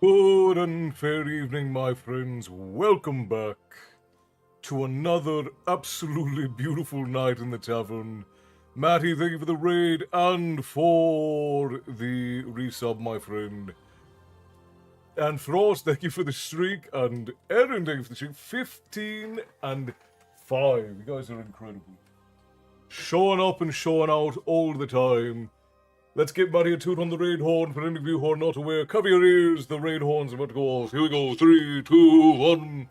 Good and fair evening, my friends. Welcome back to another absolutely beautiful night in the tavern. Matty, thank you for the raid and for the resub, my friend. And Frost, thank you for the streak. And Erin, thank you for the streak. 15 and 5. You guys are incredible. Showing up and showing out all the time. Let's get Matty a toot on the raid horn for any of you who are not aware. Cover your ears, the raid horn's about to go off. Here we go. 3, 2, 1.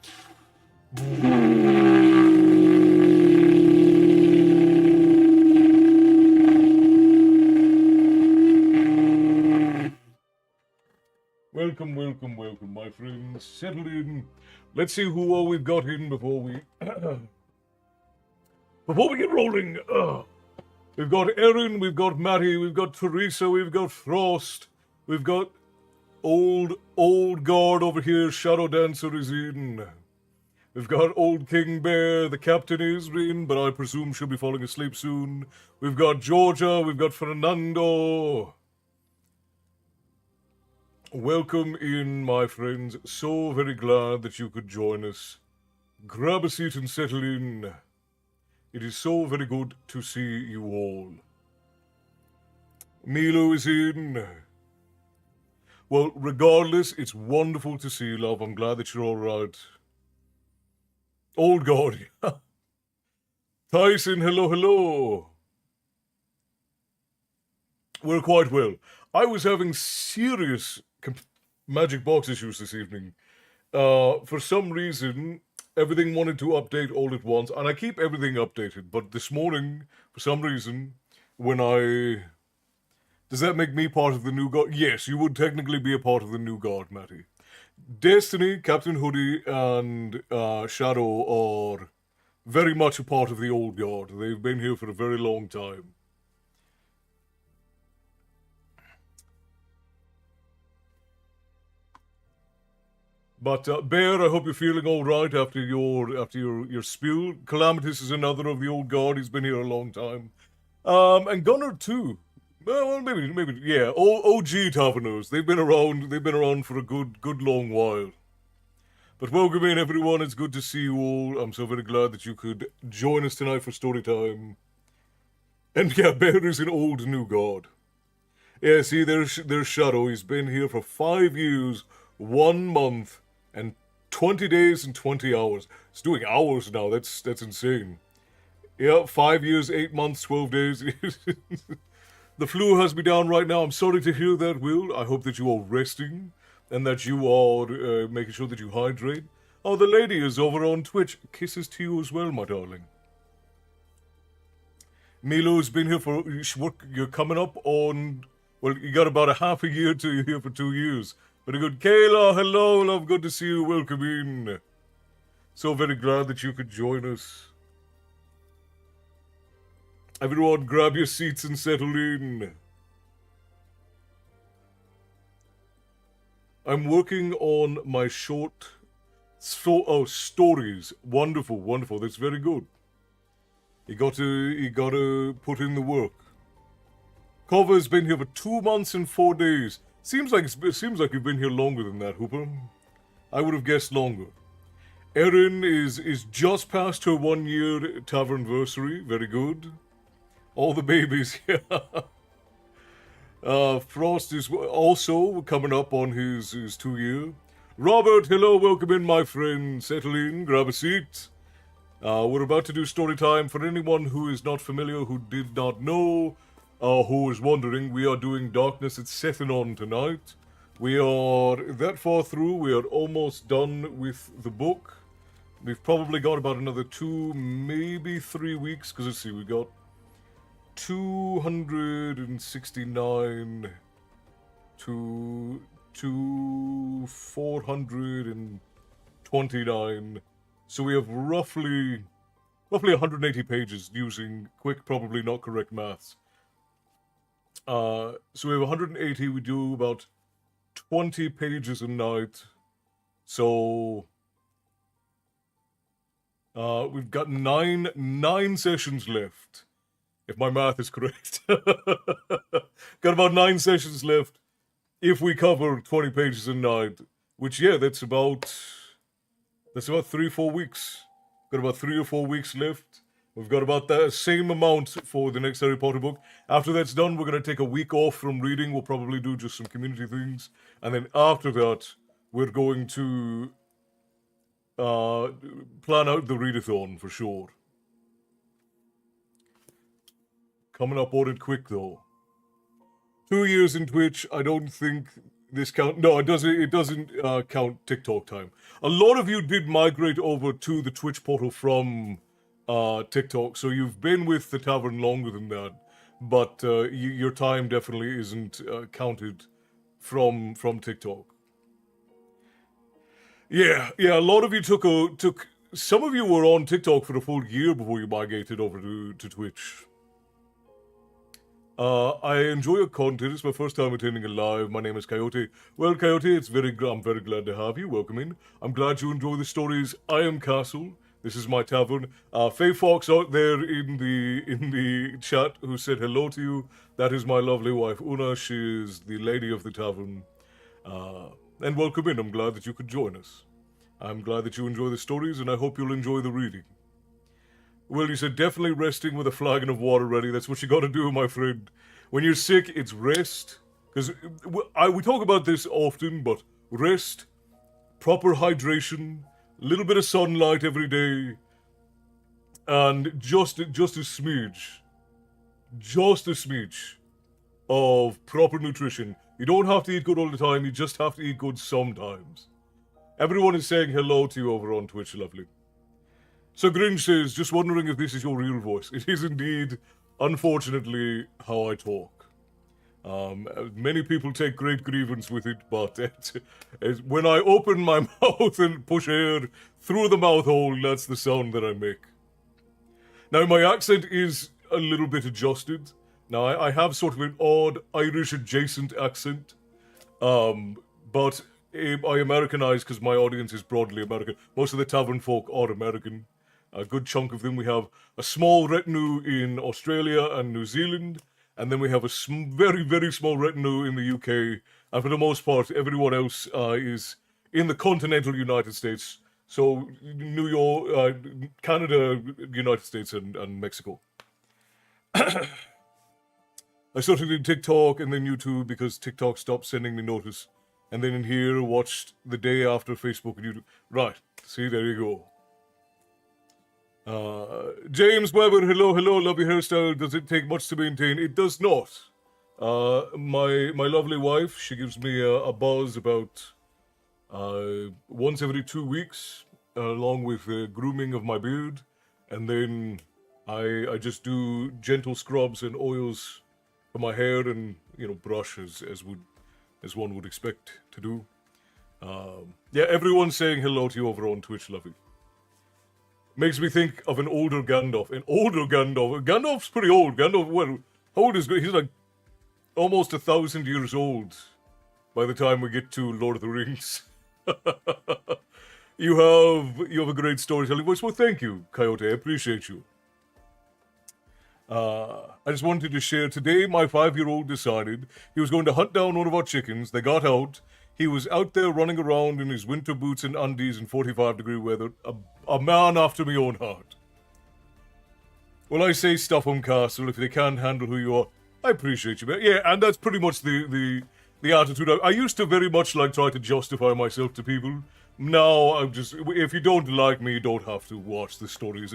Welcome, welcome, welcome, my friends. Settle in. Let's see who all we've got in before we before we get rolling. We've got Erin, we've got Matty, we've got Teresa, we've got Frost, we've got old guard over here. Shadow Dancer is in. We've got old King Bear. The captain is in, but I presume she'll be falling asleep soon. We've got Georgia. We've got Fernando. Welcome in, my friends. So very glad that you could join us. Grab a seat and settle in. It is so very good to see you all. Milo is in. Well, regardless, it's wonderful to see you, love. I'm glad that you're all right. Old God. Tyson, hello, hello. We're quite well. I was having serious magic box issues this evening. For some reason, everything wanted to update all at once, and I keep everything updated. But this morning, for some reason, when I... Does that make me part of the new guard? Yes, you would technically be a part of the new guard, Matty. Destiny, Captain Hoodie, and Shadow are very much a part of the old guard. They've been here for a very long time. But Bear, I hope you're feeling all right after your spill. Calamitous is another of the old guard. He's been here a long time. And Gunnar too. Well, maybe, yeah. OG Taverners. They've been around for a good long while. But welcome in, everyone. It's good to see you all. I'm so very glad that you could join us tonight for Storytime. And yeah, Bear is an old new god. Yeah, see, there's Shadow. He's been here for 5 years, 1 month, and 20 days and 20 hours. It's doing hours now. That's insane. Yeah, 5 years, 8 months, 12 days. The flu has me down right now. I'm sorry to hear that, Will. I hope that you are resting and that you are making sure that you hydrate. Oh, the lady is over on Twitch. Kisses to you as well, my darling. Milo's been here for... You're coming up on... Well, you got about a half a year to you here for 2 years. Very good. Kayla, hello, love. Good to see you. Welcome in. So very glad that you could join us. Everyone, grab your seats and settle in. I'm working on my short... stories. Wonderful, wonderful. That's very good. You gotta put in the work. Cover's been here for 2 months and 4 days. Seems like you've been here longer than that, Hooper. I would have guessed longer. Erin is just past her 1 year tavernversary. Very good. All the babies, yeah. Frost is also coming up on his 2 year. Robert, hello, welcome in, my friend. Settle in, grab a seat. We're about to do story time. For anyone who is not familiar, who did not know, who is wondering, we are doing Darkness at Sethanon tonight. We are that far through. We are almost done with the book. We've probably got about another 2, maybe 3 weeks, because let's see, we got 269 to 429. So we have roughly 180 pages using quick, probably not correct maths. So we have 180. We do about 20 pages a night. So we've got nine sessions left, if my math is correct. Got about 9 sessions left. if we cover 20 pages a night, which, yeah, that's about 3 or 4 weeks. Got about 3 or 4 weeks left. We've got about the same amount for the next Harry Potter book. After that's done, we're going to take a week off from reading. We'll probably do just some community things. And then after that, we're going to plan out the readathon for sure. Coming up on it quick, though. 2 years in Twitch, I don't think this count. No, it doesn't count TikTok time. A lot of you did migrate over to the Twitch portal from TikTok, so you've been with the tavern longer than that. But your time definitely isn't counted from TikTok. Yeah. A lot of you took. Some of you were on TikTok for a full year before you migrated over to Twitch. I enjoy your content. It's my first time attending a live. My name is Coyote. Well, Coyote, I'm very glad to have you. Welcome in. I'm glad you enjoy the stories. I am Castle. This is my tavern. Faye Fox out there in the chat who said hello to you. That is my lovely wife Una. She is the lady of the tavern. And welcome in. I'm glad that you could join us. I'm glad that you enjoy the stories, and I hope you'll enjoy the reading. Well, you said definitely resting with a flagon of water ready. That's what you gotta do, my friend. When you're sick, it's rest. Because we talk about this often, but rest, proper hydration, a little bit of sunlight every day, and just a smidge of proper nutrition. You don't have to eat good all the time, you just have to eat good sometimes. Everyone is saying hello to you over on Twitch, lovely. So Grinch says, just wondering if this is your real voice. It is indeed, unfortunately, how I talk. Many people take great grievance with it, but when I open my mouth and push air through the mouth hole, that's the sound that I make. Now, my accent is a little bit adjusted. Now, I have sort of an odd Irish-adjacent accent, but I Americanize because my audience is broadly American. Most of the tavern folk are American. A good chunk of them. We have a small retinue in Australia and New Zealand, and then we have a very, very small retinue in the UK, and for the most part, everyone else is in the continental United States, so New York, Canada, United States, and Mexico. I started in TikTok and then YouTube because TikTok stopped sending me notice, and then in here, watched the day after Facebook and YouTube. Right, see, there you go. James Weber, hello, love your hairstyle. Does it take much to maintain? It does not. My lovely wife, she gives me a buzz about once every 2 weeks, along with grooming of my beard, and then I just do gentle scrubs and oils for my hair, and brush as one would expect to do. Yeah, everyone's saying hello to you over on Twitch, lovey. Makes me think of an older Gandalf. Gandalf's pretty old. Gandalf, well, how old is he? He's like almost 1,000 years old by the time we get to Lord of the Rings. You have a great storytelling voice. Well, thank you, Coyote. I appreciate you. I just wanted to share today. My 5-year-old decided he was going to hunt down one of our chickens. They got out. He was out there running around in his winter boots and undies in 45-degree weather. A man after my own heart. Well, I say stuff on Castle if they can't handle who you are. I appreciate you, man. Yeah, and that's pretty much the attitude. I used to very much try to justify myself to people. Now I'm just, if you don't like me, you don't have to watch the stories.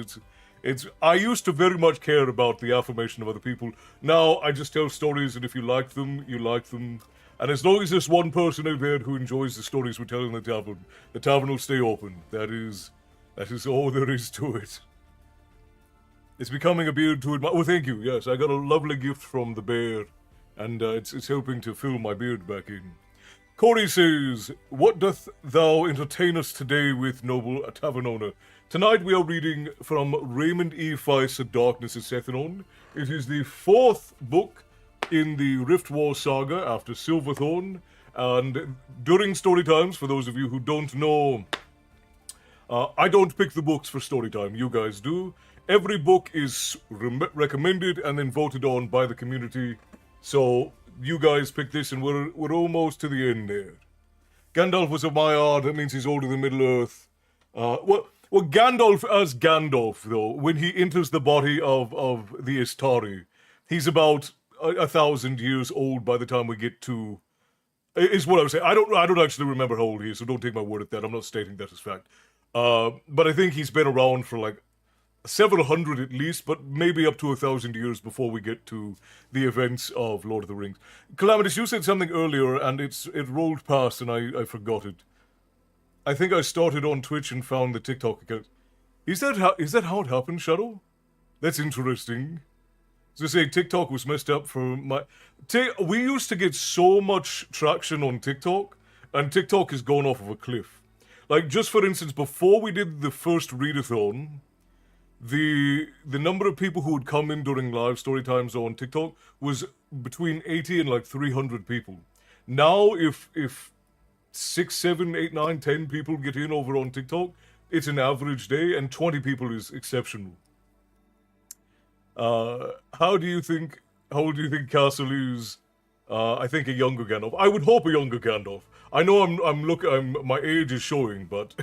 I used to very much care about the affirmation of other people. Now I just tell stories, and if you like them, you like them. And as long as there's one person out there who enjoys the stories we tell in the tavern will stay open. That is all there is to it. It's becoming a beard to admire. Oh, thank you. Yes, I got a lovely gift from the bear, and it's helping to fill my beard back in. Corey says, "What doth thou entertain us today with, noble tavern owner?" Tonight we are reading from Raymond E. Feist's Darkness of Sethanon. It is the 4th book in the Rift War saga after Silverthorn, and during story times, for those of you who don't know, I don't pick the books for story time, you guys do. Every book is recommended and then voted on by the community, so you guys picked this, and we're almost to the end there. Gandalf was a Maiar. That means he's older than Middle Earth. Well, Gandalf as Gandalf, though, when he enters the body of the Istari, he's about 1,000 years old by the time we get to. Is what I was saying. I don't actually remember how old he is, so don't take my word at that. I'm not stating that as fact. But I think he's been around for like several hundred at least, but maybe up to 1,000 years before we get to the events of Lord of the Rings. Calamitous, you said something earlier, and it rolled past, and I forgot it. I think I started on Twitch and found the TikTok account. Is that how it happened, Shadow? That's interesting. So say TikTok was messed up for my. We used to get so much traction on TikTok, and TikTok has gone off of a cliff. Like, just for instance, before we did the first readathon, the number of people who would come in during live story times on TikTok was between 80 and like 300 people. Now, if 6, 7, 8, 9, 10 people get in over on TikTok, it's an average day, and 20 people is exceptional. How old do you think Castle is? I think a younger Gandalf. I would hope a younger Gandalf. I know my age is showing, but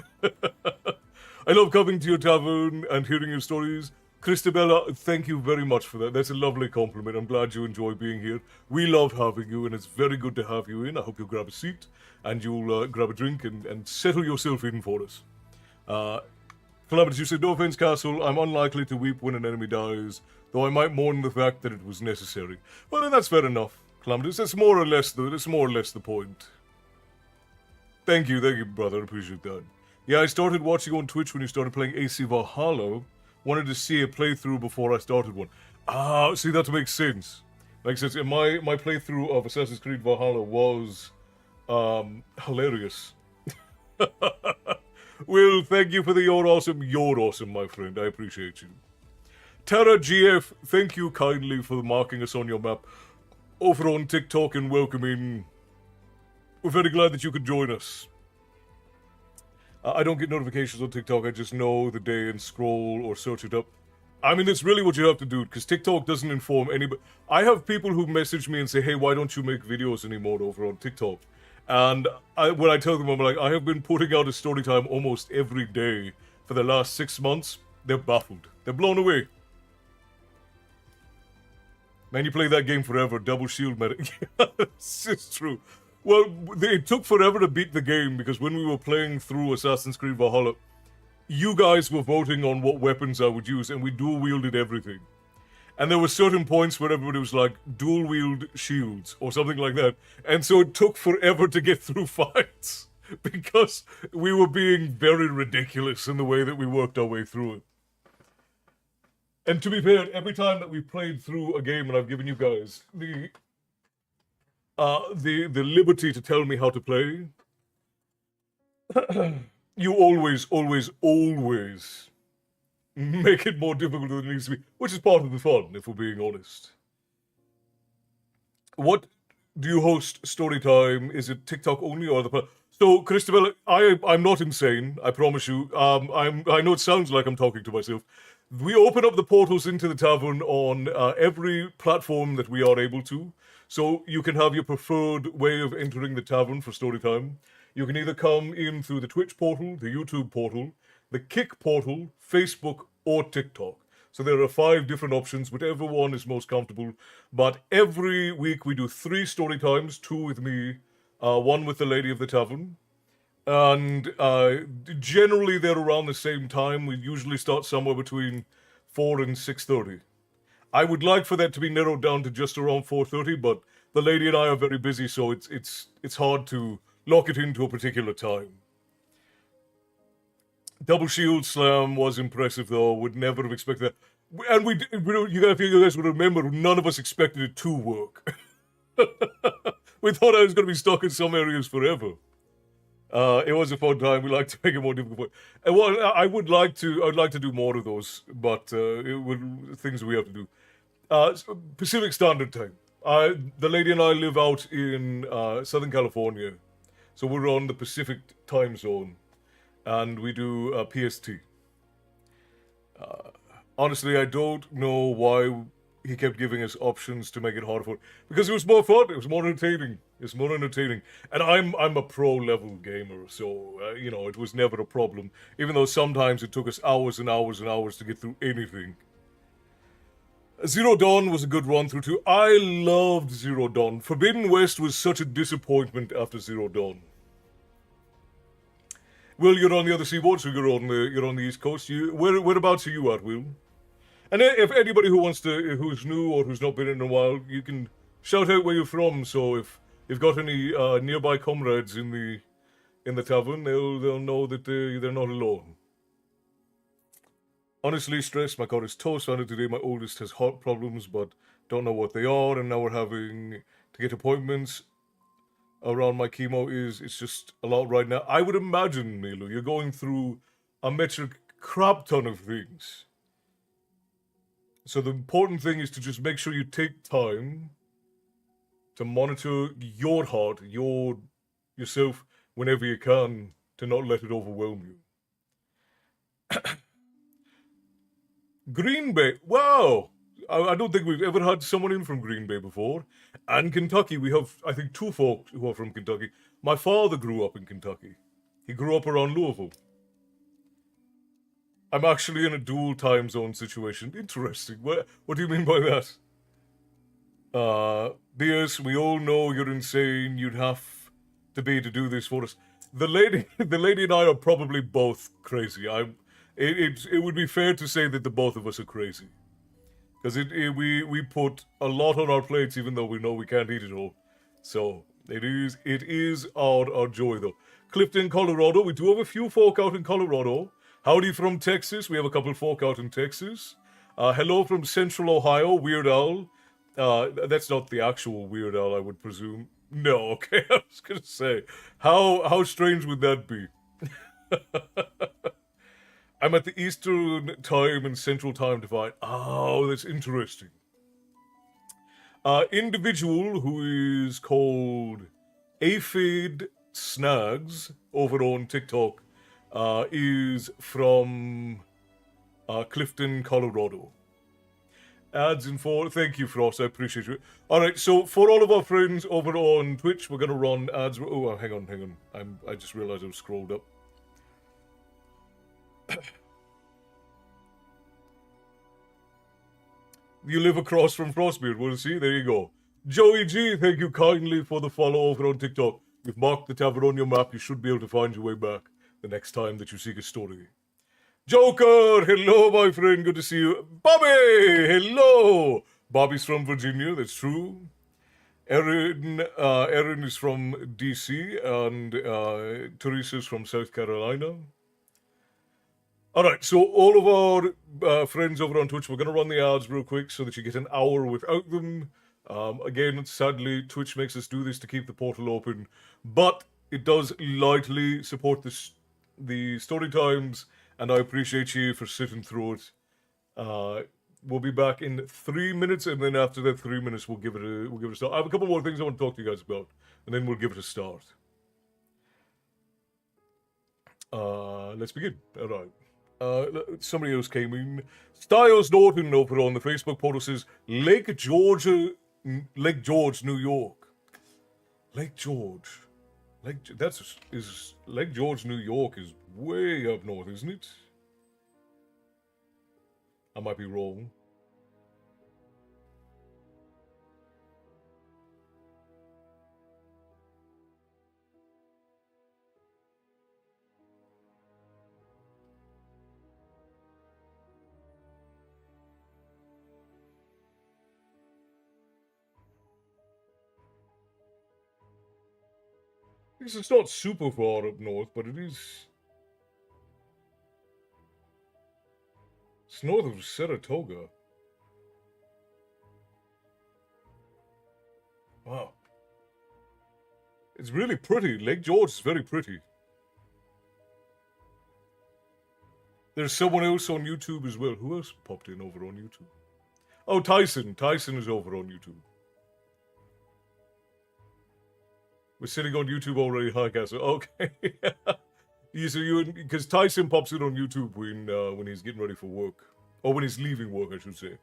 I love coming to your tavern and hearing your stories. Christabella, thank you very much for that. That's a lovely compliment. I'm glad you enjoy being here. We love having you, and it's very good to have you in. I hope you'll grab a seat, and you'll grab a drink and settle yourself in for us. Calamitous, you said, no offense, Castle, I'm unlikely to weep when an enemy dies, though I might mourn the fact that it was necessary. Well, then that's fair enough, Calamitous. That's more or less the point. Thank you, brother. I appreciate that. Yeah, I started watching on Twitch when you started playing AC Valhalla. Wanted to see a playthrough before I started one. See, that makes sense. Makes sense. And my playthrough of Assassin's Creed Valhalla was hilarious. Will, thank you for the you're awesome, my friend. I appreciate you. Tara GF, thank you kindly for marking us on your map over on TikTok and welcoming. We're very glad that you could join us. I don't get notifications on TikTok, I just know the day and scroll or search it up. I mean, that's really what you have to do, because TikTok doesn't inform anybody. I have people who message me and say, hey, why don't you make videos anymore over on TikTok? And when I tell them, I'm like, I have been putting out a story time almost every day for the last 6 months. They're baffled. They're blown away. Man, you play that game forever. Double shield medic. It's true. Well, it took forever to beat the game because when we were playing through Assassin's Creed Valhalla, you guys were voting on what weapons I would use, and we dual-wielded everything. And there were certain points where everybody was like, dual-wield shields, or something like that. And so it took forever to get through fights, because we were being very ridiculous in the way that we worked our way through it. And to be fair, every time that we played through a game, and I've given you guys the liberty to tell me how to play, you always make it more difficult than it needs to be, which is part of the fun, if we're being honest. What do you host Storytime? Is it TikTok only or the? So, Christabella, I'm not insane. I promise you. I know it sounds like I'm talking to myself. We open up the portals into the tavern on every platform that we are able to. So you can have your preferred way of entering the tavern for Storytime. You can either come in through the Twitch portal, the YouTube portal, the Kick portal, Facebook, or TikTok. So there are 5 different options, whichever one is most comfortable. But every week we do 3 story times, 2 with me, 1 with the Lady of the Tavern. And generally they're around the same time. We usually start somewhere between 4 and 6:30. I would like for that to be narrowed down to just around 4:30, but the lady and I are very busy, so it's hard to lock it into a particular time. Double shield slam was impressive, though. Would never have expected that. And you guys would remember, none of us expected it to work. We thought I was going to be stuck in some areas forever. It was a fun time. We like to make it more difficult. And I would like to do more of those, but things we have to do. Pacific Standard Time. The lady and I live out in Southern California, so we're on the Pacific time zone, and we do PST. Honestly, I don't know why he kept giving us options to make it harder for, because it was more fun. It was more entertaining. It's more entertaining, and I'm a pro level gamer, so it was never a problem. Even though sometimes it took us hours and hours and hours to get through anything. Zero Dawn was a good run through too. I loved Zero Dawn. Forbidden West was such a disappointment after Zero Dawn. Will, you're on the other seaboard, so you're on the East Coast. Whereabouts are you at, Will? And if anybody who's new or who's not been in a while, you can shout out where you're from. So if you've got any nearby comrades in the tavern, they'll know that they're not alone. Honestly, stressed. My car is toast. Found it today. My oldest has heart problems, but don't know what they are, and now we're having to get appointments around my chemo. It's just a lot right now. I would imagine, Milu, you're going through a metric crap ton of things. So the important thing is to just make sure you take time to monitor your heart, yourself, whenever you can, to not let it overwhelm you. Green Bay. Wow. I don't think we've ever had someone in from Green Bay before. And Kentucky, we have, I think, 2 folk who are from Kentucky. My father grew up in Kentucky. He grew up around Louisville. I'm actually in a dual time zone situation. Interesting. What do you mean by that? Yes, we all know you're insane. You'd have to be to do this for us. The lady and I are probably both crazy. It would be fair to say that the both of us are crazy, because we put a lot on our plates, even though we know we can't eat it all. So it is our joy though. Clifton, Colorado. We do have a few folk out in Colorado. Howdy from Texas. We have a couple folk out in Texas. Hello from Central Ohio. Weird Al. That's not the actual Weird Al, I would presume. No, okay. I was gonna say, how strange would that be? I'm at the Eastern Time and Central Time divide. Oh, that's interesting. Individual who is called Aphid Snags over on TikTok is from Clifton, Colorado. Ads in 4. Thank you, Frost. I appreciate you. All right, so for all of our friends over on Twitch, we're gonna run ads. Oh, hang on. I just realized I was scrolled up. You live across from Frostbeard. Well, see, there you go. Joey G, thank you kindly for the follow over on TikTok. You've marked the tavern on your map. You should be able to find your way back the next time that you seek a story. Joker, hello, my friend. Good to see you. Bobby, hello. Bobby's from Virginia. That's true. Erin is from DC, and Teresa's from South Carolina. All right, so all of our friends over on Twitch, we're going to run the ads real quick so that you get an hour without them. Again, sadly, Twitch makes us do this to keep the portal open, but it does lightly support the story times, and I appreciate you for sitting through it. We'll be back in 3 minutes, and then after that 3 minutes, we'll give it a start. I have a couple more things I want to talk to you guys about, and then we'll give it a start. Let's begin. All right. Somebody else came in. Styles Norton over on the Facebook portal says Lake George, New York. Lake George, Lake George, New York is way up north, isn't it? I might be wrong. It's not super far up north, but it is. It's north of Saratoga. Wow. It's really pretty. Lake George is very pretty. There's someone else on YouTube as well. Who else popped in over on YouTube? Oh, Tyson. Tyson is over on YouTube. We're sitting on YouTube already, hi Castle. Okay. Because Tyson pops in on YouTube when he's getting ready for work. Or when he's leaving work, I should say.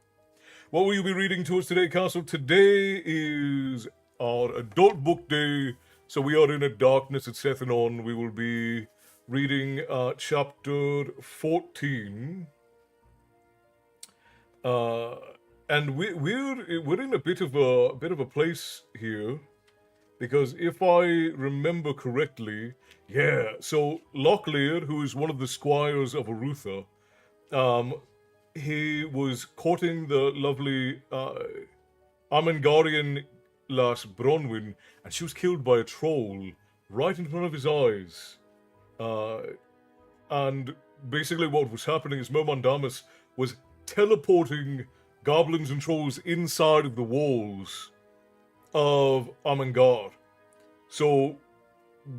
What will you be reading to us today, Castle? Today is our adult book day, so we are in a darkness at Sethanon. We will be reading chapter 14. And we're in a bit of a place here, because if I remember correctly, yeah. So Locklear, who is one of the squires of Arutha, he was courting the lovely Armengarian lass Bronwyn, and she was killed by a troll right in front of his eyes. And basically what was happening is Mermandamus was teleporting goblins and trolls inside of the walls of Armengar. So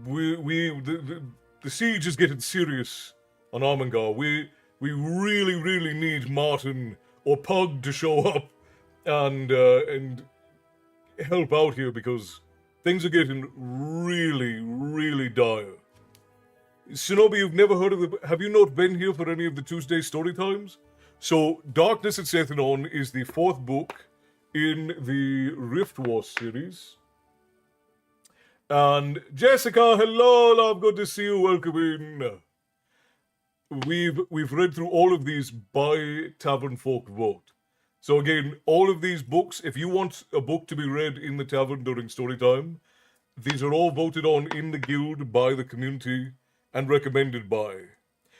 the siege is getting serious on Armengar. We really need Martin or Pug to show up and help out here, because things are getting really dire. Shinobi, you've never heard of have you not been here for any of the Tuesday story times? So Darkness at Sethanon is the 4th book in the Rift Wars series. And Jessica, hello, love, good to see you, welcome in. We've read through all of these by Tavern Folk vote. So again, all of these books, if you want a book to be read in the tavern during story time, these are all voted on in the guild by the community and recommended by.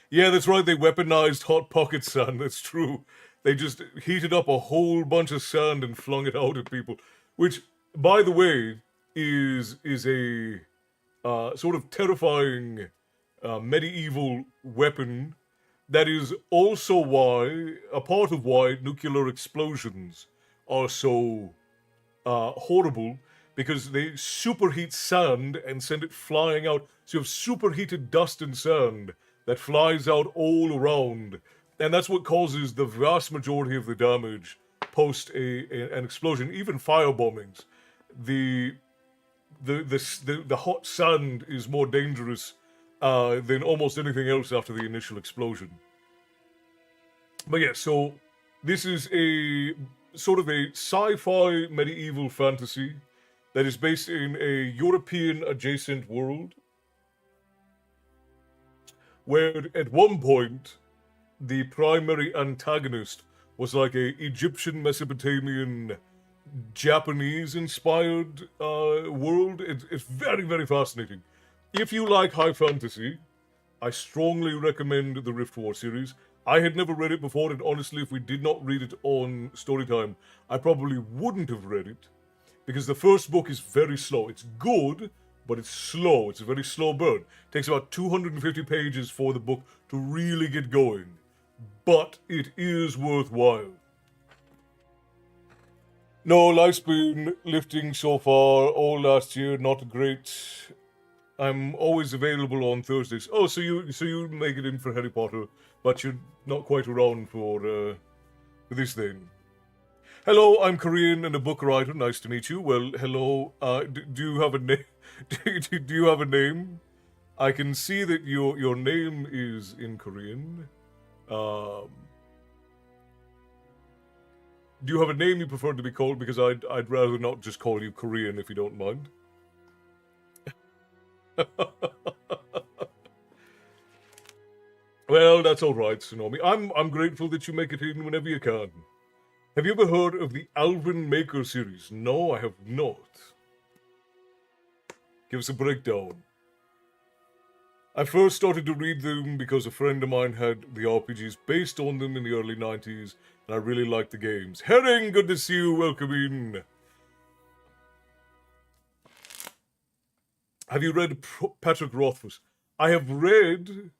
Yeah, that's right, they weaponized Hot Pocket sand, that's true. They just heated up a whole bunch of sand and flung it out at people, which, by the way, is a sort of terrifying medieval weapon that is also a part of why nuclear explosions are so horrible, because they superheat sand and send it flying out. So you have superheated dust and sand that flies out all around, and that's what causes the vast majority of the damage post an explosion. Even fire bombings, the hot sand is more dangerous than almost anything else after the initial explosion. But yeah, so this is a sort of a sci-fi medieval fantasy that is based in a European adjacent world, where at one point the primary antagonist was like a Egyptian, Mesopotamian, Japanese-inspired world. It's very fascinating. If you like high fantasy, I strongly recommend the Rift War series. I had never read it before, and honestly, if we did not read it on Storytime, I probably wouldn't have read it, because the first book is very slow. It's good, but it's slow. It's a very slow burn. It takes about 250 pages for the book to really get going, but it is worthwhile. No, life's been lifting so far all last year, not great. I'm always available on Thursdays. Oh, so you make it in for Harry Potter, but you're not quite around for this then. Hello, I'm Korean and a book writer. Nice to meet you. Well, hello. Do you have a name? Do you have a name? I can see that your name is in Korean. Do you have a name you prefer to be called? Because I'd rather not just call you Korean, if you don't mind. Well, that's all right, Tsunami. I'm grateful that you make it in whenever you can. Have you ever heard of the Alvin Maker series? No, I have not. Give us a breakdown. I first started to read them because a friend of mine had the RPGs based on them in the early 90s, and I really liked the games. Herring, good to see you. Welcome in. Have you read Patrick Rothfuss? I have read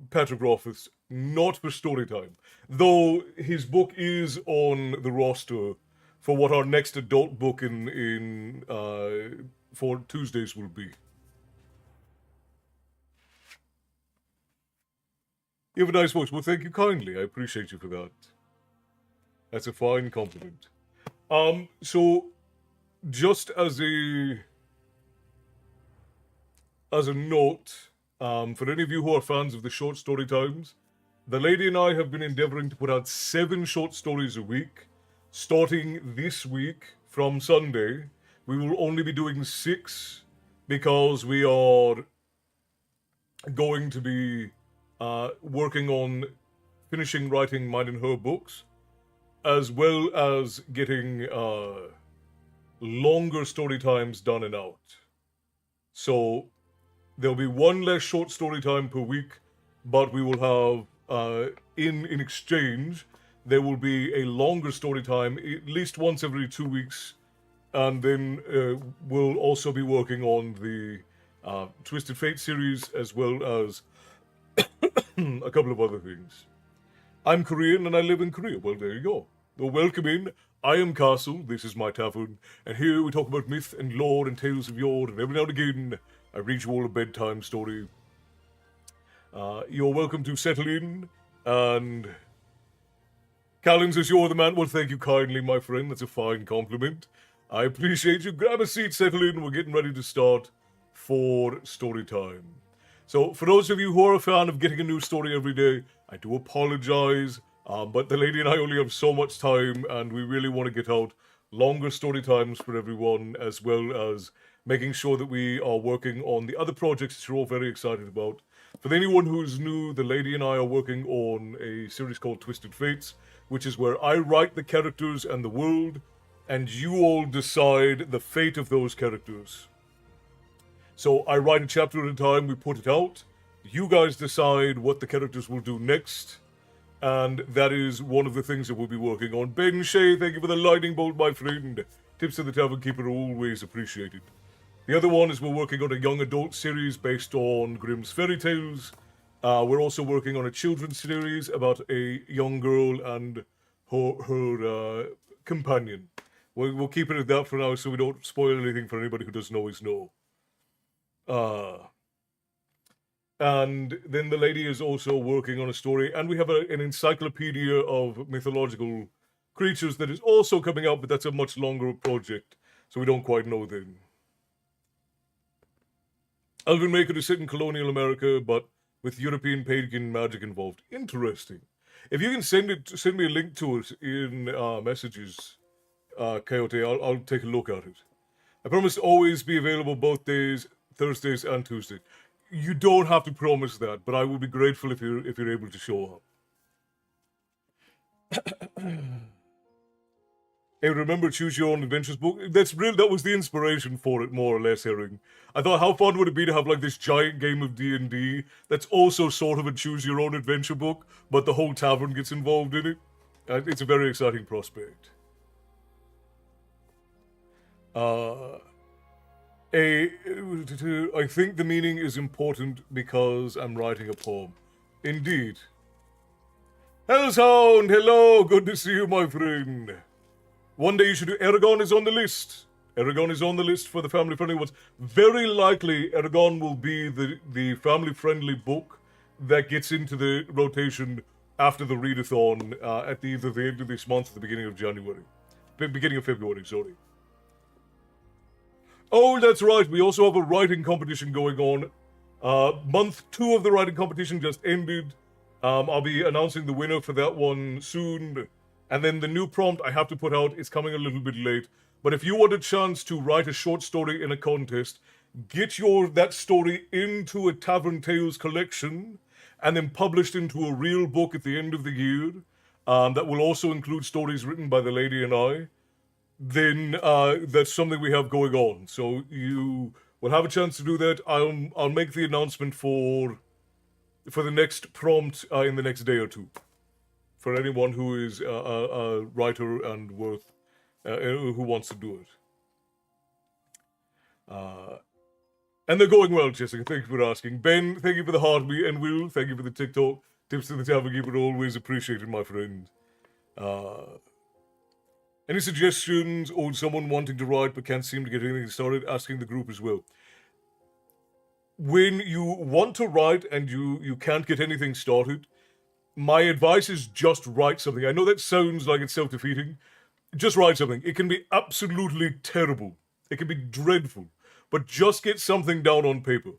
Patrick Rothfuss, not for Storytime, though his book is on the roster for what our next adult book for Tuesdays will be. You have a nice voice. Well, thank you kindly. I appreciate you for that. That's a fine compliment. So just as a note, for any of you who are fans of the short story times, The lady and I have been endeavoring to put out 7 short stories a week. Starting this week from Sunday, we will only be doing 6 because we are going to be working on finishing writing mine and her books, as well as getting longer story times done and out. So there'll be one less short story time per week, but we will have in exchange there will be a longer story time at least once every 2 weeks, and then we'll also be working on the Twisted Fate series as well as a couple of other things. I'm Korean and I live in Korea. Well, there you go. Well, welcome in. I am Castle, this is my tavern, and here we talk about myth and lore and tales of yore, and every now and again I read you all a bedtime story. You're welcome to settle in, and Callan says you're the man. Well, thank you kindly, my friend. That's a fine compliment. I appreciate you. Grab a seat, settle in. We're getting ready to start for story time. So, for those of you who are a fan of getting a new story every day, I do apologize, but the lady and I only have so much time, and we really want to get out longer story times for everyone, as well as making sure that we are working on the other projects that you're all very excited about. For anyone who's new, the lady and I are working on a series called Twisted Fates, which is where I write the characters and the world, and you all decide the fate of those characters. So I write a chapter at a time, we put it out, you guys decide what the characters will do next, and that is one of the things that we'll be working on. Ben Shea, thank you for the lightning bolt, my friend. Tips of the Tavern Keeper are always appreciated. The other one is we're working on a young adult series based on Grimm's fairy tales. We're also working on a children's series about a young girl and her companion. We'll keep it at that for now so we don't spoil anything for anybody who doesn't always know. And then the lady is also working on a story, and we have an encyclopedia of mythological creatures that is also coming out, but that's a much longer project, so we don't quite know then. Elven Maker is set in colonial America, but with European pagan magic involved. Interesting. If you can send me a link to it in messages, Coyote, I'll take a look at it. I promise to always be available both days, Thursdays and Tuesdays. You don't have to promise that, but I will be grateful if you're able to show up. Hey, remember Choose Your Own Adventures book? That was the inspiration for it, more or less, Herring. I thought, how fun would it be to have like this giant game of D&D that's also sort of a Choose Your Own Adventure book, but the whole tavern gets involved in it. It's a very exciting prospect. I think the meaning is important because I'm writing a poem. Indeed. Hellshound, hello, good to see you, my friend. One day you should do. Eragon is on the list. Eragon is on the list for the family-friendly ones. Very likely, Eragon will be the family-friendly book that gets into the rotation after the readathon at either the end of this month or the beginning of January. Beginning of February, sorry. Oh, that's right. We also have a writing competition going on. Month 2 of the writing competition just ended. I'll be announcing the winner for that one soon. And then the new prompt I have to put out is coming a little bit late. But if you want a chance to write a short story in a contest, get that story into a Tavern Tales collection and then published into a real book at the end of the year. That will also include stories written by the lady and I. Then that's something we have going on. So you will have a chance to do that. I'll make the announcement for the next prompt in the next day or two. For anyone who is a writer and who wants to do it. And they're going well, Jessica. Thank you for asking. Ben, thank you for the heartbeat. And Will, thank you for the TikTok. Tips to the Tavern Keeper, always appreciated, my friend. Any suggestions or someone wanting to write but can't seem to get anything started? Asking the group as well. When you want to write and you can't get anything started, my advice is just write something. I know that sounds like it's self-defeating. Just write something. It can be absolutely terrible. It can be dreadful. But just get something down on paper.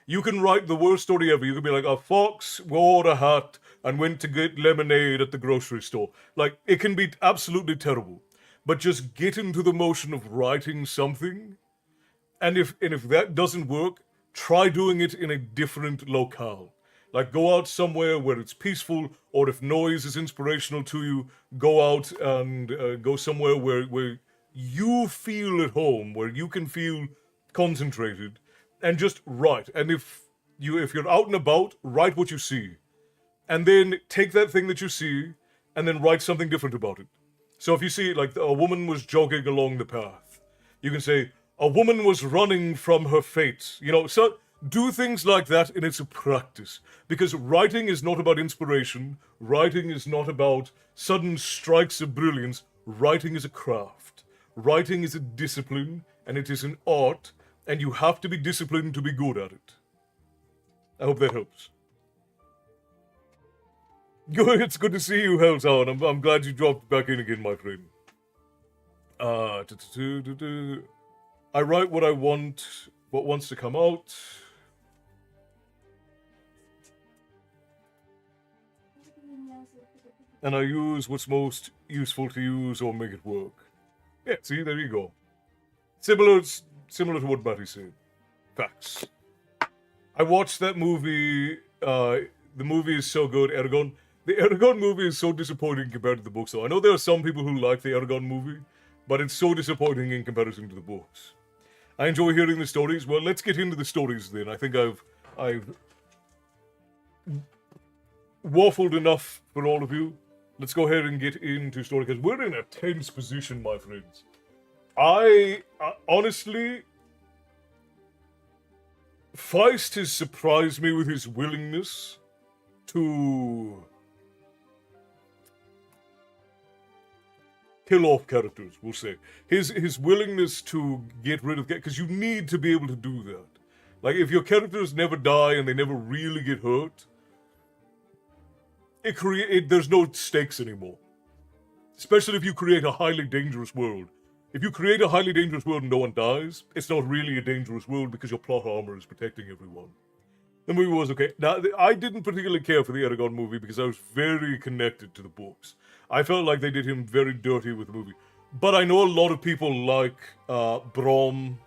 You can write the worst story ever. You can be like, a fox wore a hat and went to get lemonade at the grocery store. Like, it can be absolutely terrible. But just get into the motion of writing something. And if that doesn't work, try doing it in a different locale. Like, go out somewhere where it's peaceful, or if noise is inspirational to you, go out and go somewhere where you feel at home, where you can feel concentrated, and just write. And if you're out and about, write what you see, and then take that thing that you see, and then write something different about it. So if you see, like, a woman was jogging along the path, you can say, a woman was running from her fate. So do things like that, and it's a practice. Because writing is not about inspiration. Writing is not about sudden strikes of brilliance. Writing is a craft. Writing is a discipline, and it is an art, and you have to be disciplined to be good at it. I hope that helps. Good, it's good to see you, Helltown. I'm glad you dropped back in again, my friend. I write what I want, what wants to come out. And I use what's most useful to use or make it work. Yeah, see, there you go. Similar to what Matty said. Facts. I watched that movie. The movie is so good, Eragon. The Eragon movie is so disappointing compared to the books, though. I know there are some people who like the Eragon movie, but it's so disappointing in comparison to the books. I enjoy hearing the stories. Well, let's get into the stories then. I think I've waffled enough for all of you. Let's go ahead and get into story, because we're in a tense position, my friends. I honestly, Feist has surprised me with his willingness to kill off characters, we'll say. His willingness to get rid of... Because you need to be able to do that. Like, if your characters never die and they never really get hurt, there's no stakes anymore. Especially if you create a highly dangerous world. If you create a highly dangerous world and no one dies, it's not really a dangerous world because your plot armor is protecting everyone. The movie was okay. Now, I didn't particularly care for the Eragon movie because I was very connected to the books. I felt like they did him very dirty with the movie. But I know a lot of people like Brom,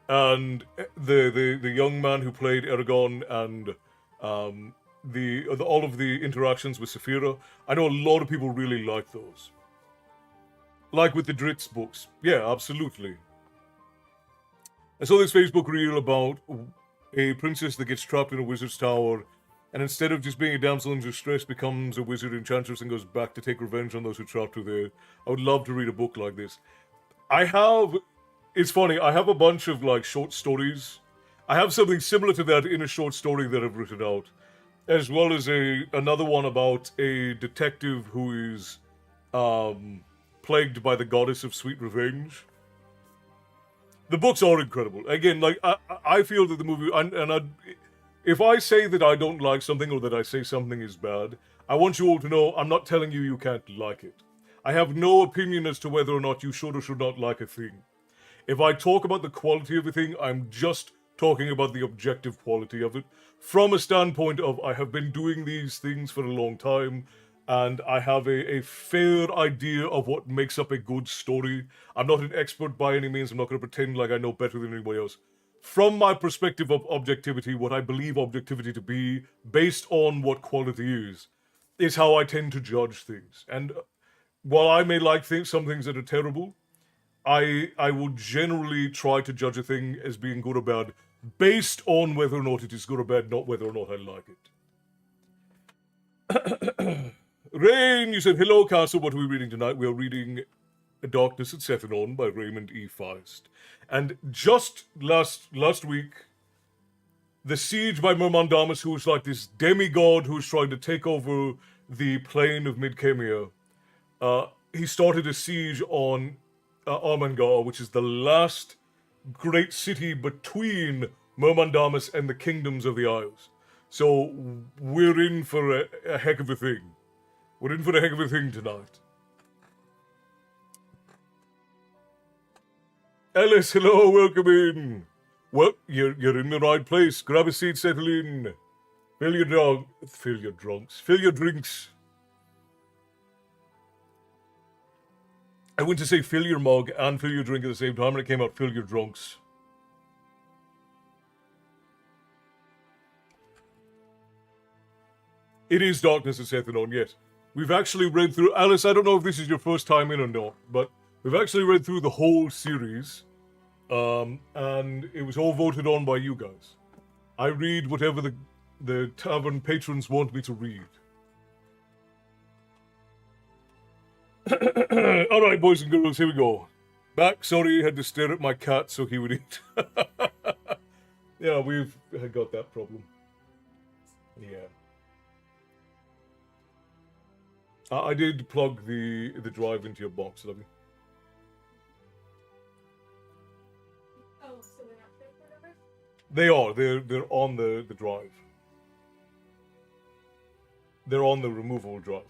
and the young man who played Eragon, and all of the interactions with Saphira. I know a lot of people really like those. Like with the Dritz books. Yeah, absolutely. I saw this Facebook reel about a princess that gets trapped in a wizard's tower, and instead of just being a damsel in distress, becomes a wizard enchantress and goes back to take revenge on those who trapped her there. I would love to read a book like this. It's funny, I have a bunch of, like, short stories. I have something similar to that in a short story that I've written out, as well as another one about a detective who is plagued by the goddess of sweet revenge. The books are incredible. Again, like, I feel that the movie, if I say that I don't like something or that I say something is bad, I want you all to know I'm not telling you you can't like it. I have no opinion as to whether or not you should or should not like a thing. If I talk about the quality of a thing, I'm just talking about the objective quality of it, from a standpoint of I have been doing these things for a long time, and I have a fair idea of what makes up a good story. I'm not an expert by any means. I'm not going to pretend like I know better than anybody else. From my perspective of objectivity, what I believe objectivity to be, based on what quality is how I tend to judge things. And while I may like some things that are terrible, I will generally try to judge a thing as being good or bad based on whether or not it is good or bad, not whether or not I like it. Rain, you said, hello, Castle, what are we reading tonight? We are reading Darkness at Sethanon by Raymond E. Feist. And just last week, the siege by Myrmandamus, who was like this demigod who was trying to take over the plain of Midkemia, he started a siege on Armangar, which is the last great city between Myrmandamus and the kingdoms of the Isles. So we're in for a heck of a thing. We're in for a heck of a thing tonight. Alice, hello, welcome in. Well, you're in the right place. Grab a seat, settle in. Fill your drinks. I went to say fill your mug and fill your drink at the same time, and it came out fill your drunks. It is darkness at Sethanon, yes. We've actually read through... Alice, I don't know if this is your first time in or not, but we've actually read through the whole series, and it was all voted on by you guys. I read whatever the tavern patrons want me to read. Alright, boys and girls, here we go. Back, sorry, had to stare at my cat so he would eat. Yeah, we've got that problem. Yeah. I did plug the drive into your box, lovey. Oh, so they're not transferred over? They are. They're on the drive. They're on the removable drive.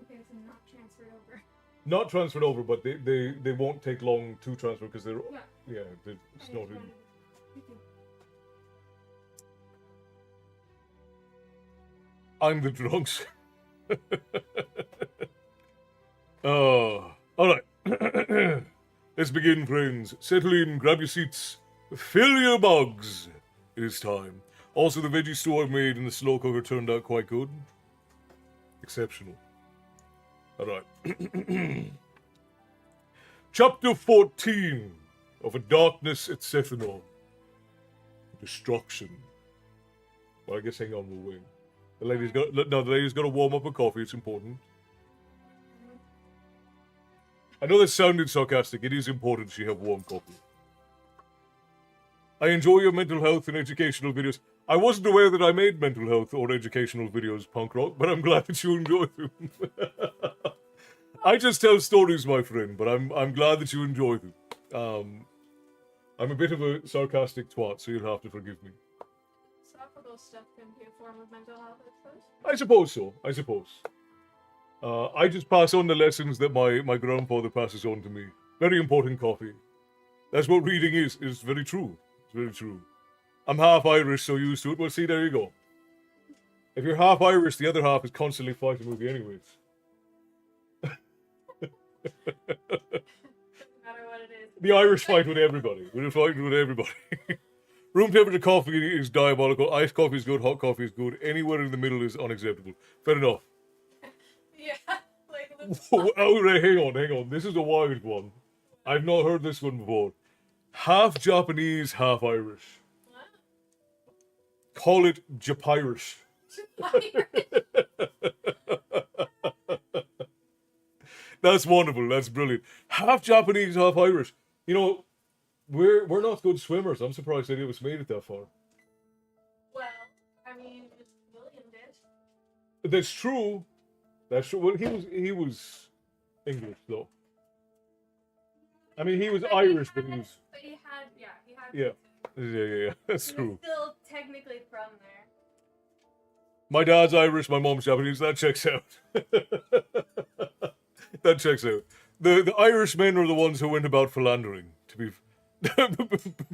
Okay, so not transferred over. Not transferred over, but they won't take long to transfer because they're Yeah. it's not in. I'm the drunks. All right. Let's begin, friends. Settle in, grab your seats, fill your mugs. It is time. Also, the veggie stew I've made in the slow cooker turned out quite good. Exceptional. All right. Chapter 14 of A Darkness at Sethanon. Destruction. Well, I guess hang on, we'll wait. The lady's got to warm up her coffee. It's important. I know that sounded sarcastic. It is important she have warm coffee. I enjoy your mental health and educational videos. I wasn't aware that I made mental health or educational videos, punk rock, but I'm glad that you enjoy them. I just tell stories, my friend, but I'm glad that you enjoy them. I'm a bit of a sarcastic twat, so you'll have to forgive me. Philosophical stuff can be a form of mental health, I suppose. I suppose so. I suppose. I just pass on the lessons that my grandfather passes on to me. Very important coffee. That's what reading is. It's very true. It's very true. I'm half Irish, so used to it. Well, see, there you go. If you're half Irish, the other half is constantly fighting with you anyways. Doesn't matter what it is. The Irish fight with everybody. We're fighting with everybody. Room temperature coffee is diabolical. Iced coffee is good. Hot coffee is good. Anywhere in the middle is unacceptable. Fair enough. Yeah, like Oh, right, hang on. This is a wild one. I've not heard this one before. Half Japanese, half Irish. what? Call it Japirish. That's wonderful. That's brilliant. Half Japanese, half Irish. You know, we're not good swimmers. I'm surprised any of us made it that far. Well, I mean, William did. That's true. That's true. Well, he was English though. I mean, he was Irish, but he was. But he had. Yeah. That's He was true. still technically from there. My dad's Irish. My mom's Japanese. That checks out. That checks out. The Irishmen are the ones who went about philandering. To be,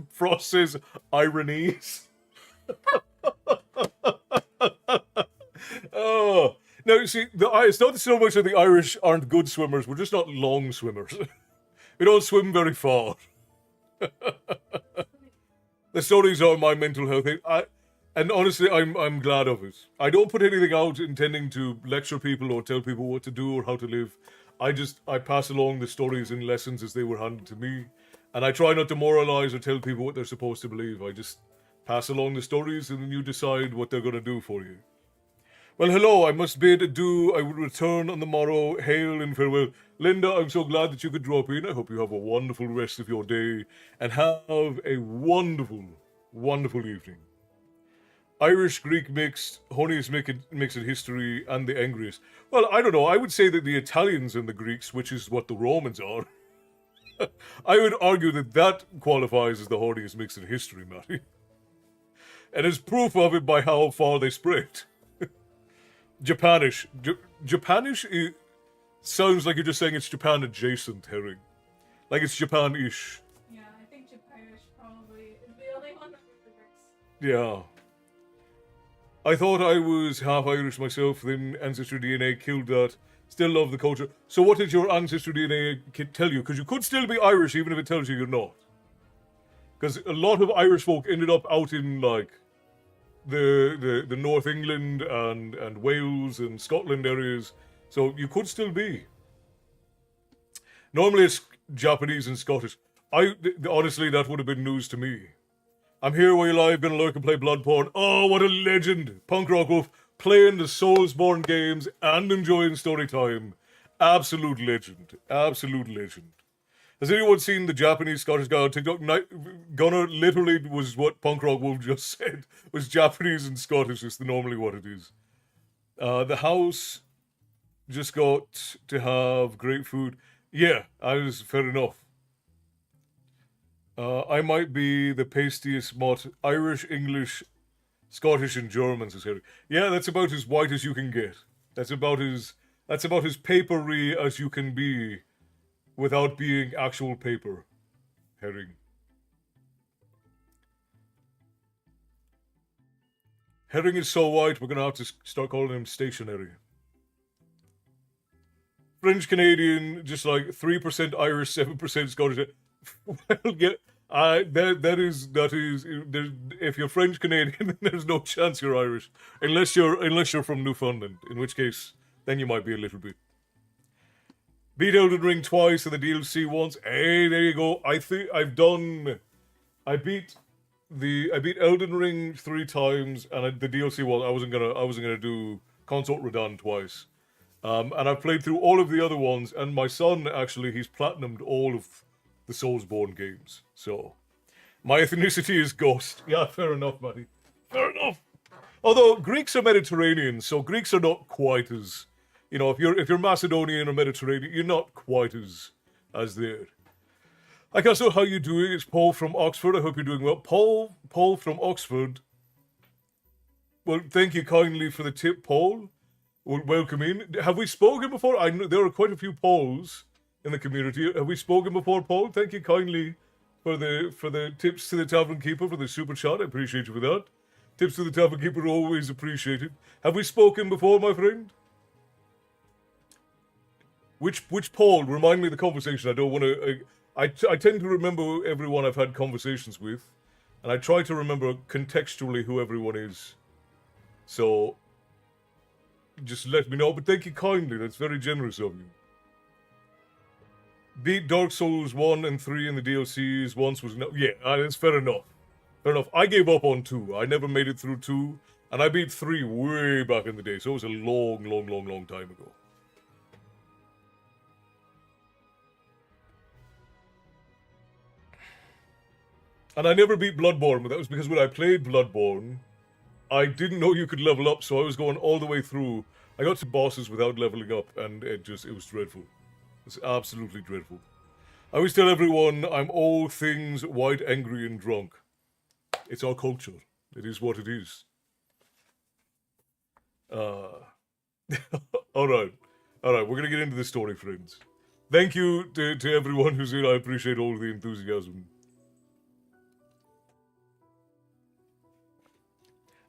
Frost says ironies. Oh. Now, you see, it's not so much that the Irish aren't good swimmers, we're just not long swimmers. We don't swim very far. The stories are my mental health thing. And honestly, I'm glad of it. I don't put anything out intending to lecture people or tell people what to do or how to live. I pass along the stories and lessons as they were handed to me. And I try not to moralize or tell people what they're supposed to believe. I just pass along the stories and then you decide what they're going to do for you. Well, hello, I must bid adieu. I will return on the morrow. Hail and farewell. Linda, I'm so glad that you could drop in. I hope you have a wonderful rest of your day and have a wonderful, wonderful evening. Irish, Greek mixed, honeyest mixed in history, and the angriest. Well, I don't know. I would say that the Italians and the Greeks, which is what the Romans are, I would argue that qualifies as the horniest mix in history, Matty. And is proof of it by how far they spread. Japanish. Japanish sounds like you're just saying it's Japan adjacent, Herring. Like it's Japan-ish. Yeah, I think Japirish probably is the only one that Yeah. I thought I was half Irish myself, then Ancestry DNA killed that. Still love the culture. So what did your Ancestry DNA tell you? Because you could still be Irish even if it tells you you're not. Because a lot of Irish folk ended up out in, like, the North England and Wales and Scotland areas. So you could still be. Normally it's Japanese and Scottish. Honestly, that would have been news to me. I'm here while you're live, gonna lurk and play Bloodborne. Oh, what a legend! Punk Rock Wolf playing the Soulsborne games and enjoying Storytime. Absolute legend. Absolute legend. Has anyone seen the Japanese Scottish guy on TikTok? Gunnar literally was what Punk Rock Wolf just said. Was Japanese and Scottish is normally what it is. The house just got to have great food. Yeah, I was fair enough. I might be the pastiest mutt. Irish, English, Scottish, and German, says Harry. Yeah, that's about as white as you can get. That's about as papery as you can be without being actual paper. Herring. Herring is so white, we're gonna have to start calling him stationary. French Canadian, just like 3% Irish, 7% Scottish. Well, yeah, that is. If you're French Canadian, then there's no chance you're Irish, unless you're from Newfoundland. In which case, then you might be a little bit. Beat Elden Ring twice and the DLC once. Hey, there you go. I beat Elden Ring 3 times, and the DLC once. I wasn't gonna do Consort Radahn twice. And I've played through all of the other ones, and my son, actually, he's platinumed all of the Soulsborne games. So, my ethnicity is Ghost. Yeah, fair enough, buddy. Fair enough. Although, Greeks are Mediterranean, so Greeks are not quite as... You know, if you're Macedonian or Mediterranean, you're not quite as there. I guess so. How you doing? It's Paul from Oxford. I hope you're doing well. Paul from Oxford. Well, thank you kindly for the tip, Paul. Well, welcome in. Have we spoken before? I know there are quite a few Pauls in the community. Have we spoken before, Paul? Thank you kindly for the tips to the Tavern Keeper for the super chat. I appreciate you for that. Tips to the Tavern Keeper are always appreciated. Have we spoken before, my friend? Which Paul? Remind me of the conversation. I don't want to... I tend to remember everyone I've had conversations with, and I try to remember contextually who everyone is. So, just let me know. But thank you kindly. That's very generous of you. Beat Dark Souls 1 and 3 in the DLCs once was... No, yeah, that's fair enough. Fair enough. I gave up on 2. I never made it through 2, and I beat 3 way back in the day, so it was a long time ago. And I never beat Bloodborne, but that was because when I played Bloodborne, I didn't know you could level up, so I was going all the way through. I got to bosses without leveling up, and it was dreadful. It's absolutely dreadful. I always tell everyone I'm all things white, angry, and drunk. It's our culture. It is what it is. Alright. Alright, we're gonna get into the story, friends. Thank you to everyone who's here. I appreciate all of the enthusiasm.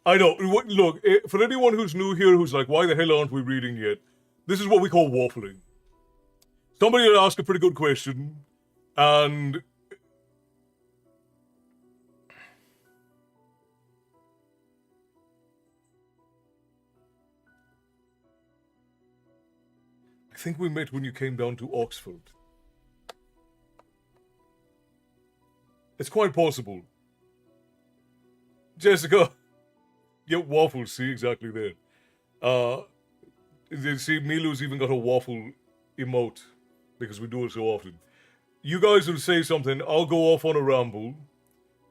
I know. Look, for anyone who's new here who's like, why the hell aren't we reading yet? This is what we call waffling. Somebody will ask a pretty good question, and... I think we met when you came down to Oxford. It's quite possible. Jessica... Yeah, waffles, see, exactly there. See, Milu's even got a waffle emote, because we do it so often. You guys will say something, I'll go off on a ramble,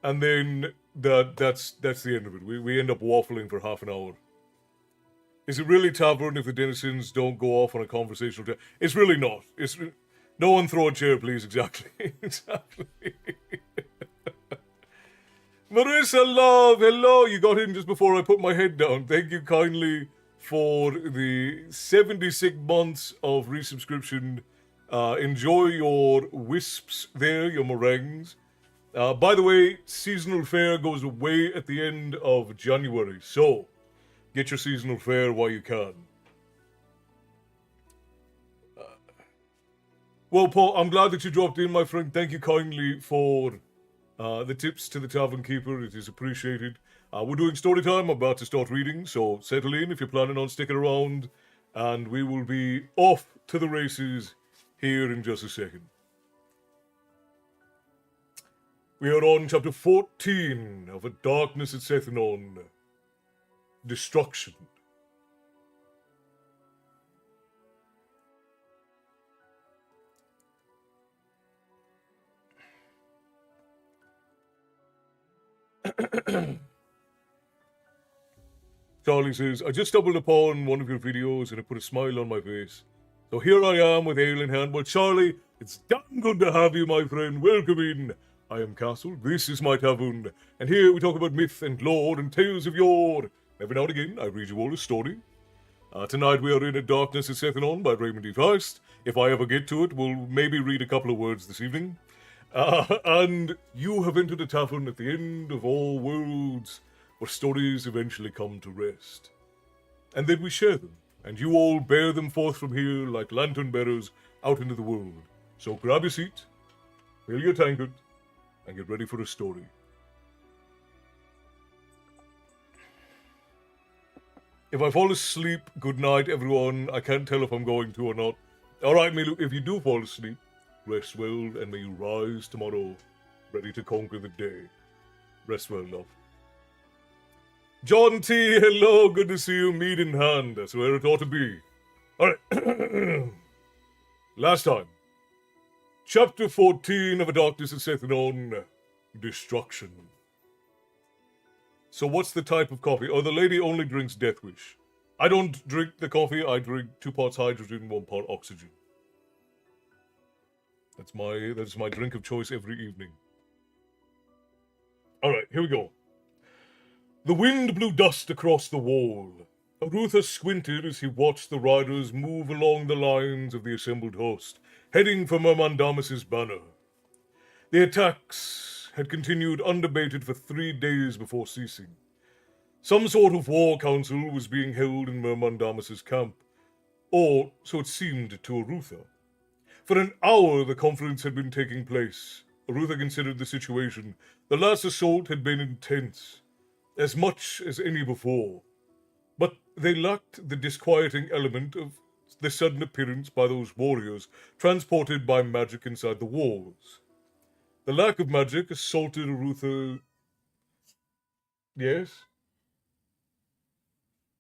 and then that's the end of it. We end up waffling for half an hour. Is it really tavern if the denizens don't go off on a conversational chat? It's really not. No one throw a chair, please, exactly. Exactly. Marissa Love, hello! You got in just before I put my head down. Thank you kindly for the 76 months of resubscription. Enjoy your wisps there, your meringues. By the way, seasonal fare goes away at the end of January, so get your seasonal fare while you can. Well, Paul, I'm glad that you dropped in, my friend. Thank you kindly for the tips to the tavern keeper. It is appreciated. We're doing story time. I'm about to start reading, so settle in if you're planning on sticking around, and we will be off to the races here in just a second. We are on chapter 14 of A Darkness at Sethanon. Destruction. Charlie says, I just stumbled upon one of your videos and it put a smile on my face. So here I am with ale in hand. Well, Charlie, it's damn good to have you, my friend. Welcome in. I am Castle, this is my tavern, and here we talk about myth and lore and tales of yore. Every now and again, I read you all a story. Tonight we are in A Darkness at Sethanon by Raymond D. Feist. If I ever get to it, we'll maybe read a couple of words this evening. And you have entered a tavern at the end of all worlds, where stories eventually come to rest. And then we share them, and you all bear them forth from here like lantern bearers out into the world. So grab your seat, fill your tankard, and get ready for a story. If I fall asleep, good night, everyone. I can't tell if I'm going to or not. All right, Milu, if you do fall asleep, rest well, and may you rise tomorrow, ready to conquer the day. Rest well, love. John T, hello, good to see you, meat in hand. That's where it ought to be. All right. Last time. Chapter 14 of A Darkness at Sethanon, Destruction. So what's the type of coffee? Oh, the lady only drinks Death Wish. I don't drink the coffee, I drink 2 parts hydrogen, 1 part oxygen. That's my drink of choice every evening. Alright, here we go. The wind blew dust across the wall. Arutha squinted as he watched the riders move along the lines of the assembled host, heading for Myrmidamis's banner. The attacks had continued undebated for 3 days before ceasing. Some sort of war council was being held in Myrmidamis's camp, or so it seemed to Arutha. For an hour the conference had been taking place. Arutha considered the situation. The last assault had been intense, as much as any before, but they lacked the disquieting element of the sudden appearance by those warriors transported by magic inside the walls. The lack of magic assaulted Arutha. Yes?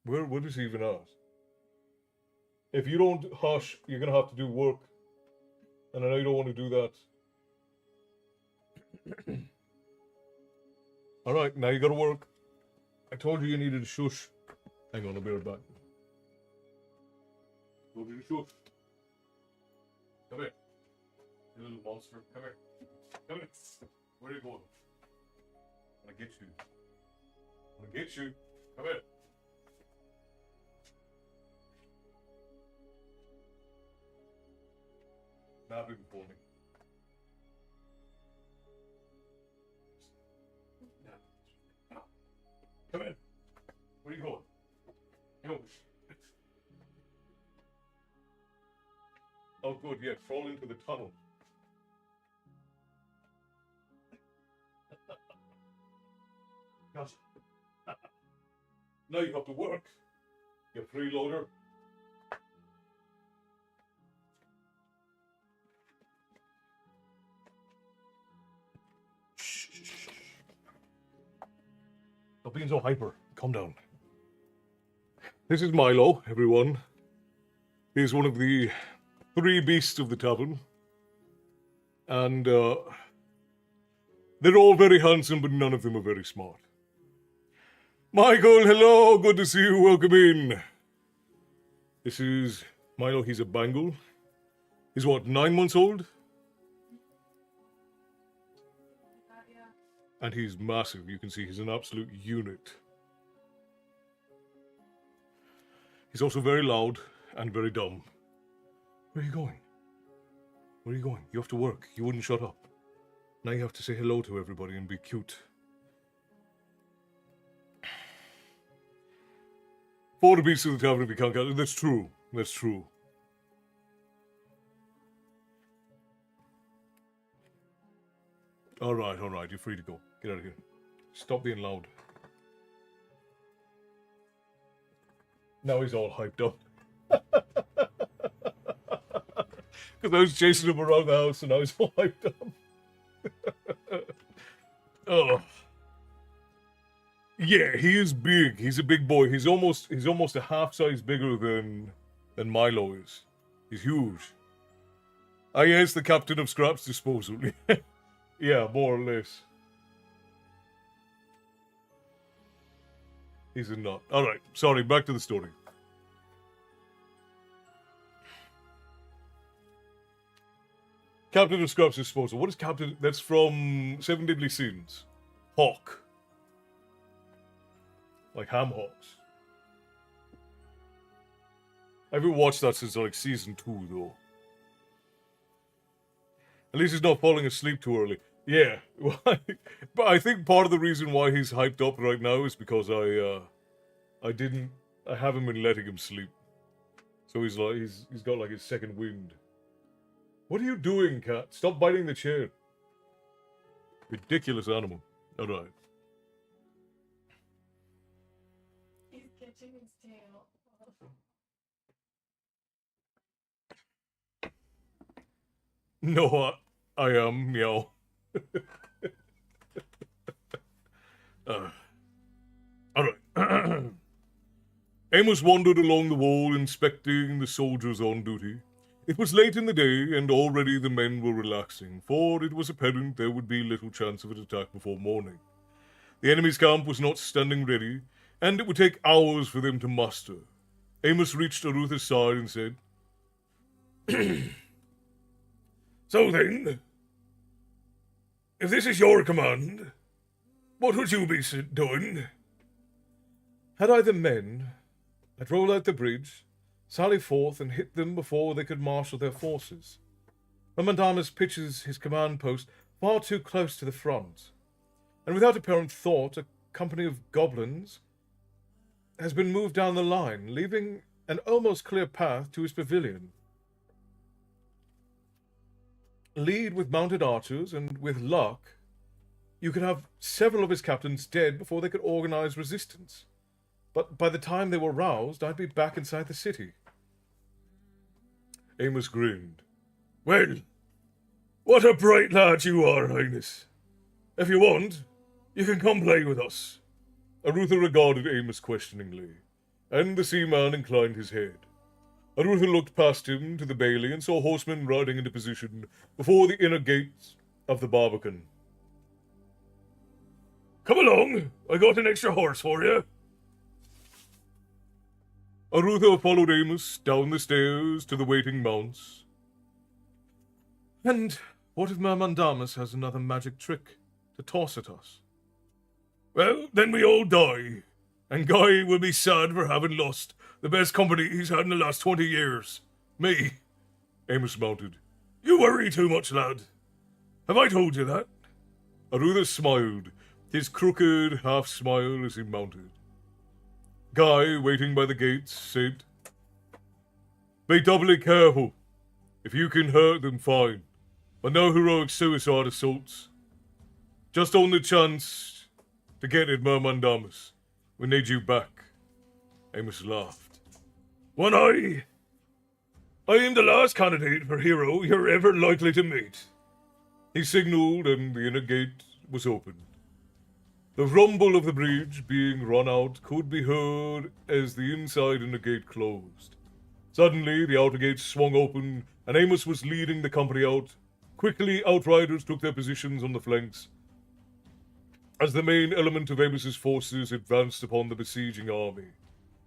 What does he even ask? If you don't hush, you're gonna have to do work. And I know you don't want to do that. Alright, now you gotta work. I told you needed a shush. Hang on, I'll be right back. Told you to shush. Come here. You little monster. Come here. Come here. Where are you going? I'm gonna get you. I'm gonna get you. Come here. Napping for me. Come in. Where are you going? Go. Oh, good. Yeah, crawl into the tunnel. Gosh. Now you have to work. You freeloader. Stop being so hyper. Calm down. This is Milo, everyone. He's one of the 3 beasts of the tavern. And, they're all very handsome, but none of them are very smart. Michael, hello! Good to see you. Welcome in. This is Milo. He's a Bengal. He's what, 9 months old? And he's massive. You can see he's an absolute unit. He's also very loud and very dumb. Where are you going? Where are you going? You have to work. You wouldn't shut up. Now you have to say hello to everybody and be cute. 4 beasts of the tavern if you can't count it. That's true. That's true. Alright, you're free to go. Get out of here. Stop being loud. Now he's all hyped up. Because I was chasing him around the house and I was all hyped up. Oh. Yeah, he is big. He's a big boy. He's almost a half size bigger than Milo is. He's huge. I is the captain of Scrap's disposal. Yeah, more or less. He's a nut. Alright, sorry, back to the story. Captain of Scrap's disposal. What is Captain? That's from Seven Deadly Sins. Hawk. Like ham hocks. I haven't watched that since like season 2 though. At least he's not falling asleep too early. Yeah, but I think part of the reason why he's hyped up right now is because I haven't been letting him sleep. So he's got like his second wind. What are you doing, cat? Stop biting the chair. Ridiculous animal. Alright. He's catching his tail. No, I am, meow. Alright. Amos wandered along the wall, inspecting the soldiers on duty. It was late in the day, and already the men were relaxing, for it was apparent there would be little chance of an attack before morning. The enemy's camp was not standing ready, and it would take hours for them to muster. Amos reached Arutha's side and said, "So then, if this is your command, what would you be doing?" Had I the men, I'd roll out the bridge, sally forth, and hit them before they could marshal their forces. Mandamus pitches his command post far too close to the front, and without apparent thought, a company of goblins has been moved down the line, leaving an almost clear path to his pavilion. Lead with mounted archers, and with luck, you could have several of his captains dead before they could organize resistance. But by the time they were roused, I'd be back inside the city. Amos grinned. "Well, what a bright lad you are, Highness. If you want, you can come play with us." Arutha regarded Amos questioningly, and the seaman inclined his head. Arutha looked past him to the bailey and saw horsemen riding into position before the inner gates of the Barbican. "Come along, I got an extra horse for you." Arutha followed Amos down the stairs to the waiting mounts. "And what if Mandamus has another magic trick to toss at us?" "Well, then we all die, and Guy will be sad for having lost the best company he's had in the last 20 years. Me." Amos mounted. "You worry too much, lad. Have I told you that?" Arutha smiled, his crooked half-smile as he mounted. Guy, waiting by the gates, said, "Be doubly careful. If you can hurt them, fine. But no heroic suicide assaults. Just on the chance to get at Mandamus. We need you back." Amos laughed. "When I am the last candidate for hero you're ever likely to meet." He signalled, and the inner gate was opened. The rumble of the bridge being run out could be heard as the inside inner gate closed. Suddenly, the outer gate swung open, and Amos was leading the company out. Quickly, outriders took their positions on the flanks, as the main element of Amos's forces advanced upon the besieging army.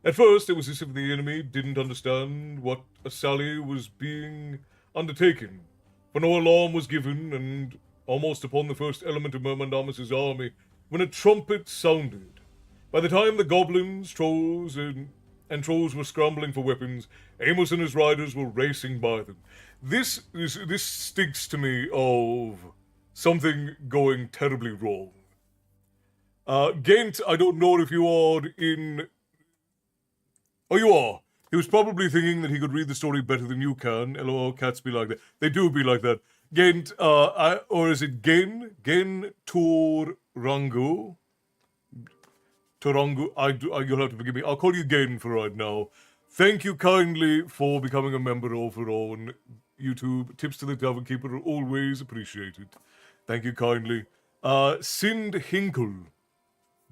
At first, it was as if the enemy didn't understand what a sally was being undertaken, for no alarm was given, and almost upon the first element of Mandamus's army, when a trumpet sounded. By the time the goblins, trolls, and trolls were scrambling for weapons, Amos and his riders were racing by them. This stinks to me of something going terribly wrong. Gent, I don't know if you are in. Oh, you are. He was probably thinking that he could read the story better than you can. LOL, cats be like that. They do be like that. Gent, or is it Gen? Gen Torango? Torango, you'll have to forgive me. I'll call you Gen for right now. Thank you kindly for becoming a member over on YouTube. Tips to the Tavern Keeper are always appreciated. Thank you kindly. Sind Hinkle.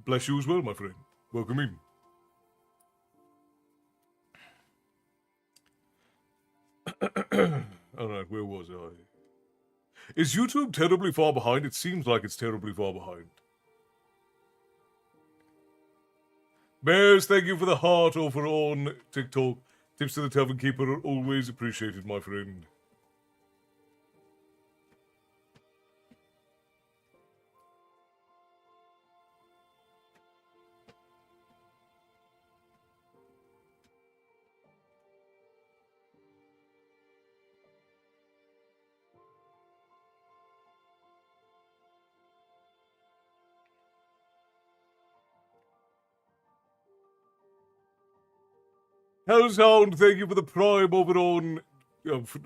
Bless you as well, my friend. Welcome in. Alright, where was I? Is YouTube terribly far behind? It seems like it's terribly far behind. Bears, thank you for the heart over on TikTok. Tips to the Tavern Keeper are always appreciated, my friend. Hellshound, thank you for the prime over on for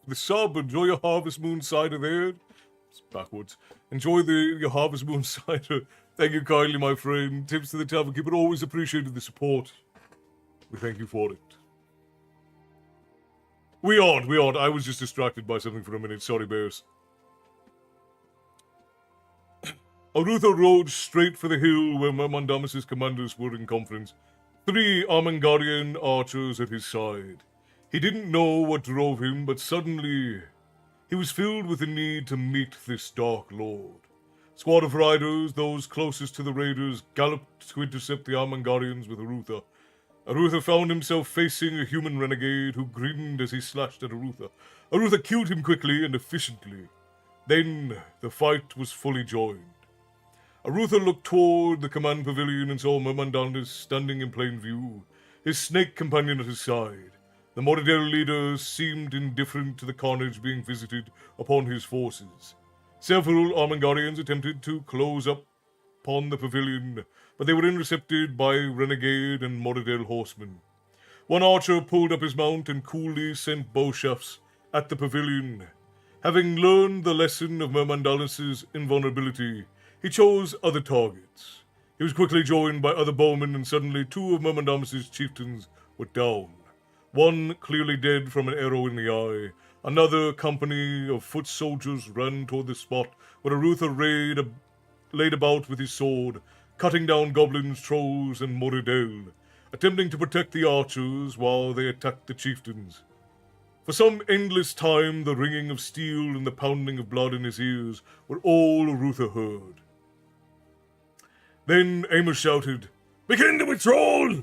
the sub. Enjoy your Harvest Moon cider there. It's backwards. Enjoy your Harvest Moon cider. Thank you kindly, my friend. Tips to the Tavern Keeper, always appreciated the support. We thank you for it. We aren't. I was just distracted by something for a minute. Sorry, bears. Arutha rode straight for the hill where Mermandamus' commanders were in conference. 3 Armangarian archers at his side. He didn't know what drove him, but suddenly he was filled with the need to meet this dark lord. Squad of riders, those closest to the raiders, galloped to intercept the Armangarians with Arutha. Arutha found himself facing a human renegade who grinned as he slashed at Arutha. Arutha killed him quickly and efficiently. Then the fight was fully joined. Arutha looked toward the command pavilion and saw Mermandanus standing in plain view, his snake companion at his side. The Moradel leader seemed indifferent to the carnage being visited upon his forces. Several Armangarians attempted to close up upon the pavilion, but they were intercepted by renegade and Moradel horsemen. One archer pulled up his mount and coolly sent bow shafts at the pavilion. Having learned the lesson of Mermandanus' invulnerability, he chose other targets. He was quickly joined by other bowmen, and suddenly 2 of Mermandamus' chieftains were down. One clearly dead from an arrow in the eye. Another company of foot soldiers ran toward the spot where Arutha laid about with his sword, cutting down goblins, trolls, and Moradel, attempting to protect the archers while they attacked the chieftains. For some endless time, the ringing of steel and the pounding of blood in his ears were all Arutha heard. Then Amos shouted, "Begin to withdraw!"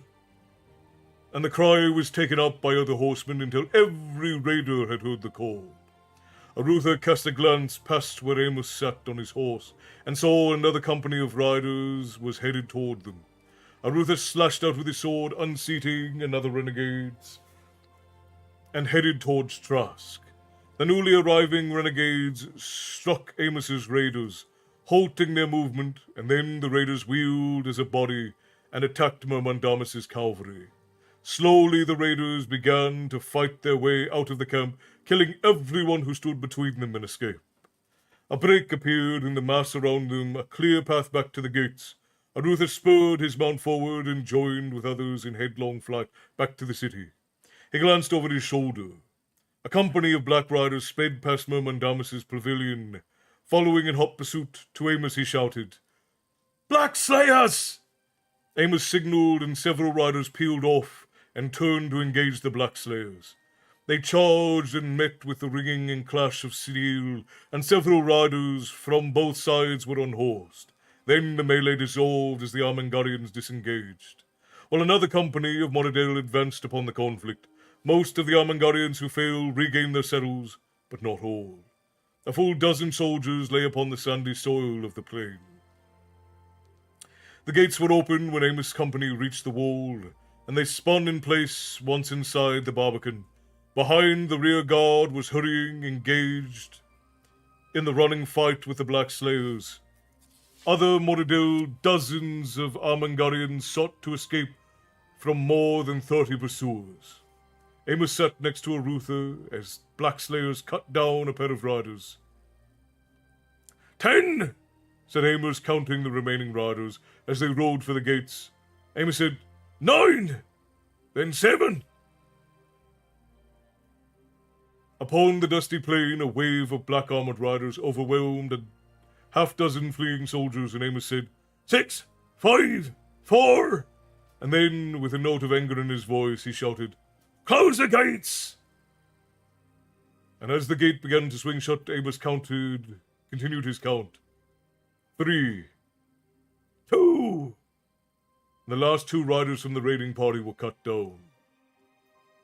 And the cry was taken up by other horsemen until every raider had heard the call. Arutha cast a glance past where Amos sat on his horse, and saw another company of riders was headed toward them. Arutha slashed out with his sword, unseating another renegades, and headed towards Trask. The newly arriving renegades struck Amos's raiders, halting their movement, and then the raiders wheeled as a body and attacked Mermandamus' cavalry. Slowly the raiders began to fight their way out of the camp, killing everyone who stood between them and escape. A break appeared in the mass around them, a clear path back to the gates. Arutha spurred his mount forward and joined with others in headlong flight back to the city. He glanced over his shoulder. A company of black riders sped past Mermandamus' pavilion. Following in hot pursuit to Amos, he shouted, "Black Slayers!" Amos signaled, and several riders peeled off and turned to engage the Black Slayers. They charged and met with the ringing and clash of steel, and several riders from both sides were unhorsed. Then the melee dissolved as the Armangarians disengaged. While another company of Moradel advanced upon the conflict, most of the Armangarians who fell regained their saddles, but not all. A full dozen soldiers lay upon the sandy soil of the plain. The gates were open when Amos' company reached the wall, and they spun in place once inside the barbican. Behind, the rear guard was hurrying, engaged in the running fight with the Black Slayers. Other Moradil, dozens of Armangarians sought to escape from more than 30 pursuers. Amos sat next to Arutha as Black Slayers cut down a pair of riders. 10! said Amos, counting the remaining riders as they rode for the gates. Amos said, 9! Then 7! Upon the dusty plain, a wave of black-armored riders overwhelmed a half-dozen fleeing soldiers, and Amos said, 6, 5, 4, and then, with a note of anger in his voice, he shouted, Close the gates! And as the gate began to swing shut, Amos continued his count. 3, 2, and the last 2 riders from the raiding party were cut down.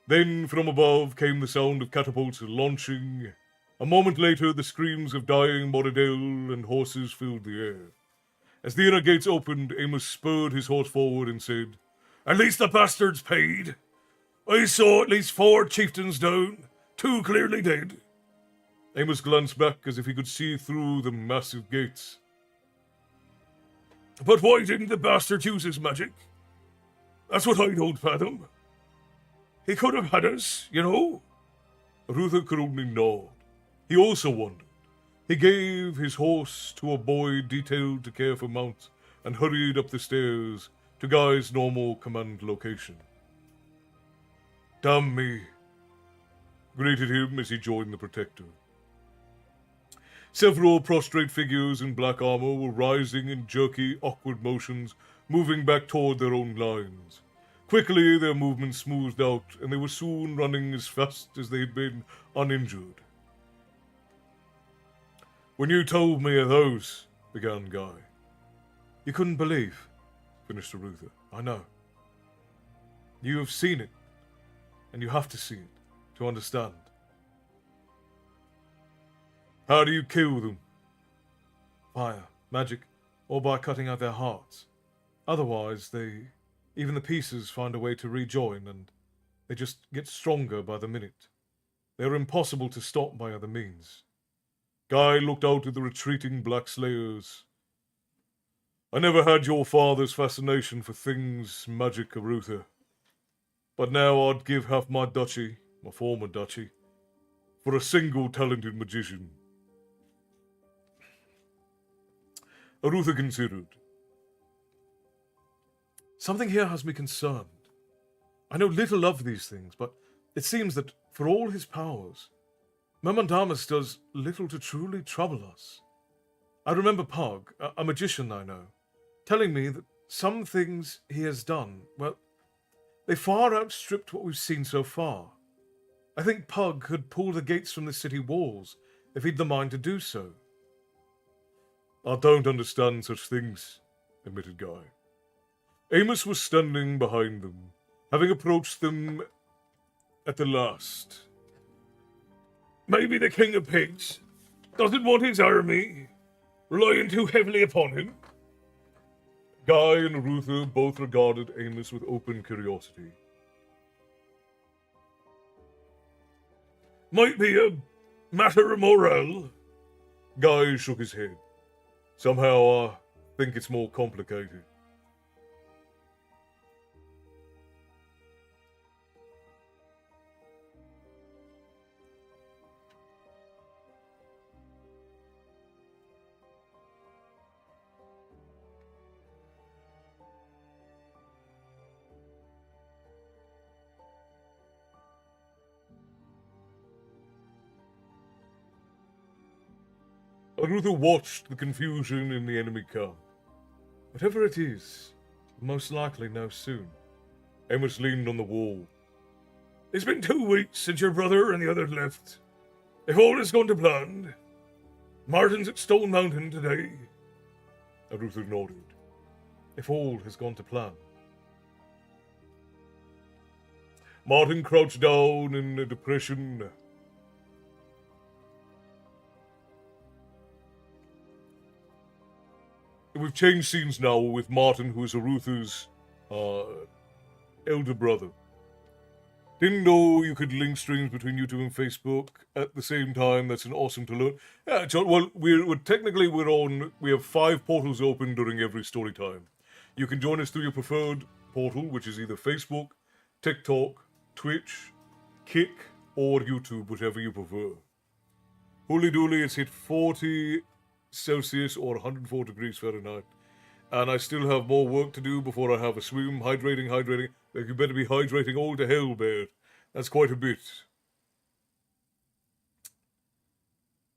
Then, from above, came the sound of catapults launching. A moment later, the screams of dying Moradel and horses filled the air. As the inner gates opened, Amos spurred his horse forward and said, At least the bastards paid. I saw at least 4 chieftains down, 2 clearly dead. Amos glanced back as if he could see through the massive gates. But why didn't the bastard use his magic? That's what I don't fathom. He could have had us, you know. Arutha could only nod. He also wondered. He gave his horse to a boy detailed to care for mounts and hurried up the stairs to Guy's normal command location. Damn me, greeted him as he joined the Protector. Several prostrate figures in black armor were rising in jerky, awkward motions, moving back toward their own lines. Quickly, their movements smoothed out, and they were soon running as fast as they had been uninjured. When you told me of those, began Guy. You couldn't believe, finished Arutha. I know. You have seen it, and you have to see it to understand. How do you kill them? Fire, magic, or by cutting out their hearts. Otherwise, even the pieces find a way to rejoin, and they just get stronger by the minute. They're impossible to stop by other means. Guy looked out at the retreating Black Slayers. I never had your father's fascination for things magic, Arutha. But now I'd give half my duchy, my former duchy, for a single talented magician. Arutha considered. Something here has me concerned. I know little of these things, but it seems that for all his powers, Mermandamus does little to truly trouble us. I remember Pug, a magician I know, telling me that some things he has done, well, they far outstripped what we've seen so far. I think Pug could pull the gates from the city walls if he'd the mind to do so. I don't understand such things, admitted Guy. Amos was standing behind them, having approached them at the last. Maybe the King of Pigs doesn't want his army relying too heavily upon him. Guy and Arutha both regarded Amos with open curiosity. Might be a matter of morale. Guy shook his head. Somehow I think it's more complicated. Arutha watched the confusion in the enemy camp. Whatever it is, we'll most likely know soon. Amos leaned on the wall. It's been 2 weeks since your brother and the others left. If all is going to plan, Martin's at Stone Mountain today. Arutha nodded. If all has gone to plan. Martin crouched down in a depression. We've changed scenes now with Martin, who is Arutha's elder brother. Didn't know you could link streams between YouTube and Facebook at the same time. That's an awesome to learn. Yeah, John, well, we have 5 portals open during every story time. You can join us through your preferred portal, which is either Facebook, TikTok, Twitch, Kick, or YouTube, whichever you prefer. Holy dooly, it's hit 40 Celsius or 104 degrees Fahrenheit. And I still have more work to do before I have a swim. Hydrating. Like, you better be hydrating all to hell, Bear. That's quite a bit.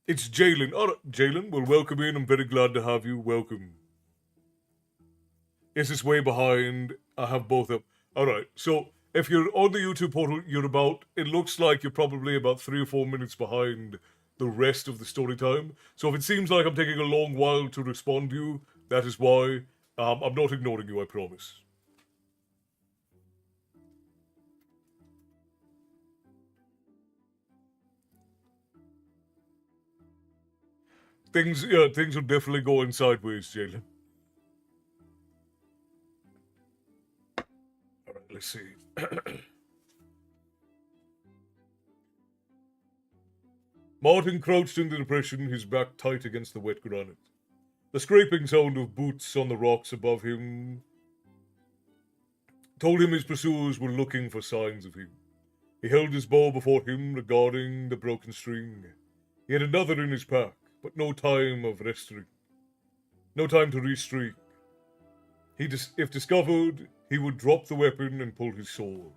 It's Jalen. All right, Jalen, well, welcome in. I'm very glad to have you. Welcome. Is this way behind? I have both up. All right, so if you're on the YouTube portal, it looks like you're probably about 3 or 4 minutes behind the rest of the story time. So if it seems like I'm taking a long while to respond to you, that is why. I'm not ignoring you, I promise. Things are definitely going sideways, Jalen. All right, let's see. Martin crouched in the depression, his back tight against the wet granite. The scraping sound of boots on the rocks above him told him his pursuers were looking for signs of him. He held his bow before him, regarding the broken string. He had another in his pack, but no time of resting. No time to restreak. If discovered, he would drop the weapon and pull his sword.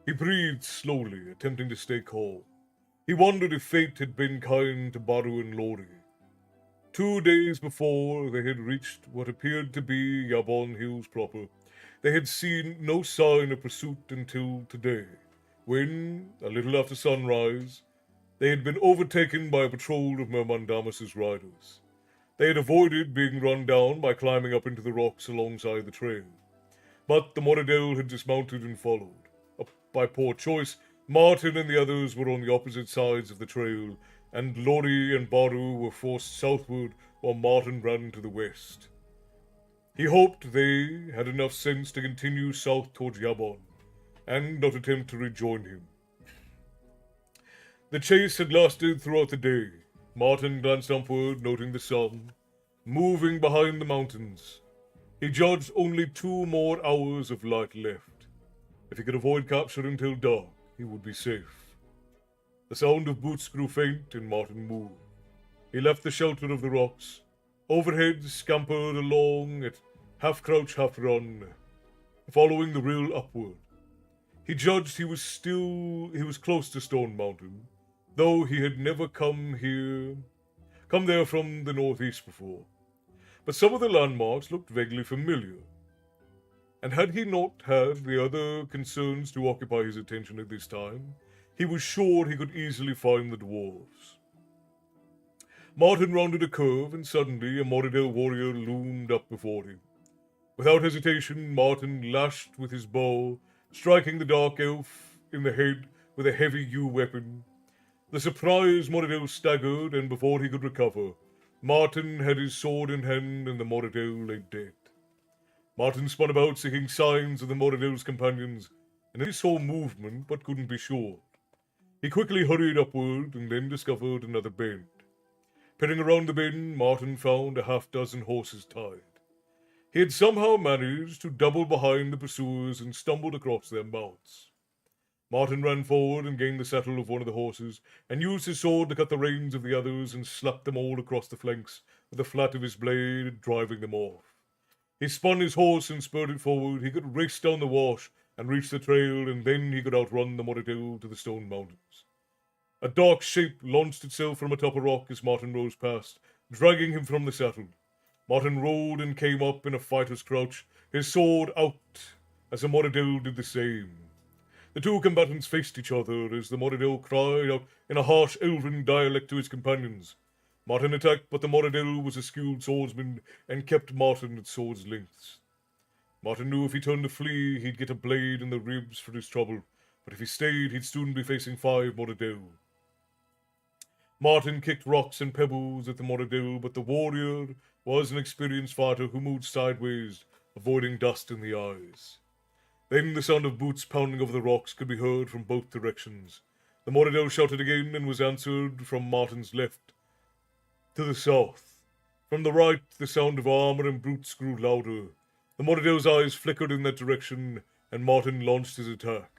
He breathed slowly, attempting to stay calm. He wondered if fate had been kind to Baru and Lori. 2 days before they had reached what appeared to be Yabon Hills proper, they had seen no sign of pursuit until today, when, a little after sunrise, they had been overtaken by a patrol of Mermandamus's riders. They had avoided being run down by climbing up into the rocks alongside the trail. But the Moradel had dismounted and followed. By poor choice, Martin and the others were on the opposite sides of the trail, and Lori and Baru were forced southward while Martin ran to the west. He hoped they had enough sense to continue south towards Yabon, and not attempt to rejoin him. The chase had lasted throughout the day. Martin glanced upward, noting the sun, moving behind the mountains. He judged only 2 more hours of light left. If he could avoid capture until dark, he would be safe. The sound of boots grew faint, and Martin moved. He left the shelter of the rocks. Overhead, scampered along at half crouch, half run, following the rill upward. He judged he was close to Stone Mountain, though he had never come there from the northeast before. But some of the landmarks looked vaguely familiar. And had he not had the other concerns to occupy his attention at this time, he was sure he could easily find the dwarves. Martin rounded a curve, and suddenly a Moradel warrior loomed up before him. Without hesitation, Martin lashed with his bow, striking the dark elf in the head with a heavy yew weapon. The surprised Moradel staggered, and before he could recover, Martin had his sword in hand, and the Moradel lay dead. Martin spun about, seeking signs of the Moradel's companions, and he saw movement, but couldn't be sure. He quickly hurried upward, and then discovered another bend. Peering around the bend, Martin found a half-dozen horses tied. He had somehow managed to double behind the pursuers and stumbled across their mounts. Martin ran forward and gained the saddle of one of the horses, and used his sword to cut the reins of the others and slapped them all across the flanks with the flat of his blade, driving them off. He spun his horse and spurred it forward. He could race down the wash and reach the trail, and then he could outrun the Moradel to the Stone Mountains. A dark shape launched itself from atop a rock as Martin rose past, dragging him from the saddle. Martin rolled and came up in a fighter's crouch, his sword out, as the Moradel did the same. The 2 combatants faced each other as the Moradel cried out in a harsh elven dialect to his companions. Martin attacked, but the Moradel was a skilled swordsman and kept Martin at sword's lengths. Martin knew if he turned to flee, he'd get a blade in the ribs for his trouble, but if he stayed, he'd soon be facing 5 Moradel. Martin kicked rocks and pebbles at the Moradel, but the warrior was an experienced fighter who moved sideways, avoiding dust in the eyes. Then the sound of boots pounding over the rocks could be heard from both directions. The Moradel shouted again and was answered from Martin's left. To the south. From the right, the sound of armor and boots grew louder. The Moradel's eyes flickered in that direction, and Martin launched his attack.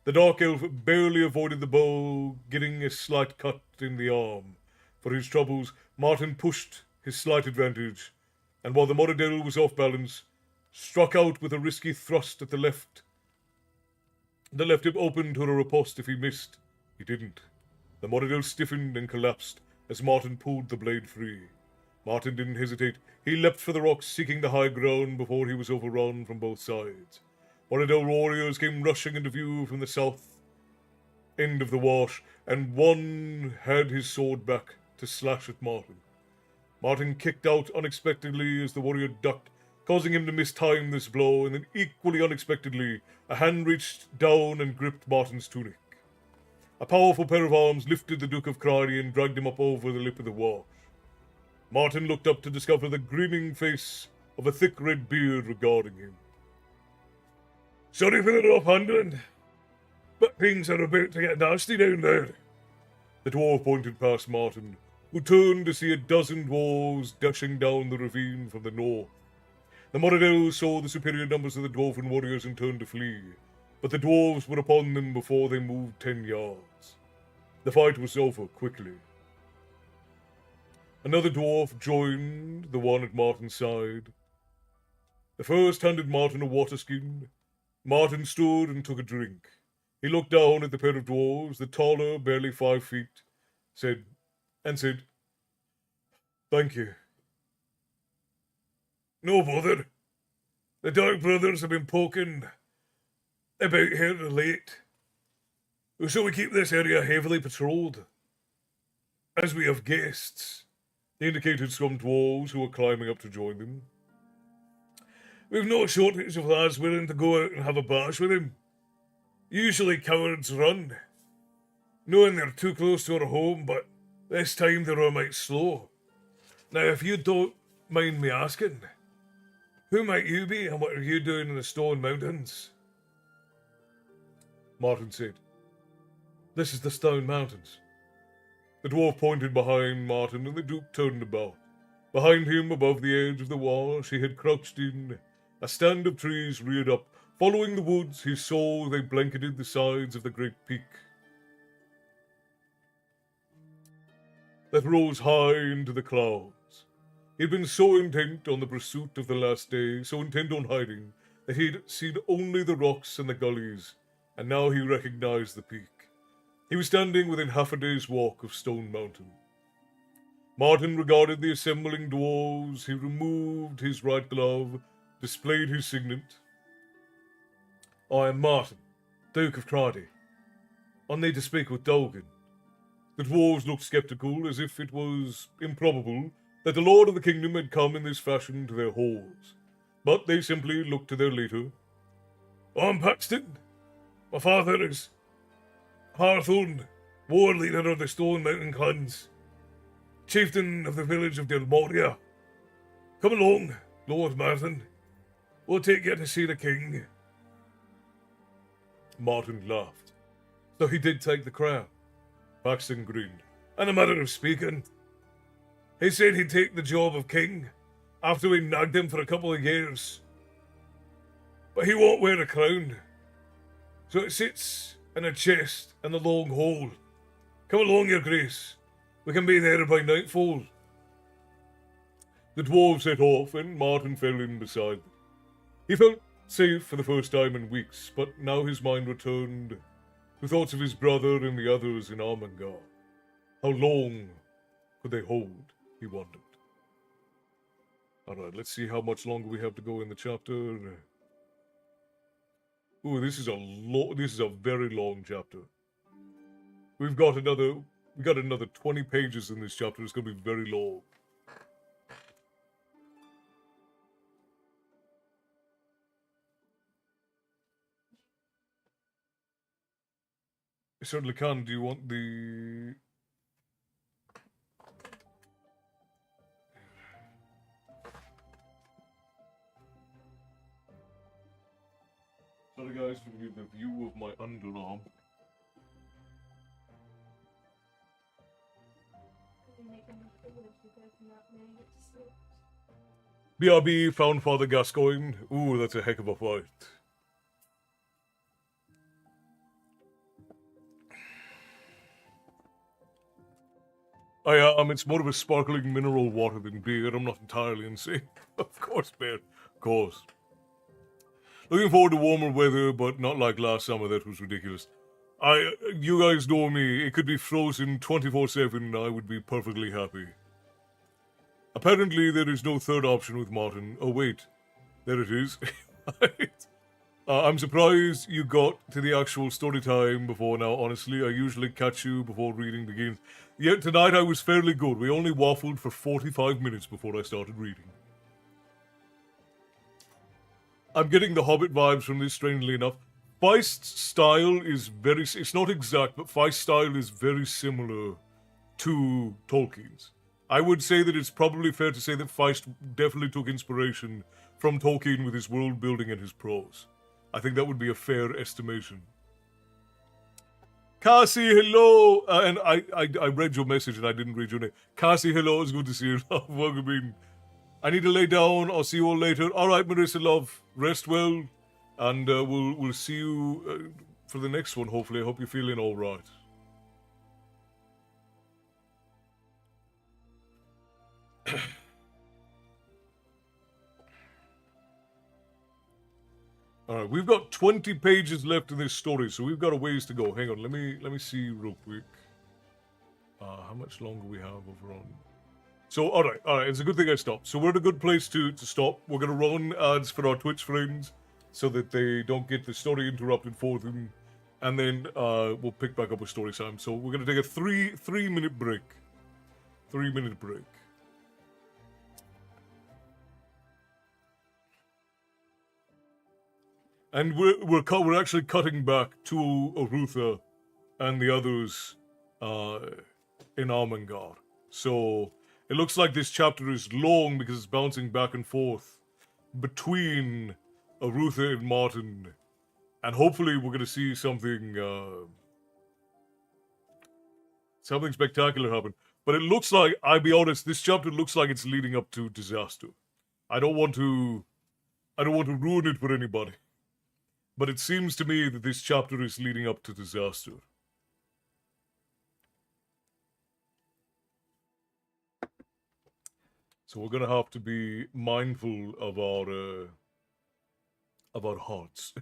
The Dark Elf barely avoided the bow, getting a slight cut in the arm. For his troubles, Martin pushed his slight advantage, and while the Moradel was off balance, struck out with a risky thrust at the left. That left him open to a riposte if he missed. He didn't. The Moradel stiffened and collapsed as Martin pulled the blade free. Martin didn't hesitate. He leapt for the rocks, seeking the high ground before he was overrun from both sides. Moradel warriors came rushing into view from the south end of the wash, and one had his sword back to slash at Martin. Martin kicked out unexpectedly as the warrior ducked, causing him to mistime this blow, and then equally unexpectedly, a hand reached down and gripped Martin's tunic. A powerful pair of arms lifted the Duke of Crary and dragged him up over the lip of the wash. Martin looked up to discover the grinning face of a thick red beard regarding him. "Sorry for the rough handling, but things are about to get nasty down there." The dwarf pointed past Martin, who turned to see a dozen dwarves dashing down the ravine from the north. The Moradel saw the superior numbers of the dwarven warriors and turned to flee, but the dwarves were upon them before they moved 10 yards. The fight was over quickly. Another dwarf joined the one at Martin's side. The first handed Martin a water skin. Martin stood and took a drink. He looked down at the pair of dwarves, the taller, barely 5 feet, said, "Thank you." "No bother. The Dark Brothers have been poking about here late, so we keep this area heavily patrolled. As we have guests," they indicated some dwarves who were climbing up to join them. "We've no shortage of lads willing to go out and have a bash with him. Usually cowards run, knowing they're too close to our home, but this time they're a mite slow. Now, if you don't mind me asking, who might you be and what are you doing in the Stone Mountains?" Martin said, "This is the Stone Mountains." The dwarf pointed behind Martin and the Duke turned about. Behind him, above the edge of the wash, he had crouched in. A stand of trees reared up. Following the woods, he saw they blanketed the sides of the great peak that rose high into the clouds. He had been so intent on the pursuit of the last day, so intent on hiding, that he had seen only the rocks and the gullies, and now he recognized the peak. He was standing within half a day's walk of Stone Mountain. Martin regarded the assembling dwarves. He removed his right glove, displayed his signet. "I am Martin, Duke of Crady. I need to speak with Dogan." The dwarves looked skeptical, as if it was improbable that the lord of the kingdom had come in this fashion to their halls. But they simply looked to their leader. "I'm Paxton. My father is Harthorn, war leader of the Stone Mountain clans, chieftain of the village of Delmoria. Come along, Lord Martin. We'll take you to see the king." Martin laughed. "So he did take the crown?" Paxton grinned. "And a matter of speaking. He said he'd take the job of king after we nagged him for a couple of years. But he won't wear a crown, so it sits in a chest in the long hall. Come along, your grace. We can be there by nightfall." The dwarves set off, and Martin fell in beside them. He felt safe for the first time in weeks, but now his mind returned to thoughts of his brother and the others in Armengar. How long could they hold, he wondered. Alright, let's see how much longer we have to go in the chapter. Ooh, this is a very long chapter. We got another 20 pages in this chapter. It's going to be very long. I certainly can. Do you want the... Sorry guys for the view of my underarm. BRB found Father Gascoigne. Ooh, that's a heck of a fight. It's more of a sparkling mineral water than beer. I'm not entirely insane. Of course, beer. Of course. Looking forward to warmer weather, but not like last summer. That was ridiculous. You guys know me. It could be frozen 24/7 and I would be perfectly happy. Apparently, there is no third option with Martin. Oh, wait. There it is. Right. I'm surprised you got to the actual story time before now, honestly. I usually catch you before reading begins. Yet tonight I was fairly good. We only waffled for 45 minutes before I started reading. I'm getting the Hobbit vibes from this, strangely enough. Feist's style is it's not exact, but Feist's style is very similar to Tolkien's. I would say that it's probably fair to say that Feist definitely took inspiration from Tolkien with his world building and his prose. I think that would be a fair estimation. Cassie, hello! And I read your message and I didn't read your name. Cassie, hello, it's good to see you. Welcome in. I need to lay down. I'll see you all later. All right, Marissa, love. Rest well. And we'll see you for the next one, hopefully. I hope you're feeling all right. All right, we've got 20 pages left in this story, so we've got a ways to go. Hang on, let me see real quick. How much longer we have over on? So, all right, it's a good thing I stopped. So we're in a good place to stop. We're gonna run ads for our Twitch friends so that they don't get the story interrupted for them, and then we'll pick back up with story time. So we're gonna take a three-minute break. 3-minute break. And we're actually cutting back to Arutha and the others in Armengar. So it looks like this chapter is long because it's bouncing back and forth between Arutha and Martin. And hopefully we're going to see something spectacular happen. But it looks like, I'll be honest, this chapter looks like it's leading up to disaster. I don't want to ruin it for anybody. But it seems to me that this chapter is leading up to disaster. So we're gonna have to be mindful of our hearts.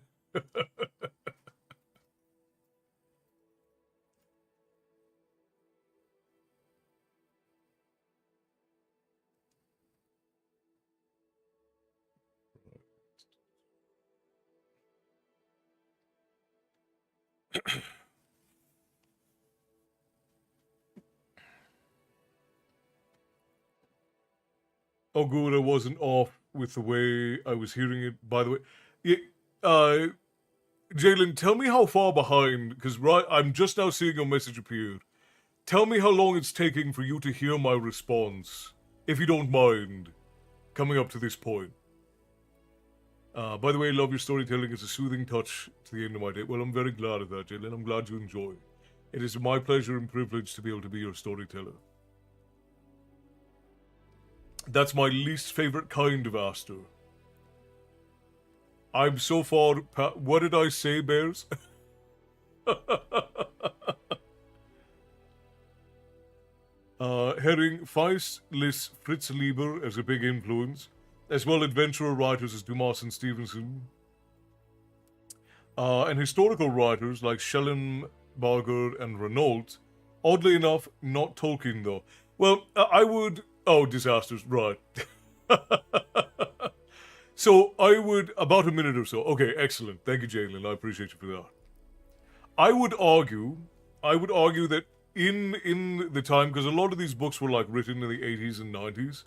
Oh, good, I wasn't off with the way I was hearing it. By the way, Jalen, tell me how far behind, because I'm just now seeing your message appear. Tell me how long it's taking for you to hear my response, if you don't mind, coming up to this point. By the way, I love your storytelling. It's a soothing touch to the end of my day. Well, I'm very glad of that, Jalen. I'm glad you enjoy. It is my pleasure and privilege to be able to be your storyteller. That's my least favorite kind of Aster. I'm so far what did I say, Bears? Herring, Feist lists Fritz Lieber as a big influence, as well adventurer writers as Dumas and Stevenson. And historical writers like Schellenberger and Renault. Oddly enough, not Tolkien, though. Well, I would... Oh, disasters, right. So, I would... About a minute or so. Okay, excellent. Thank you, Jalen. I appreciate you for that. I would argue that in the time, because a lot of these books were, like, written in the 80s and 90s,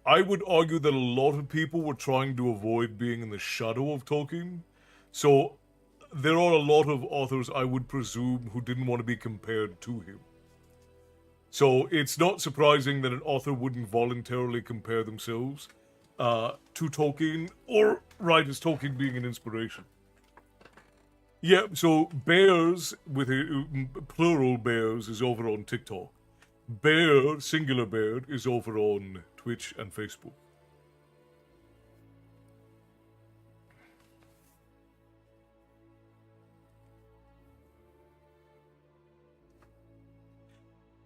I would argue that a lot of people were trying to avoid being in the shadow of Tolkien. So, there are a lot of authors, I would presume, who didn't want to be compared to him. So it's not surprising that an author wouldn't voluntarily compare themselves to Tolkien, or write as Tolkien being an inspiration. Yeah, so bears with a plural bears is over on TikTok. Bear, singular bear, is over on Twitch and Facebook.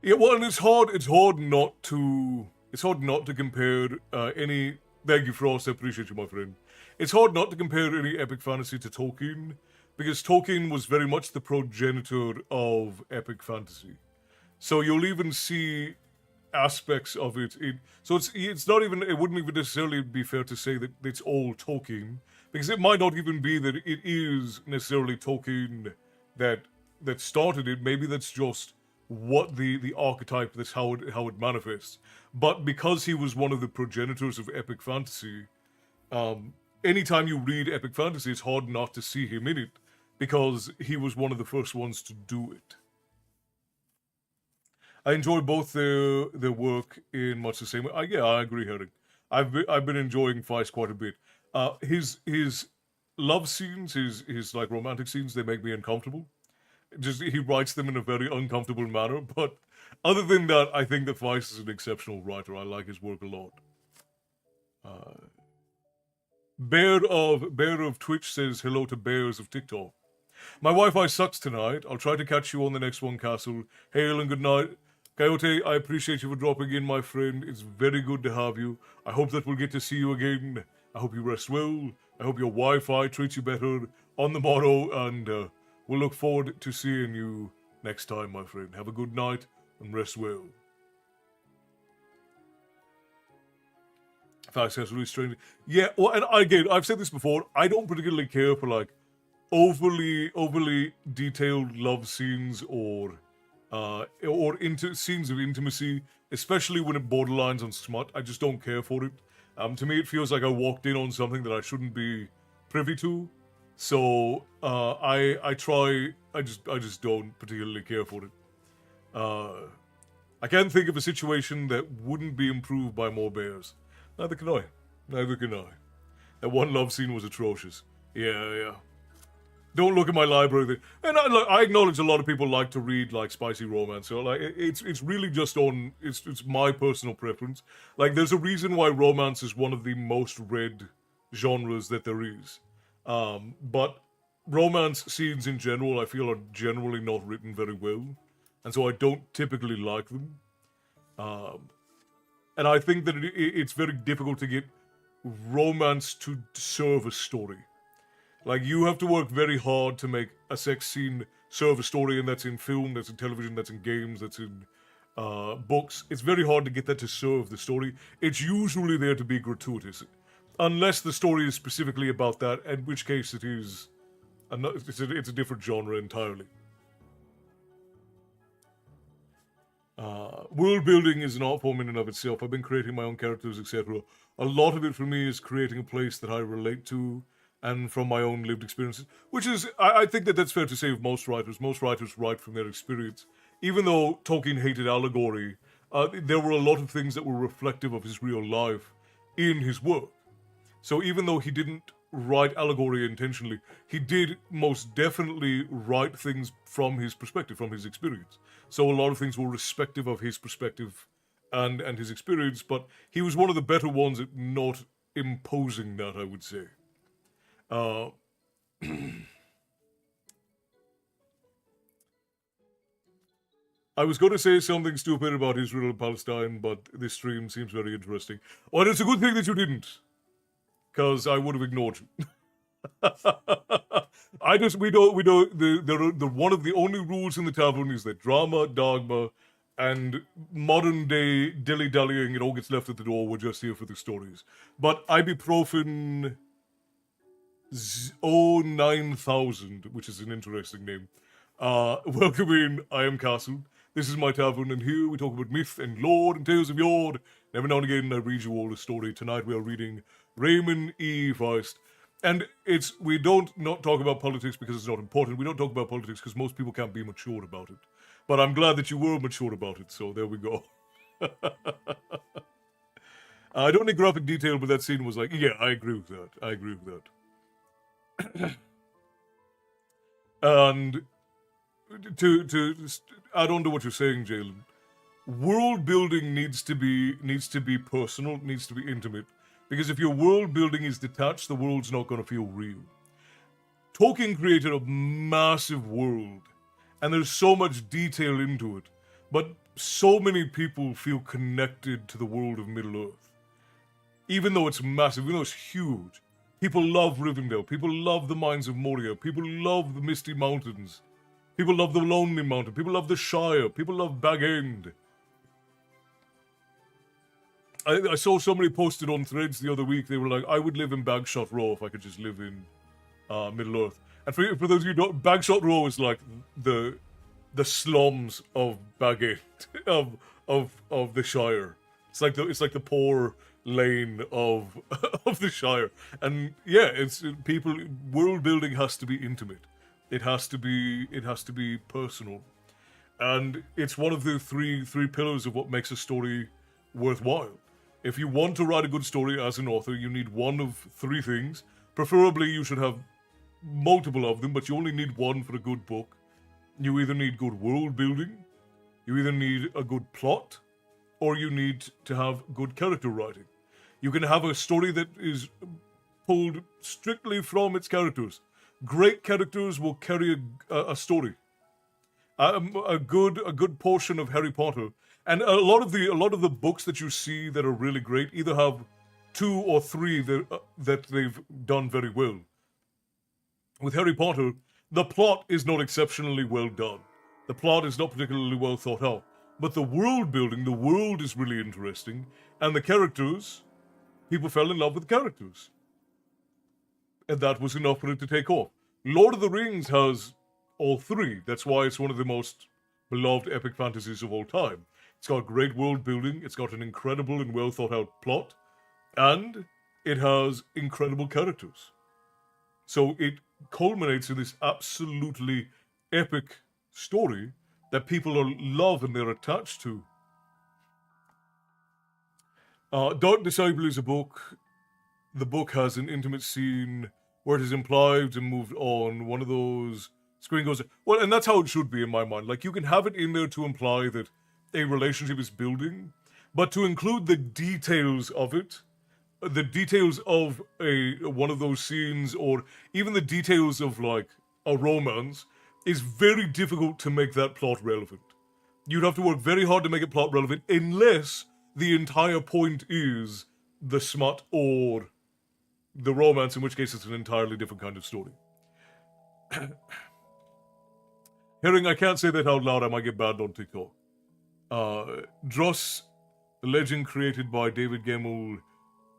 Yeah, well, and it's hard. It's hard not to. It's hard not to compare any. Thank you, Frost. I appreciate you, my friend. It's hard not to compare any epic fantasy to Tolkien, because Tolkien was very much the progenitor of epic fantasy. So you'll even see aspects of it. So it's not even. It wouldn't even necessarily be fair to say that it's all Tolkien, because it might not even be that it is necessarily Tolkien that started it. Maybe that's just what the archetype, that's how it manifests. But because he was one of the progenitors of epic fantasy, anytime you read epic fantasy, it's hard not to see him in it, because he was one of the first ones to do it. I enjoy both their work in much the same way. Yeah, I agree, Herrick. I've been enjoying Feist quite a bit. His love scenes, his like romantic scenes, they make me uncomfortable. Just he writes them in a very uncomfortable manner. But other than that, I think that Feist is an exceptional writer. I like his work a lot. Bear of Twitch says hello to Bears of TikTok. My Wi-Fi sucks tonight. I'll try to catch you on the next one, Castle. Hail and good night. Coyote, I appreciate you for dropping in, my friend. It's very good to have you. I hope that we'll get to see you again. I hope you rest well. I hope your Wi-Fi treats you better on the morrow, and we'll look forward to seeing you next time, my friend. Have a good night and rest well. Facts, that's really strange. Yeah, well, and again, I've said this before. I don't particularly care for like overly detailed love scenes or into scenes of intimacy, especially when it borderlines on smut. I just don't care for it. To me, it feels like I walked in on something that I shouldn't be privy to. So I just don't particularly care for it. I can't think of a situation that wouldn't be improved by more bears. Neither can I. Neither can I. That one love scene was atrocious. Yeah. Don't look at my library. And I acknowledge a lot of people like to read like spicy romance. So like it's really just on it's my personal preference. Like there's a reason why romance is one of the most read genres that there is. But romance scenes in general, I feel, are generally not written very well, and so I don't typically like them. And I think that it's very difficult to get romance to serve a story. Like, you have to work very hard to make a sex scene serve a story, and that's in film, that's in television, that's in games, that's in books. It's very hard to get that to serve the story. It's usually there to be gratuitous, unless the story is specifically about that, in which case it is it's a different genre entirely. World building is an art form in and of itself. I've been creating my own characters, etc. A lot of it for me is creating a place that I relate to, and from my own lived experiences, which is, I think that that's fair to say of most writers. Most writers write from their experience. Even though Tolkien hated allegory, there were a lot of things that were reflective of his real life in his work. So even though he didn't write allegory intentionally, he did most definitely write things from his perspective, from his experience. So a lot of things were respective of his perspective and his experience, but he was one of the better ones at not imposing that, I would say. I was going to say something stupid about Israel and Palestine, but this stream seems very interesting. Well, it's a good thing that you didn't, because I would have ignored you. We don't, the one of the only rules in the tavern is that drama, dogma, and modern day dilly-dallying, it all gets left at the door. We're just here for the stories. But ibuprofen 9000, which is an interesting name. Welcome in, I am Castle. This is my tavern, and here we talk about myth and lore and tales of yore. Every now and again, I read you all a story. Tonight we are reading Raymond E. Feist. And we don't not talk about politics because it's not important. We don't talk about politics because most people can't be mature about it. But I'm glad that you were mature about it, so there we go. I don't need graphic detail, but that scene was like, yeah, I agree with that. And to add on to what you're saying, Jalen, world building needs to be personal, needs to be intimate. Because if your world building is detached, the world's not going to feel real. Tolkien created a massive world, and there's so much detail into it, but so many people feel connected to the world of Middle-earth. Even though it's massive, even though it's huge. People love Rivendell, people love the Mines of Moria, people love the Misty Mountains, people love the Lonely Mountain, people love the Shire, people love Bag End. I saw somebody posted on Threads the other week, they were like, I would live in Bagshot Row if I could just live in Middle-earth. And for those of you who don't, Bagshot Row is like the slums of Bag End, of the Shire. It's like the poor lane of of the Shire. And yeah, it's people. World building has to be intimate. It has to be personal, and it's one of the three pillars of what makes a story worthwhile. If you want to write a good story as an author, you need one of three things. Preferably, you should have multiple of them, but you only need one for a good book. You either need good world building, you either need a good plot, or you need to have good character writing. You can have a story that is pulled strictly from its characters. Great characters will carry a story. A good portion of Harry Potter, and a lot of the books that you see that are really great either have 2 or 3 that they've done very well. With Harry Potter, the plot is not exceptionally well done. The plot is not particularly well thought out. But the world building, the world is really interesting, and the characters, people fell in love with the characters. And that was enough for it to take off. Lord of the Rings has all 3. That's why it's one of the most beloved epic fantasies of all time. It's got great world building, it's got an incredible and well thought out plot, and it has incredible characters. So it culminates in this absolutely epic story that people love and they're attached to. Dark Disciple is a book. The book has an intimate scene where it is implied and moved on. One of those screen goes, well, and that's how it should be in my mind. Like, you can have it in there to imply that a relationship is building, but to include the details of it, the details of one of those scenes, or even the details of like a romance, is very difficult to make that plot relevant. You'd have to work very hard to make it plot relevant, unless the entire point is the smut or the romance, in which case it's an entirely different kind of story. Herring, I can't say that out loud, I might get banned on TikTok. Dross, the legend created by David Gemmell,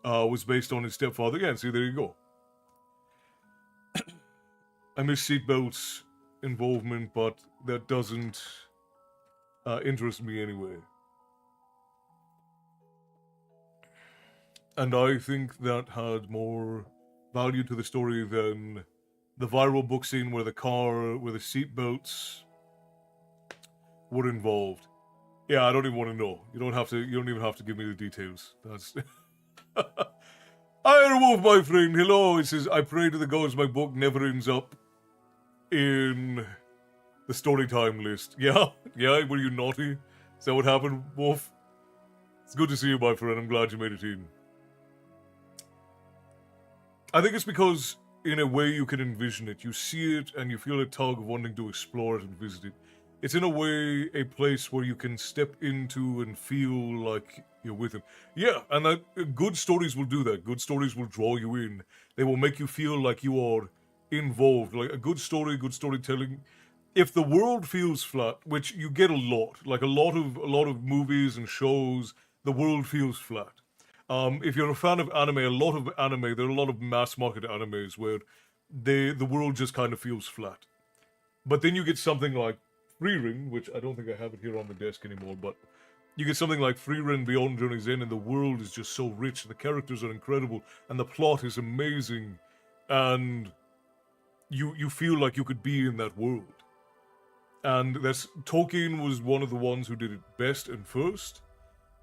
was based on his stepfather. Yeah, see, there you go. I miss Seatbelt's involvement, but that doesn't interest me anyway. And I think that had more value to the story than the viral book scene where the seatbelts were involved. Yeah, I don't even want to know. You don't even have to give me the details. That's Irewolf, my friend, hello. It says, I pray to the gods my book never ends up in the Storytime list. Yeah, were you naughty? Is that what happened, Wolf? It's good to see you, my friend. I'm glad you made it in. I think it's because, in a way, you can envision it. You see it, and you feel a tug of wanting to explore it and visit it. It's, in a way, a place where you can step into and feel like you're with him. Yeah, and good stories will do that. Good stories will draw you in. They will make you feel like you are involved. Like, a good story, good storytelling. If the world feels flat, which you get a lot, like a lot of movies and shows, the world feels flat. If you're a fan of anime, there are a lot of mass market animes where the world just kind of feels flat. But then you get something like Frieren, which I don't think I have it here on the desk anymore, but you get something like Frieren Beyond Journey's End, and the world is just so rich, the characters are incredible, and the plot is amazing, and you feel like you could be in that world. And Tolkien was one of the ones who did it best and first,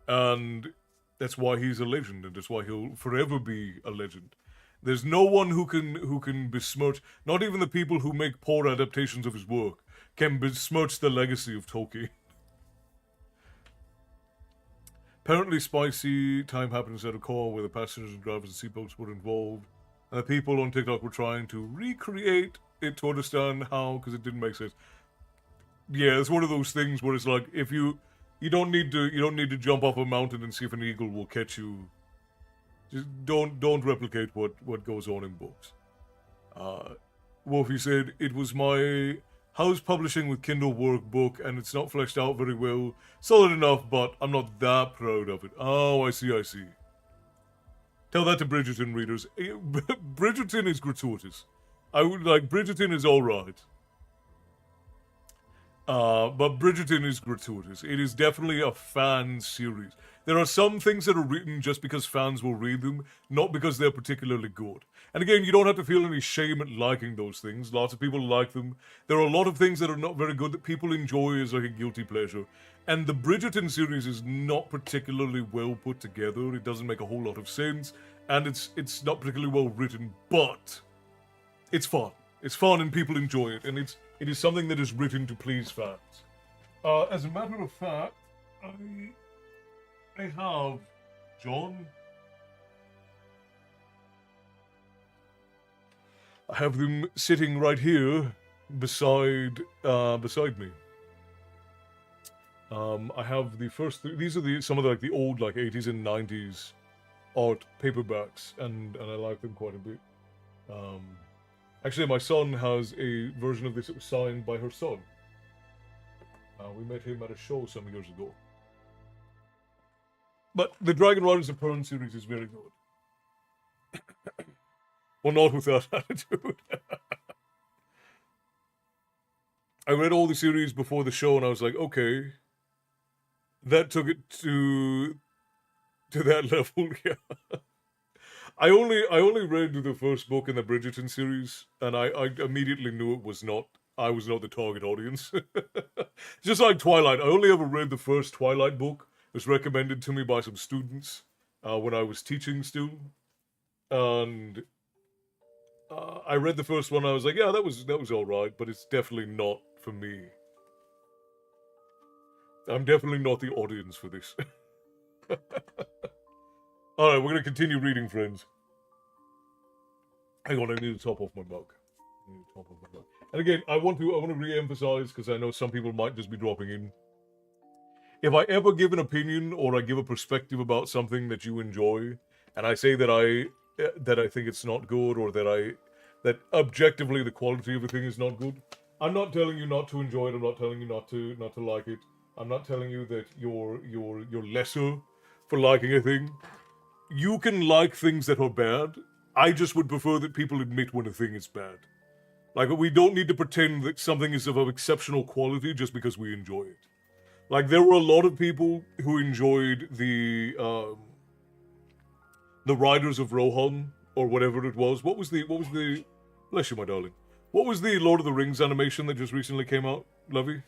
and that's why he's a legend, and that's why he'll forever be a legend. There's no one who can besmirch. Not even the people who make poor adaptations of his work can besmirch the legacy of Tolkien. Apparently, spicy time happened inside a car where the passengers and drivers and seatbelts were involved, and the people on TikTok were trying to recreate it to understand how, because it didn't make sense. Yeah, it's one of those things where it's like if you don't need to jump off a mountain and see if an eagle will catch you. Just don't replicate what goes on in books. Wolfie said it was my house publishing with Kindle workbook, and it's not fleshed out very well. Solid enough, but I'm not that proud of it. Oh, I see. Tell that to Bridgerton readers. Bridgerton is gratuitous. I would like Bridgerton is all right. But Bridgerton is gratuitous. It is definitely a fan series. There are some things that are written just because fans will read them, not because they're particularly good. And again, you don't have to feel any shame at liking those things. Lots of people like them. There are a lot of things that are not very good that people enjoy as like a guilty pleasure. And the Bridgerton series is not particularly well put together. It doesn't make a whole lot of sense. And it's not particularly well written, but it's fun. It's fun and people enjoy it. And it is something that is written to please fans. As a matter of fact, I have John. I have them sitting right here beside me. I have the first. These are some of the, like the old 80s and 90s art paperbacks, and I like them quite a bit. Actually, my son has a version of this that was signed by her son. We met him at a show some years ago. But the Dragon Riders of Pern series is very good. Well, not with that attitude. I read all the series before the show, and I was like, okay, that took it to that level. Yeah. I only read the first book in the Bridgerton series, and I immediately knew I was not the target audience. Just like Twilight, I only ever read the first Twilight book. It was recommended to me by some students when I was teaching still, and I read the first one. I was like, yeah, that was all right, but it's definitely not for me. I'm definitely not the audience for this. All right, we're gonna continue reading, friends. Hang on, I need to top off my mug. And again, I want to re-emphasize, because I know some people might just be dropping in. If I ever give an opinion or I give a perspective about something that you enjoy, and I say that I think it's not good, or that objectively the quality of a thing is not good, I'm not telling you not to enjoy it. I'm not telling you not to like it. I'm not telling you that you're lesser for liking a thing. You can like things that are bad. I just would prefer that people admit when a thing is bad. Like, we don't need to pretend that something is of exceptional quality just because we enjoy it. Like, there were a lot of people who enjoyed the Riders of Rohan, or whatever it was. What was the bless you, my darling. What was the Lord of the Rings animation that just recently came out, Lovey?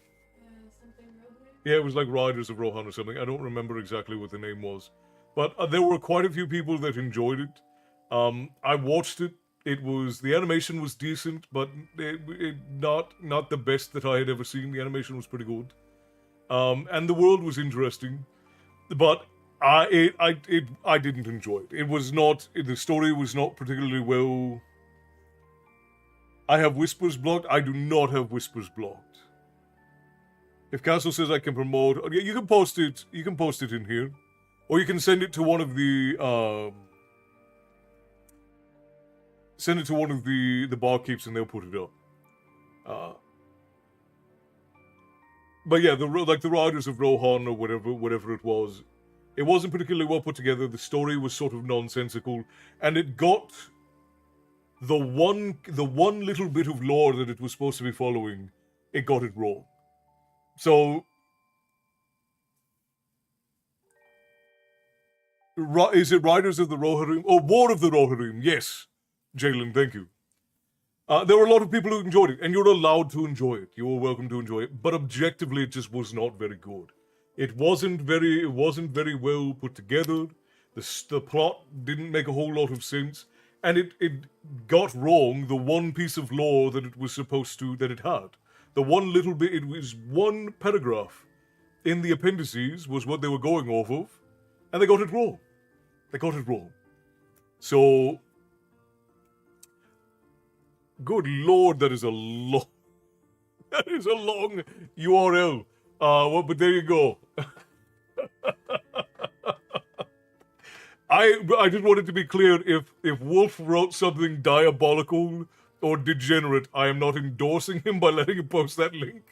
Something Rohan? Yeah, it was like Riders of Rohan or something. I don't remember exactly what the name was. But there were quite a few people that enjoyed it. I watched it. The animation was decent, but not the best that I had ever seen. The animation was pretty good. And the world was interesting, but I didn't enjoy it. It was not, the story was not particularly well. I have Whispers blocked. I do not have Whispers blocked. If Castle says I can promote, you can post it. You can post it in here, or you can send it to one of the barkeeps and they'll put it up. But yeah, the Riders of Rohan or whatever it was, it wasn't particularly well put together. The story was sort of nonsensical, and it got the one little bit of lore that it was supposed to be following, it got it wrong. So, is it Riders of the Rohirrim? Oh, War of the Rohirrim, yes. Jalen, thank you. There were a lot of people who enjoyed it, and you're allowed to enjoy it. You were welcome to enjoy it, but objectively, it just was not very good. It wasn't very well put together. The plot didn't make a whole lot of sense, and it got wrong the one piece of law that it was supposed to that it had. The one little bit, it was one paragraph in the appendices was what they were going off of, and they got it wrong. They got it wrong. So, good lord, that is a long, that is a long URL. Well, but there you go. I just wanted to be clear, if Wolf wrote something diabolical or degenerate, I am not endorsing him by letting him post that link.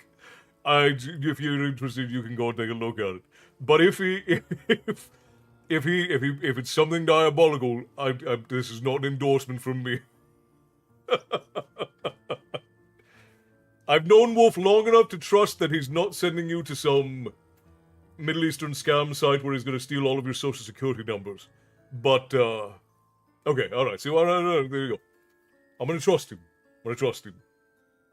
If you're interested, you can go and take a look at it. But if it's something diabolical, this is not an endorsement from me. I've known Wolf long enough to trust that he's not sending you to some Middle Eastern scam site where he's going to steal all of your social security numbers. But, okay, alright, see, there you go. I'm going to trust him.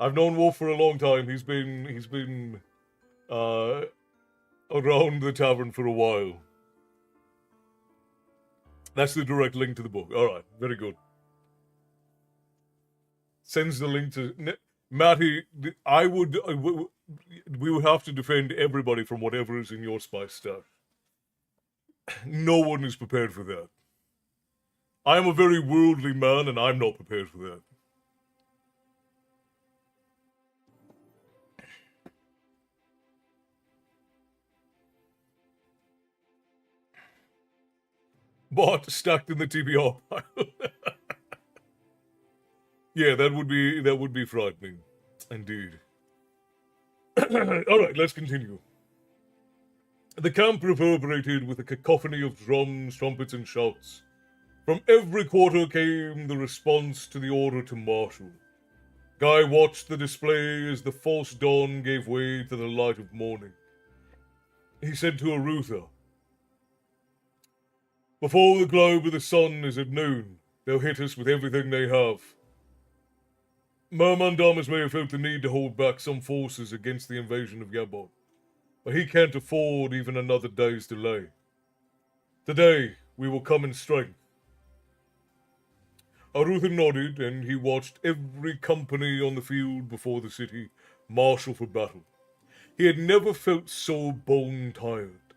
I've known Wolf for a long time. He's been around the tavern for a while. That's the direct link to the book. Alright, very good. Sends the link to... Matty, we would have to defend everybody from whatever is in your spice stash. No one is prepared for that. I am a very worldly man, and I'm not prepared for that. But stacked in the TBR pile. Yeah, that would be frightening, indeed. All right, let's continue. The camp reverberated with a cacophony of drums, trumpets, and shouts. From every quarter came the response to the order to marshal. Guy watched the display as the false dawn gave way to the light of morning. He said to Arutha, "Before the globe of the sun is at noon, they'll hit us with everything they have. Myrmandamas may have felt the need to hold back some forces against the invasion of Gabon, but he can't afford even another day's delay. Today, we will come in strength." Arutha nodded, and he watched every company on the field before the city marshal for battle. He had never felt so bone-tired.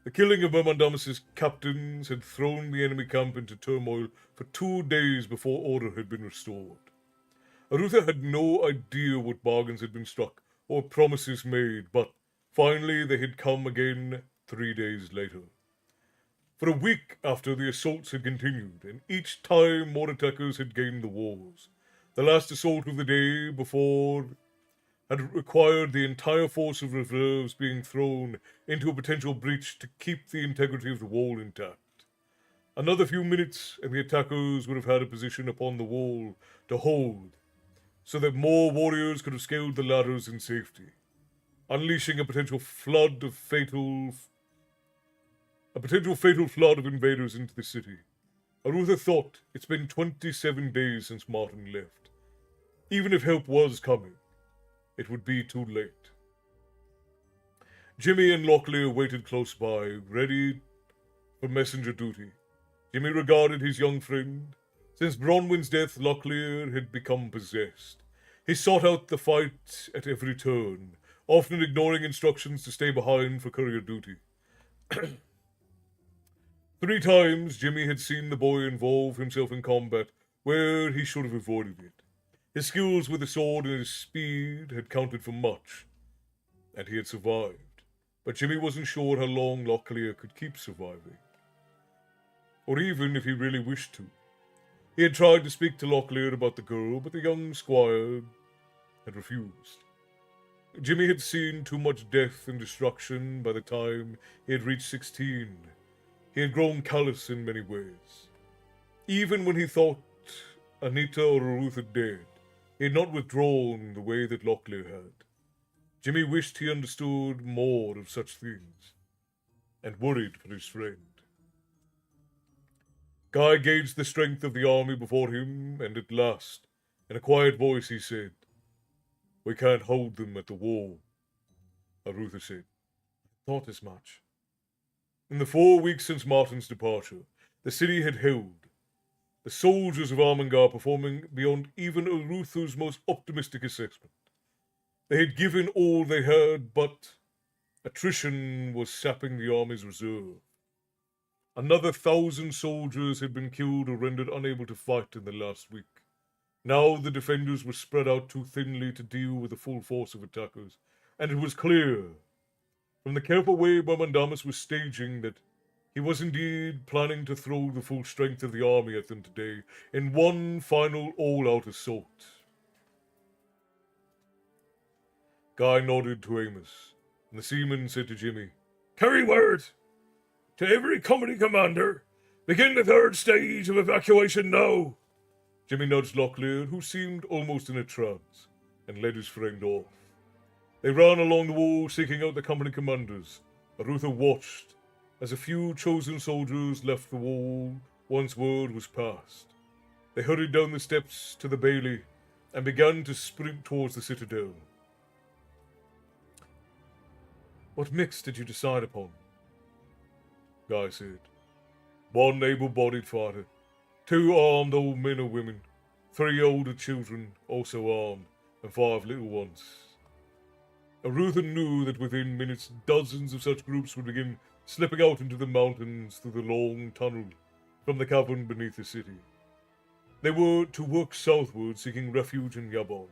The killing of Myrmandamas' captains had thrown the enemy camp into turmoil for 2 days before order had been restored. Arutha had no idea what bargains had been struck or promises made, but finally they had come again 3 days later. For a week after the assaults had continued, and each time more attackers had gained the walls. The last assault of the day before had required the entire force of reserves being thrown into a potential breach to keep the integrity of the wall intact. Another few minutes, and the attackers would have had a position upon the wall to hold, so that more warriors could have scaled the ladders in safety, unleashing a potential fatal flood of invaders into the city. Arutha thought it's been 27 days since Martin left. Even if help was coming, it would be too late. Jimmy and Locklear waited close by, ready for messenger duty. Jimmy regarded his young friend. Since Bronwyn's death, Locklear had become possessed. He sought out the fight at every turn, often ignoring instructions to stay behind for courier duty. 3 times Jimmy had seen the boy involve himself in combat where he should have avoided it. His skills with the sword and his speed had counted for much, and he had survived. But Jimmy wasn't sure how long Locklear could keep surviving, or even if he really wished to. He had tried to speak to Locklear about the girl, but the young squire had refused. Jimmy had seen too much death and destruction by the time he had reached 16. He had grown callous in many ways. Even when he thought Anita or Arutha dead, he had not withdrawn the way that Locklear had. Jimmy wished he understood more of such things, and worried for his friend. Guy gauged the strength of the army before him, and at last, in a quiet voice, he said, "We can't hold them at the wall." Arutha said, "I thought as much." In the 4 weeks since Martin's departure, the city had held, the soldiers of Armengar performing beyond even Arutha's most optimistic assessment. They had given all they had, but attrition was sapping the army's reserve. Another 1,000 soldiers had been killed or rendered unable to fight in the last week. Now the defenders were spread out too thinly to deal with the full force of attackers, and it was clear, from the careful way Mandamus was staging, that he was indeed planning to throw the full strength of the army at them today in one final all-out assault. Guy nodded to Amos, and the seaman said to Jimmy, "Carry word to every company commander. Begin the third stage of evacuation now." Jimmy nudged Locklear, who seemed almost in a trance, and led his friend off. They ran along the wall, seeking out the company commanders. Arutha watched as a few chosen soldiers left the wall once word was passed. They hurried down the steps to the bailey and began to sprint towards the citadel. "What mix did you decide upon?" Guy said. "One able-bodied fighter, 2 armed old men or women, 3 older children, also armed, and 5 little ones." Arutha knew that within minutes dozens of such groups would begin slipping out into the mountains through the long tunnel from the cavern beneath the city. They were to work southward, seeking refuge in Yabon.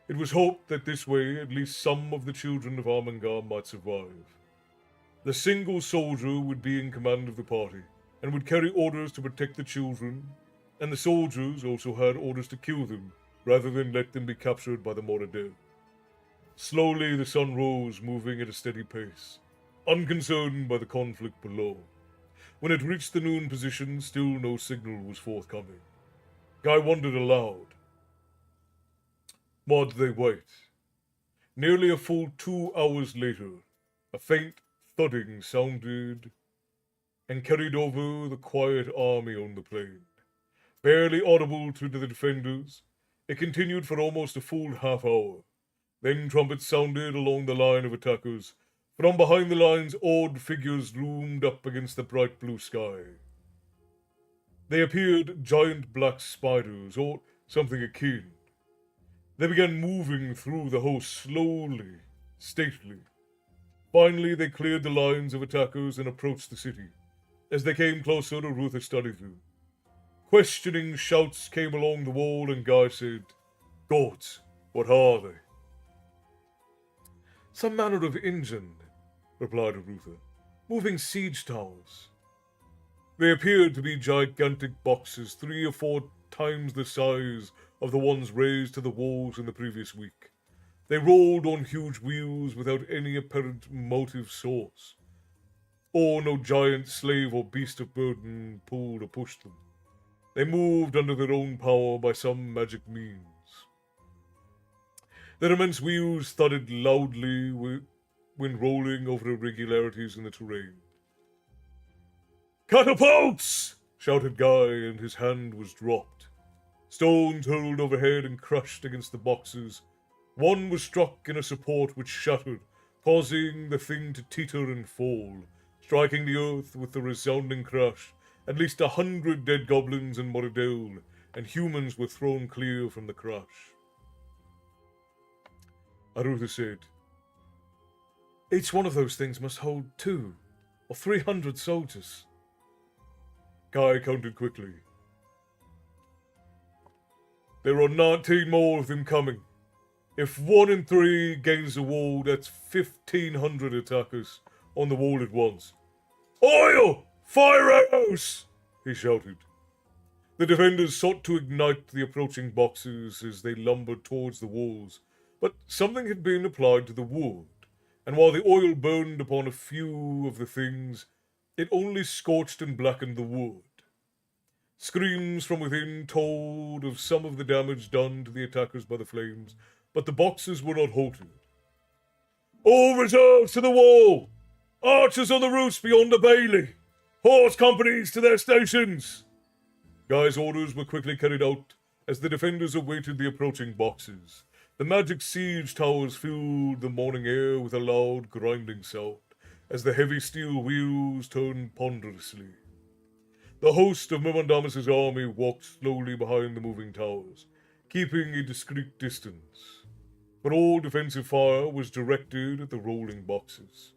It was hoped that this way at least some of the children of Armengar might survive. The single soldier would be in command of the party, and would carry orders to protect the children, and the soldiers also had orders to kill them, rather than let them be captured by the Moradel. Slowly the sun rose, moving at a steady pace, unconcerned by the conflict below. When it reached the noon position, still no signal was forthcoming. Guy wondered aloud. Why did they wait? Nearly a full 2 hours later, a faint thudding sounded and carried over the quiet army on the plain. Barely audible to the defenders, it continued for almost a full half hour. Then trumpets sounded along the line of attackers. From behind the lines, odd figures loomed up against the bright blue sky. They appeared giant black spiders, or something akin. They began moving through the host slowly, stately. Finally, they cleared the lines of attackers and approached the city. As they came closer, Arutha studied them. Questioning shouts came along the wall, and Guy said, "Gods, what are they?" "Some manner of engine," replied Arutha. "Moving siege towers." They appeared to be gigantic boxes, 3 or 4 times the size of the ones raised to the walls in the previous week. They rolled on huge wheels without any apparent motive source, or no giant slave or beast of burden pulled or pushed them. They moved under their own power by some magic means. Their immense wheels thudded loudly when rolling over irregularities in the terrain. "Catapults!" shouted Guy, and his hand was dropped. Stones hurled overhead and crushed against the boxes. One was struck in a support which shattered, causing the thing to teeter and fall, striking the earth with a resounding crash. At least 100 dead goblins and Moradel and humans were thrown clear from the crash. Arutha said, "Each one of those things must hold 200 or 300 soldiers." Guy counted quickly. "There are 19 more of them coming. If 1 in 3 gains the wall, that's 1,500 attackers on the wall at once." "Oil! Fire arrows!" he shouted. The defenders sought to ignite the approaching boxes as they lumbered towards the walls, but something had been applied to the wood, and while the oil burned upon a few of the things, it only scorched and blackened the wood. Screams from within told of some of the damage done to the attackers by the flames, but the boxes were not halted. "All reserves to the wall! Archers on the roofs beyond the bailey! Horse companies to their stations!" Guy's orders were quickly carried out as the defenders awaited the approaching boxes. The magic siege towers filled the morning air with a loud grinding sound as the heavy steel wheels turned ponderously. The host of Myrmidamis's army walked slowly behind the moving towers, keeping a discreet distance, for all defensive fire was directed at the rolling boxes.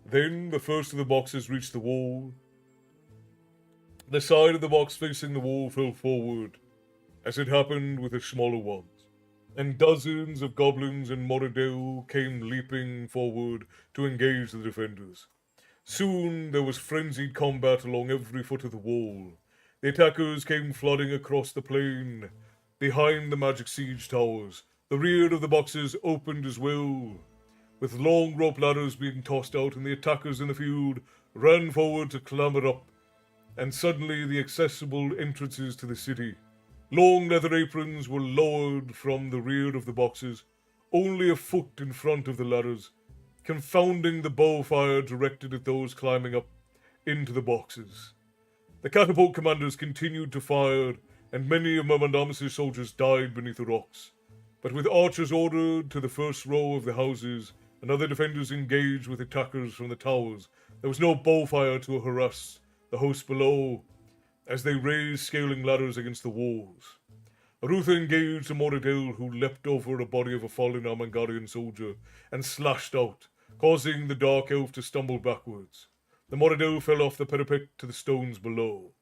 Then the first of the boxes reached the wall. The side of the box facing the wall fell forward, as had happened with the smaller ones, and dozens of goblins and Moradel came leaping forward to engage the defenders. Soon there was frenzied combat along every foot of the wall. The attackers came flooding across the plain, behind the magic siege towers. The rear of the boxes opened as well, with long rope ladders being tossed out, and the attackers in the field ran forward to clamber up. And suddenly the accessible entrances to the city. Long leather aprons were lowered from the rear of the boxes, only a foot in front of the ladders, confounding the bow fire directed at those climbing up into the boxes. The catapult commanders continued to fire, and many of Myrmidamis's soldiers died beneath the rocks. But with archers ordered to the first row of the houses, and other defenders engaged with attackers from the towers, there was no bow fire to harass the host below, as they raised scaling ladders against the walls. Arutha engaged a Moradil who leapt over a body of a fallen Armangarian soldier and slashed out, causing the dark elf to stumble backwards. The Moradil fell off the parapet to the stones below.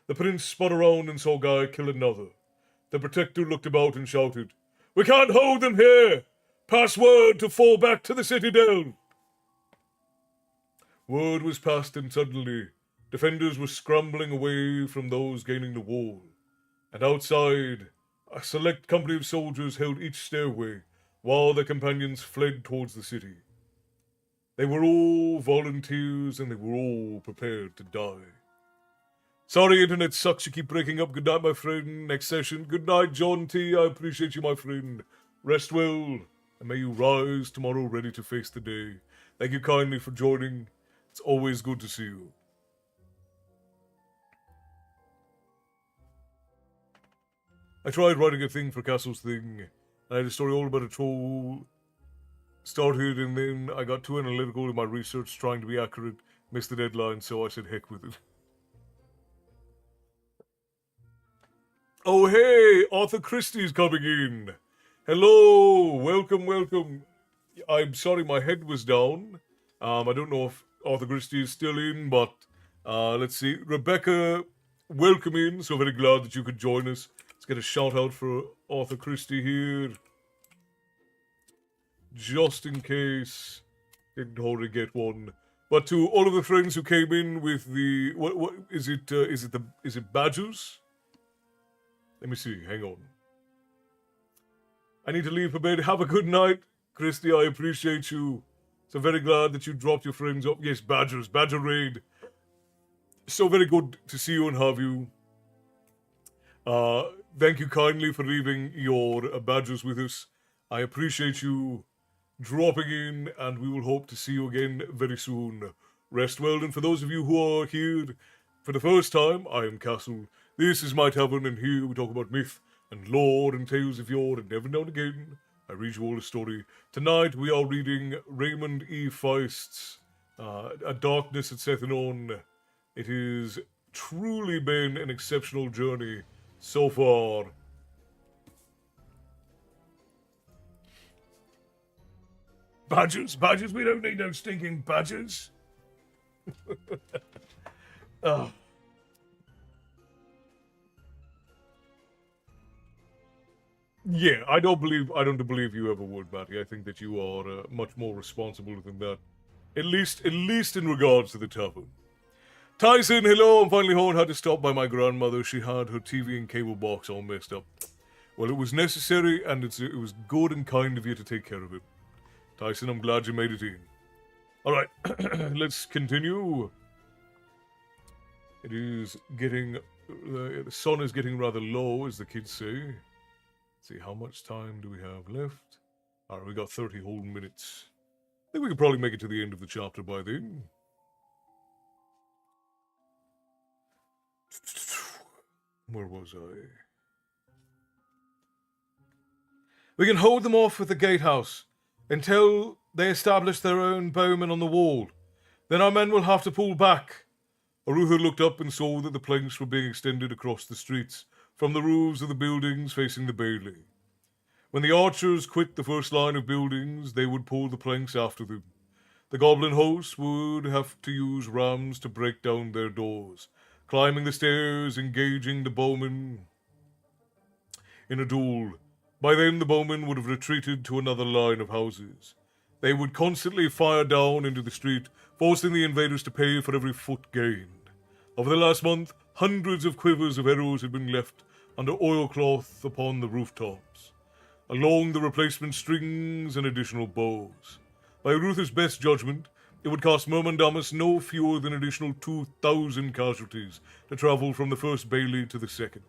The prince spun around and saw Guy kill another. The protector looked about and shouted, "We can't hold them here! Pass word to fall back to the citadel!" Word was passed, and suddenly defenders were scrambling away from those gaining the wall, and outside, a select company of soldiers held each stairway, while their companions fled towards the city. They were all volunteers, and they were all prepared to die. Sorry, internet sucks, you keep breaking up. Good night, my friend. Next session. Good night, John T. I appreciate you, my friend. Rest well, and may you rise tomorrow ready to face the day. Thank you kindly for joining. It's always good to see you. I tried writing a thing for Castle's thing. I had a story all about a troll. Started, and then I got too analytical in my research, trying to be accurate. Missed the deadline, so I said heck with it. Oh hey, Arthur Christie's coming in. Hello, welcome. I'm sorry my head was down. I don't know if Arthur Christie is still in, but let's see. Rebecca, welcome in. So very glad that you could join us. Let's get a shout out for Arthur Christie here. Just in case didn't already get one. But to all of the friends who came in with the what is it? Is it badgers? Let me see. Hang on. I need to leave for bed. Have a good night, Christy. I appreciate you. So very glad that you dropped your friends up. Yes, badgers, badger raid. So very good to see you and have you. Thank you kindly for leaving your badgers with us. I appreciate you dropping in, and we will hope to see you again very soon. Rest well, and for those of you who are here for the first time, I am Castle. This is my tavern, and here we talk about myth and lore and tales of yore, and every now and again I read you all a story. Tonight we are reading Raymond E. Feist's A Darkness at Sethanon. It has truly been an exceptional journey so far. Badgers, we don't need no stinking badgers. Yeah, I don't believe you ever would, Matty. I think that you are much more responsible than that. At least in regards to the tavern. Tyson, hello, I'm finally home. Had to stop by my grandmother. She had her TV and cable box all messed up. Well, it was necessary, and it was good and kind of you to take care of it. Tyson, I'm glad you made it in. Alright, let's continue. It is getting... the sun is getting rather low, as the kids say. Let's see, how much time do we have left? Alright, we got 30 whole minutes. I think we could probably make it to the end of the chapter by then. Where was I? We can hold them off at the gatehouse until they establish their own bowmen on the wall. Then our men will have to pull back. Arutha looked up and saw that the planks were being extended across the streets, from the roofs of the buildings facing the bailey. When the archers quit the first line of buildings, they would pull the planks after them. The goblin host would have to use rams to break down their doors, climbing the stairs, engaging the bowmen in a duel. By then, the bowmen would have retreated to another line of houses. They would constantly fire down into the street, forcing the invaders to pay for every foot gained. Over the last month, hundreds of quivers of arrows had been left under oilcloth upon the rooftops, along the replacement strings and additional bows. By Ruther's best judgment, it would cost Myrmandamus no fewer than an additional 2,000 casualties to travel from the first bailey to the second.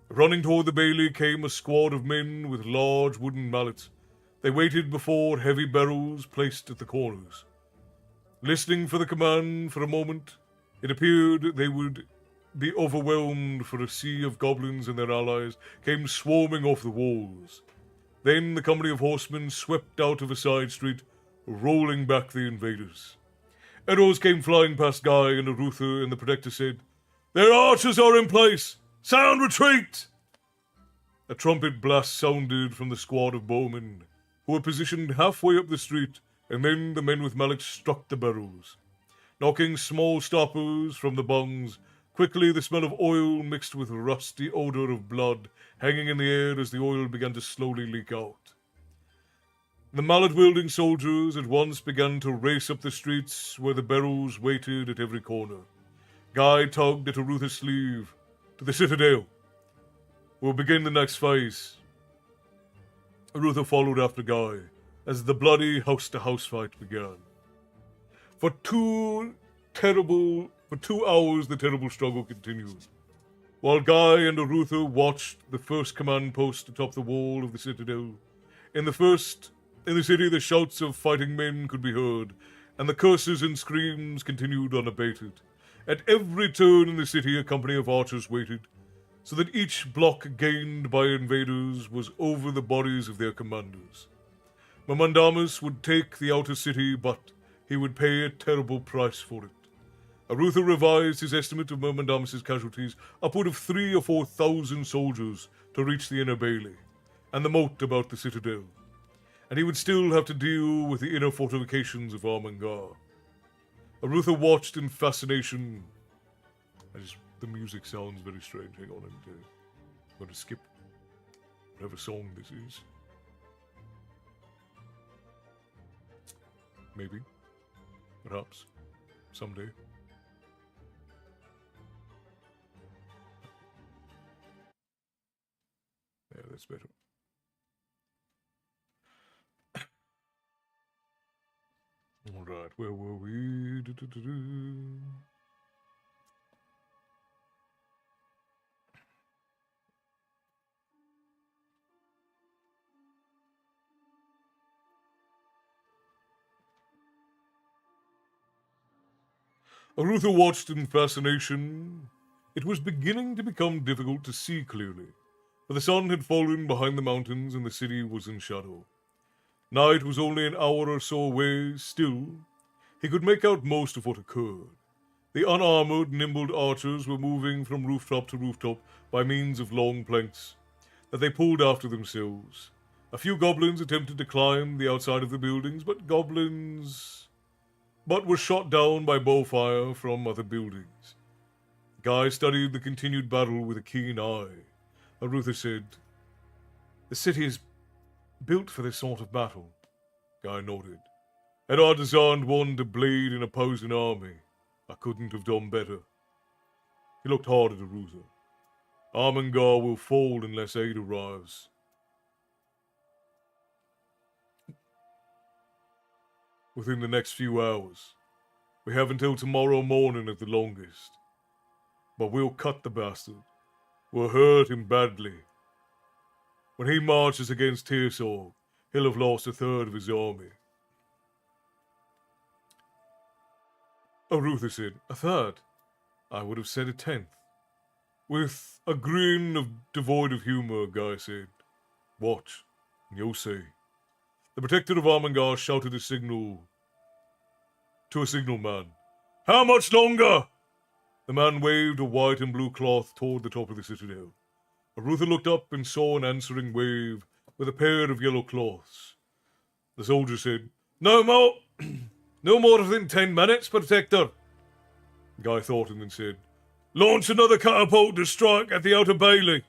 Running toward the bailey came a squad of men with large wooden mallets. They waited before heavy barrels placed at the corners. Listening for the command for a moment, it appeared they would be overwhelmed, for a sea of goblins and their allies came swarming off the walls. Then the company of horsemen swept out of a side street, rolling back the invaders. Arrows came flying past Guy and Arutha, and the Protector said, "Their archers are in place! Sound retreat!" A trumpet blast sounded from the squad of bowmen, who were positioned halfway up the street, and then the men with mallets struck the barrels, knocking small stoppers from the bungs. Quickly the smell of oil mixed with rusty odor of blood hanging in the air as the oil began to slowly leak out. The mallet-wielding soldiers at once began to race up the streets where the barrels waited at every corner. Guy tugged at Arutha's sleeve. "To the citadel. We'll begin the next phase." Arutha followed after Guy as the bloody house-to-house fight began. For 2 hours the terrible struggle continued. While Guy and Arutha watched the first command post atop the wall of the citadel, in the city the shouts of fighting men could be heard, and the curses and screams continued unabated. At every turn in the city a company of archers waited, so that each block gained by invaders was over the bodies of their commanders. Myrmandamus would take the outer city, but he would pay a terrible price for it. Arutha revised his estimate of Myrmandamus's casualties, upward of 3,000 or 4,000 soldiers to reach the inner bailey, and the moat about the citadel, and he would still have to deal with the inner fortifications of Armengar. Arutha watched in fascination. The music sounds very strange. Hang on, I'm going to skip whatever song this is. Maybe. Perhaps. Someday. Yeah, that's better. Alright, where were we? Arutha watched in fascination. It was beginning to become difficult to see clearly, for the sun had fallen behind the mountains and the city was in shadow. Night was only an hour or so away. Still, he could make out most of what occurred. The unarmored, nimble archers were moving from rooftop to rooftop by means of long planks that they pulled after themselves. A few goblins attempted to climb the outside of the buildings, but were shot down by bowfire from other buildings. Guy studied the continued battle with a keen eye. Arutha said, "The city is built for this sort of battle." Guy nodded. "Had I designed one to bleed an opposing army, I couldn't have done better." He looked hard at Arutha. "Armengar will fall unless aid arrives." "Within the next few hours. We have until tomorrow morning at the longest. But we'll cut the bastard. We'll hurt him badly. When he marches against Tearsor, he'll have lost a third of his army." Arutha said, "A third? I would have said a 10th. With a grin devoid of humor, Guy said, "Watch, and you'll see." The Protector of Armengar shouted a signal to a signal man. "How much longer?" The man waved a white and blue cloth toward the top of the citadel. Arutha looked up and saw an answering wave with a pair of yellow cloths. The soldier said, "No more, no more than 10 minutes, Protector." Guy thought and then said, "Launch another catapult to strike at the outer bailey."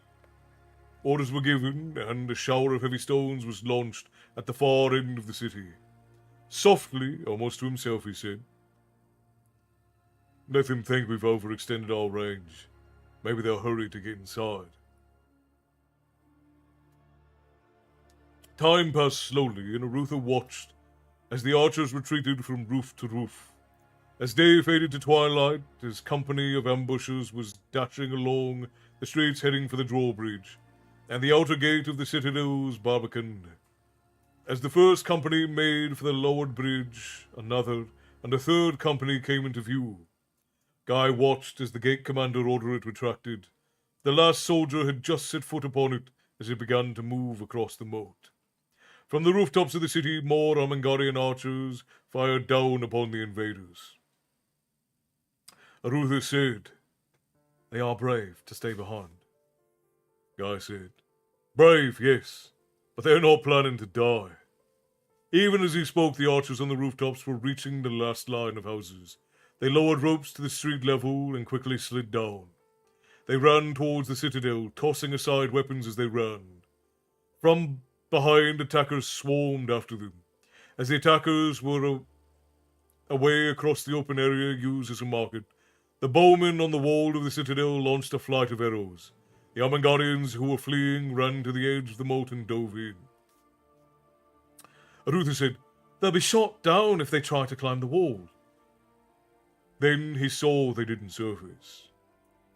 Orders were given, and a shower of heavy stones was launched at the far end of the city. Softly, almost to himself, he said, "Let them think we've overextended our range. Maybe they'll hurry to get inside." Time passed slowly, and Arutha watched as the archers retreated from roof to roof. As day faded to twilight, his company of ambushers was dashing along the streets heading for the drawbridge, and the outer gate of the citadel's barbicaned. As the first company made for the lowered bridge, another and a third company came into view. Guy watched as the gate commander ordered it retracted. The last soldier had just set foot upon it as it began to move across the moat. From the rooftops of the city, more Armengarian archers fired down upon the invaders. Arutha said, "They are brave to stay behind." Guy said, "Brave, yes, but they're not planning to die." Even as he spoke, the archers on the rooftops were reaching the last line of houses. They lowered ropes to the street level and quickly slid down. They ran towards the citadel, tossing aside weapons as they ran. From behind, attackers swarmed after them. As the attackers were away across the open area used as a market, the bowmen on the wall of the citadel launched a flight of arrows. The Armengarians who were fleeing ran to the edge of the moat and dove in. Arutha said, "They'll be shot down if they try to climb the wall." Then he saw they didn't surface.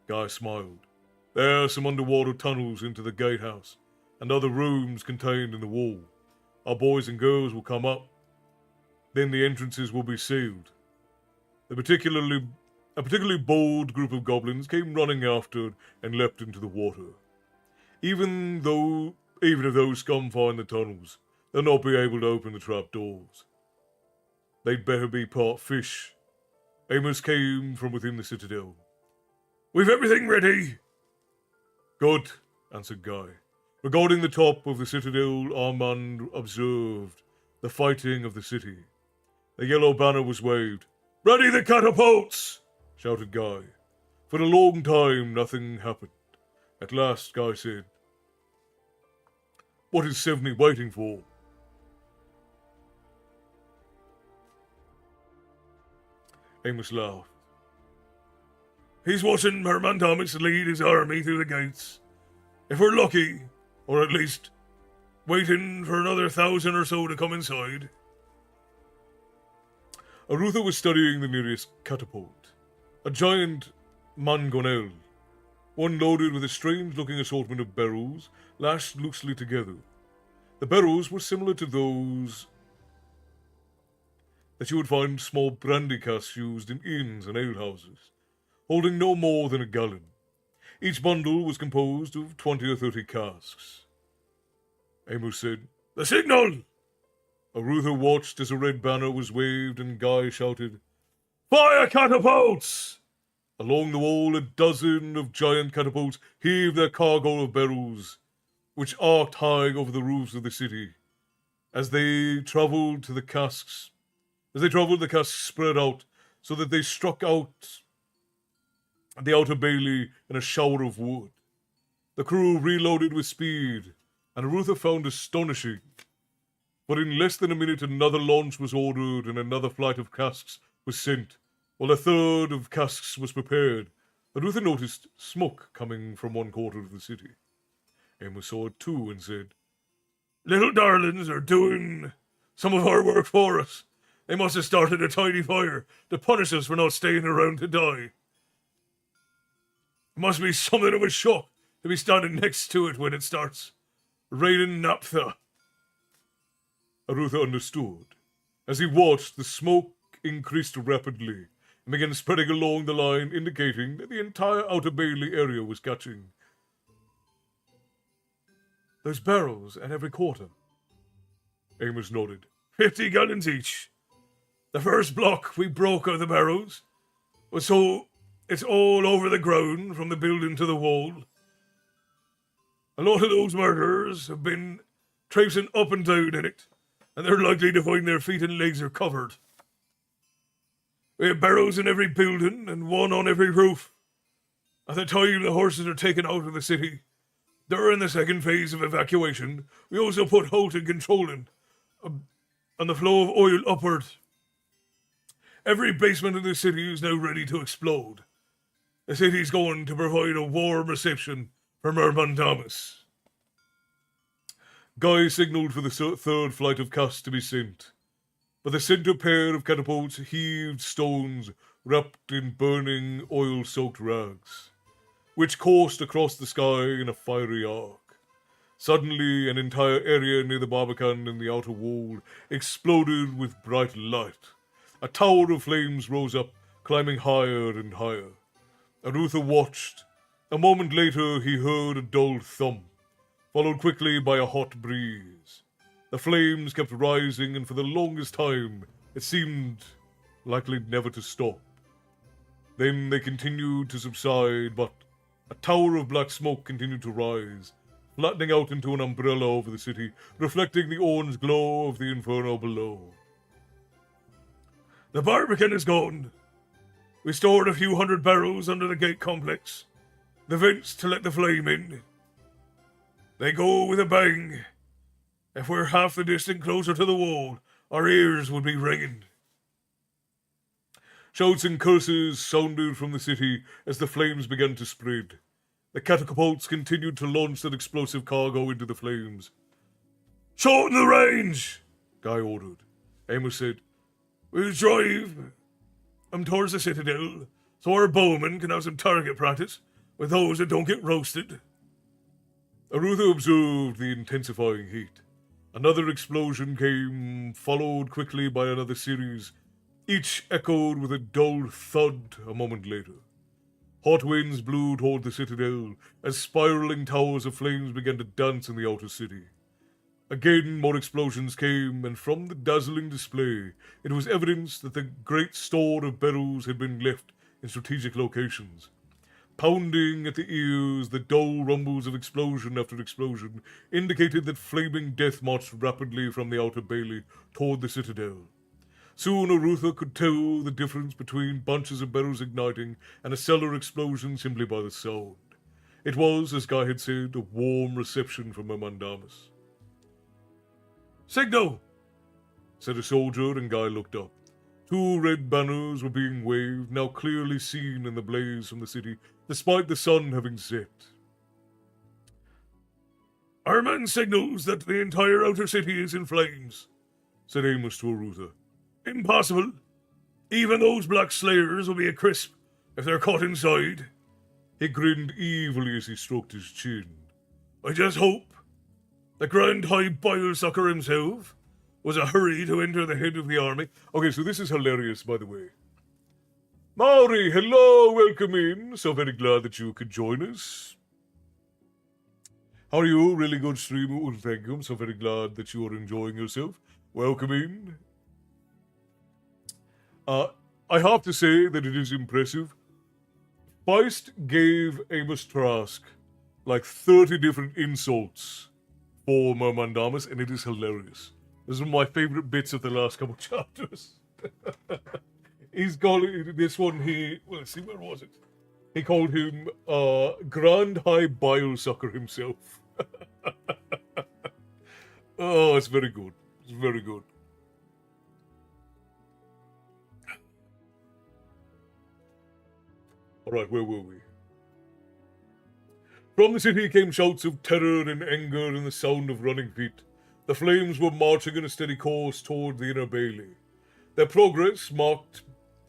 Guy smiled. "There are some underwater tunnels into the gatehouse, and other rooms contained in the wall. Our boys and girls will come up. Then the entrances will be sealed." A particularly bold group of goblins came running after and leapt into the water. Even if those scum find the tunnels, they'll not be able to open the trapdoors. They'd better be part fish. Amos came from within the citadel. "We've everything ready." "Good," answered Guy. Regarding the top of the citadel, Armand observed the fighting of the city. The yellow banner was waved. "Ready the catapults!" shouted Guy. For a long time, nothing happened. At last, Guy said, "What is Sevni waiting for?" Amos laughed. "He's watching Hermandamis lead his army through the gates. If we're lucky, or at least waiting for another 1,000 or so to come inside." Arutha was studying the nearest catapult, a giant mangonel, one loaded with a strange-looking assortment of barrels lashed loosely together. The barrels were similar to those that you would find small brandy casks used in inns and alehouses, holding no more than a gallon. Each bundle was composed of 20 or 30 casks. Amos said, "The signal!" Arutha watched as a red banner was waved and Guy shouted, "Fire catapults!" Along the wall, a dozen of giant catapults heaved their cargo of barrels, which arced high over the roofs of the city. As they traveled, the casks spread out so that they struck out the outer bailey in a shower of wood. The crew reloaded with speed, and Arutha found astonishing. But in less than a minute, another launch was ordered and another flight of casks was sent, while a third of casks was prepared. Arutha noticed smoke coming from one quarter of the city. Amos saw it too and said, "Little darlings are doing some of our work for us. They must have started a tiny fire to punish us for not staying around to die. It must be something of a shock to be standing next to it when it starts raining naphtha." Arutha understood. As he watched, the smoke increased rapidly and began spreading along the line, indicating that the entire outer bailey area was catching. "There's barrels at every quarter." Amos nodded. 50 gallons each. The first block we broke of the barrels was so It's all over the ground from the building to the wall. A lot of those murderers have been traipsing up and down in it, and they're likely to find their feet and legs are covered. We have barrows in every building and one on every roof. At the time the horses are taken out of the city, during the second phase of evacuation, we also put halt and controlling on the flow of oil upward. Every basement in the city is now ready to explode. The city's going to provide a warm reception for Myrmandamus. Guy signalled for the third flight of casks to be sent, but the centre pair of catapults heaved stones wrapped in burning, oil-soaked rags, which coursed across the sky in a fiery arc. Suddenly, an entire area near the Barbican in the outer wall exploded with bright light. A tower of flames rose up, climbing higher and higher. Arutha watched. A moment later, he heard a dull thump, followed quickly by a hot breeze. The flames kept rising, and for the longest time, it seemed likely never to stop. Then they continued to subside, but a tower of black smoke continued to rise, flattening out into an umbrella over the city, reflecting the orange glow of the inferno below. The Barbican is gone. We stored a few hundred barrels under the gate complex, the vents to let the flame in. They go with a bang. If we're half the distance closer to the wall, our ears would be ringing. Shouts and curses sounded from the city as the flames began to spread. The catapults continued to launch that explosive cargo into the flames. "Shorten the range," Guy ordered. Amos said, "We'll drive towards the citadel, so our bowmen can have some target practice with those that don't get roasted." Arutha observed the intensifying heat. Another explosion came, followed quickly by another series. Each echoed with a dull thud a moment later. Hot winds blew toward the citadel as spiraling towers of flames began to dance in the outer city. Again, more explosions came, and from the dazzling display, it was evidence that the great store of barrels had been left in strategic locations. Pounding at the ears, the dull rumbles of explosion after explosion indicated that flaming death marched rapidly from the outer bailey toward the citadel. Soon Arutha could tell the difference between bunches of barrels igniting and a cellar explosion simply by the sound. It was, as Guy had said, a warm reception from Myrmandamus. "Signal!" said a soldier, and Guy looked up. Two red banners were being waved, now clearly seen in the blaze from the city, despite the sun having set. "Our man signals that the entire outer city is in flames," said Amos to Arutha. "Impossible. Even those black slayers will be a crisp if they're caught inside." He grinned evilly as he stroked his chin. "I just hope the Grand High Bile-sucker himself was a hurry to enter the head of the army." Okay, so this is hilarious, by the way. Maori, hello, welcome in. So very glad that you could join us. How are you? Really good stream. Well, thank you. I'm so very glad that you are enjoying yourself. Welcome in. I have to say that it is impressive. Feist gave Amos Trask like 30 different insults for Myrmandamus, and it is hilarious. This is one of my favorite bits of the last couple chapters. He's calling this one here. Well, let's see, where was it? He called him Grand High Bile-sucker himself. Oh, it's very good. It's very good. Alright, where were we? From the city came shouts of terror and anger and the sound of running feet. The flames were marching in a steady course toward the inner bailey. Their progress marked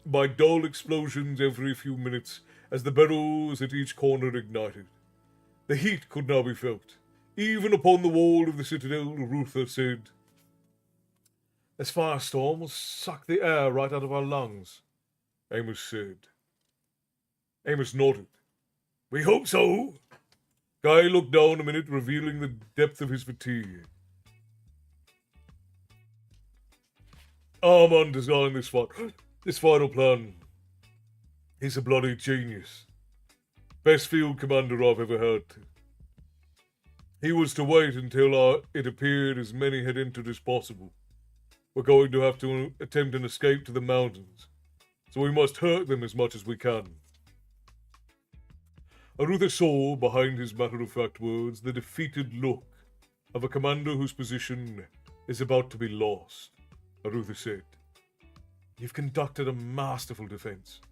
by dull explosions every few minutes as the barrels at each corner ignited. The heat could now be felt. Even upon the wall of the citadel, Arutha said, "This firestorm will suck the air right out of our lungs," Amos said. Amos nodded. "We hope so." Guy looked down a minute, revealing the depth of his fatigue. Armand designed this final plan. He's a bloody genius. Best field commander I've ever had. He was to wait until it appeared as many had entered as possible. We're going to have to attempt an escape to the mountains, so we must hurt them as much as we can. Arutha saw, behind his matter-of-fact words, the defeated look of a commander whose position is about to be lost. Arutha said, "You've conducted a masterful defense."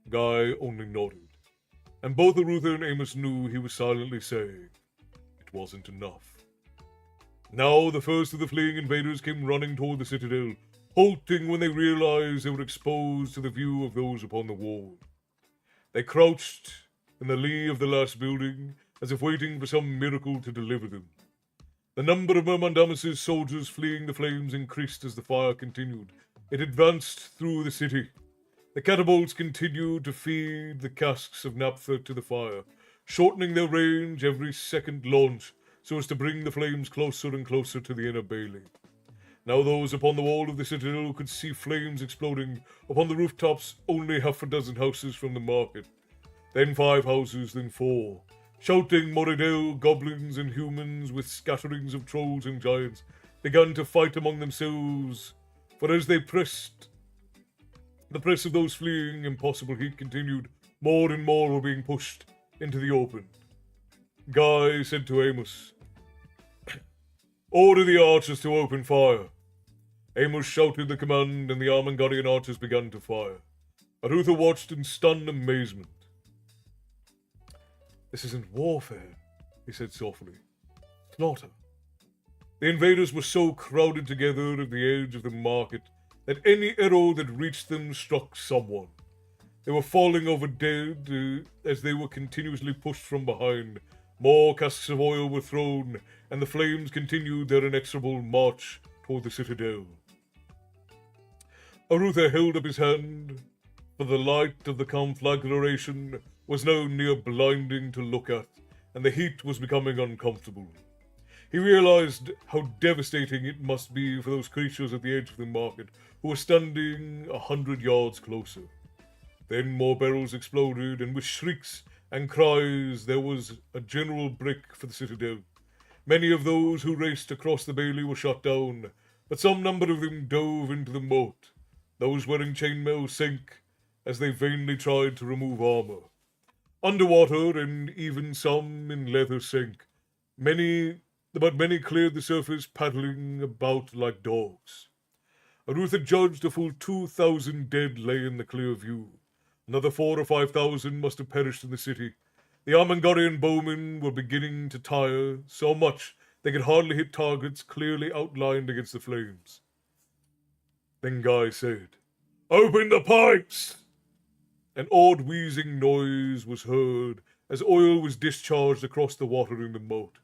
Guy only nodded, and both Arutha and Amos knew he was silently saying, it wasn't enough. Now the first of the fleeing invaders came running toward the citadel, halting when they realized they were exposed to the view of those upon the wall. They crouched in the lee of the last building, as if waiting for some miracle to deliver them. The number of Mermandamus' soldiers fleeing the flames increased as the fire continued. It advanced through the city. The catapults continued to feed the casks of naphtha to the fire, shortening their range every second launch so as to bring the flames closer and closer to the inner bailey. Now those upon the wall of the citadel could see flames exploding upon the rooftops only half a dozen houses from the market. Then 5 houses, then 4. Shouting Moridel, goblins and humans with scatterings of trolls and giants began to fight among themselves, for as they pressed, the press of those fleeing impossible heat continued. More and more were being pushed into the open. Guy said to Amos, "Order the archers to open fire." Amos shouted the command, and the Armangarian archers began to fire. Arutha watched in stunned amazement. "This isn't warfare," he said softly. "Slaughter." The invaders were so crowded together at the edge of the market that any arrow that reached them struck someone. They were falling over dead as they were continuously pushed from behind. More casks of oil were thrown, and the flames continued their inexorable march toward the citadel. Arutha held up his hand, for the light of the conflagration was now near blinding to look at, and the heat was becoming uncomfortable. He realized how devastating it must be for those creatures at the edge of the market who were standing 100 yards closer. Then more barrels exploded, and with shrieks and cries there was a general break for the citadel. Many of those who raced across the bailey were shot down, but some number of them dove into the moat. Those wearing chainmail sank as they vainly tried to remove armor. Underwater, and even some in leather sank. But many cleared the surface, paddling about like dogs. Arutha judged a full 2,000 dead lay in the clear view. Another 4,000 or 5,000 must have perished in the city. The Armangarian bowmen were beginning to tire so much they could hardly hit targets clearly outlined against the flames. Then Guy said, "Open the pipes!" An odd wheezing noise was heard as oil was discharged across the water in the moat.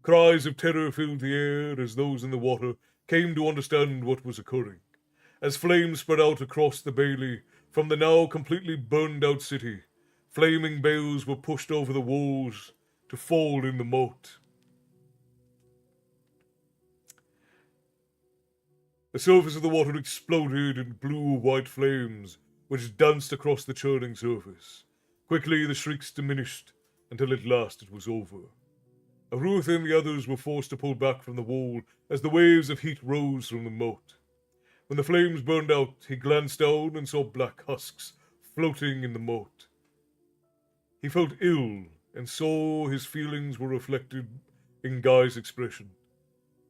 Cries of terror filled the air as those in the water came to understand what was occurring. As flames spread out across the bailey from the now completely burned out city, flaming bales were pushed over the walls to fall in the moat. The surface of the water exploded in blue white flames, which danced across the churning surface. Quickly the shrieks diminished, until at last it was over. Arutha and the others were forced to pull back from the wall as the waves of heat rose from the moat. When the flames burned out, he glanced down and saw black husks floating in the moat. He felt ill and saw his feelings were reflected in Guy's expression.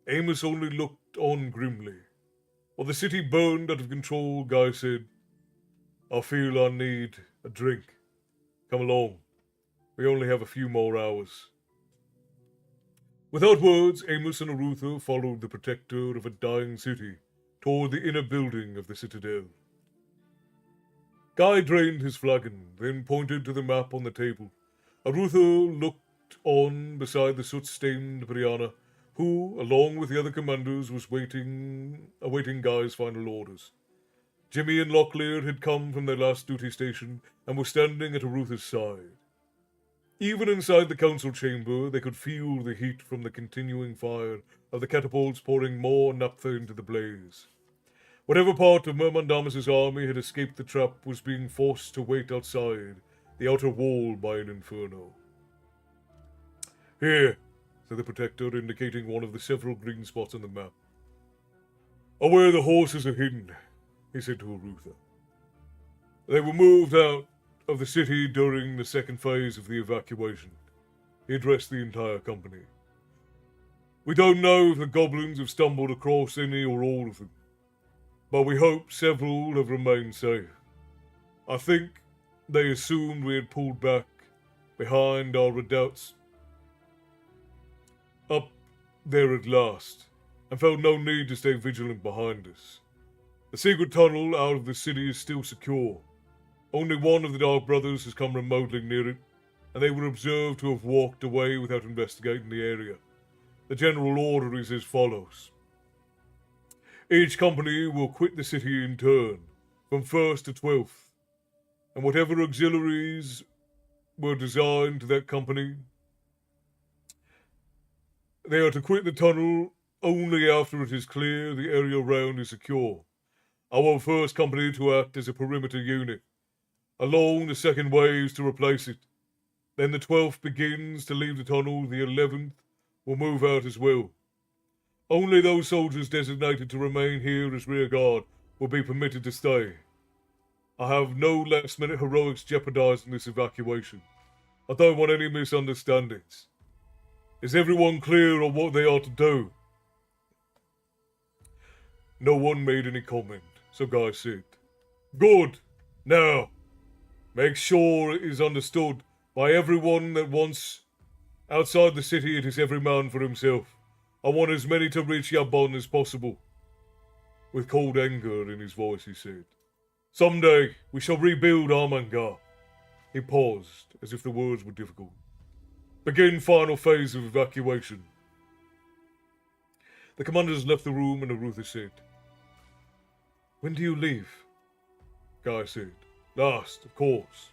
Amos only looked on grimly. While the city burned out of control, Guy said, "I feel I need a drink. Come along. We only have a few more hours." Without words, Amos and Arutha followed the protector of a dying city toward the inner building of the citadel. Guy drained his flagon, then pointed to the map on the table. Arutha looked on beside the soot-stained Brianna, who, along with the other commanders, was awaiting Guy's final orders. Jimmy and Locklear had come from their last duty station and were standing at Arutha's side. Even inside the council chamber, they could feel the heat from the continuing fire of the catapults pouring more naphtha into the blaze. Whatever part of Myrmidamis's army had escaped the trap was being forced to wait outside the outer wall by an inferno. Here, said the Protector, indicating one of the several green spots on the map. Are where the horses are hidden, he said to Arutha. They were moved out of the city during the second phase of the evacuation. He addressed the entire company. We don't know if the goblins have stumbled across any or all of them, but we hope several have remained safe. I think they assumed we had pulled back behind our redoubts up there at last, and felt no need to stay vigilant behind us. The secret tunnel out of the city is still secure. Only one of the Dark Brothers has come remotely near it, and they were observed to have walked away without investigating the area. The general order is as follows. Each company will quit the city in turn, from 1st to 12th, and whatever auxiliaries were designed to that company, they are to quit the tunnel only after it is clear the area around is secure. I want first company to act as a perimeter unit, along the second waves to replace it. Then the 12th begins to leave the tunnel, the 11th will move out as well. Only those soldiers designated to remain here as rear guard will be permitted to stay. I have no last-minute heroics jeopardizing this evacuation. I don't want any misunderstandings. Is everyone clear on what they are to do? No one made any comment, so Guy said, Good. Now, make sure it is understood by everyone that once outside the city it is every man for himself. I want as many to reach Yabon as possible. With cold anger in his voice, he said, Someday we shall rebuild Armangar. He paused, as if the words were difficult. Begin final phase of evacuation. The commanders left the room and Arutha said, When do you leave? Guy said, Last, of course.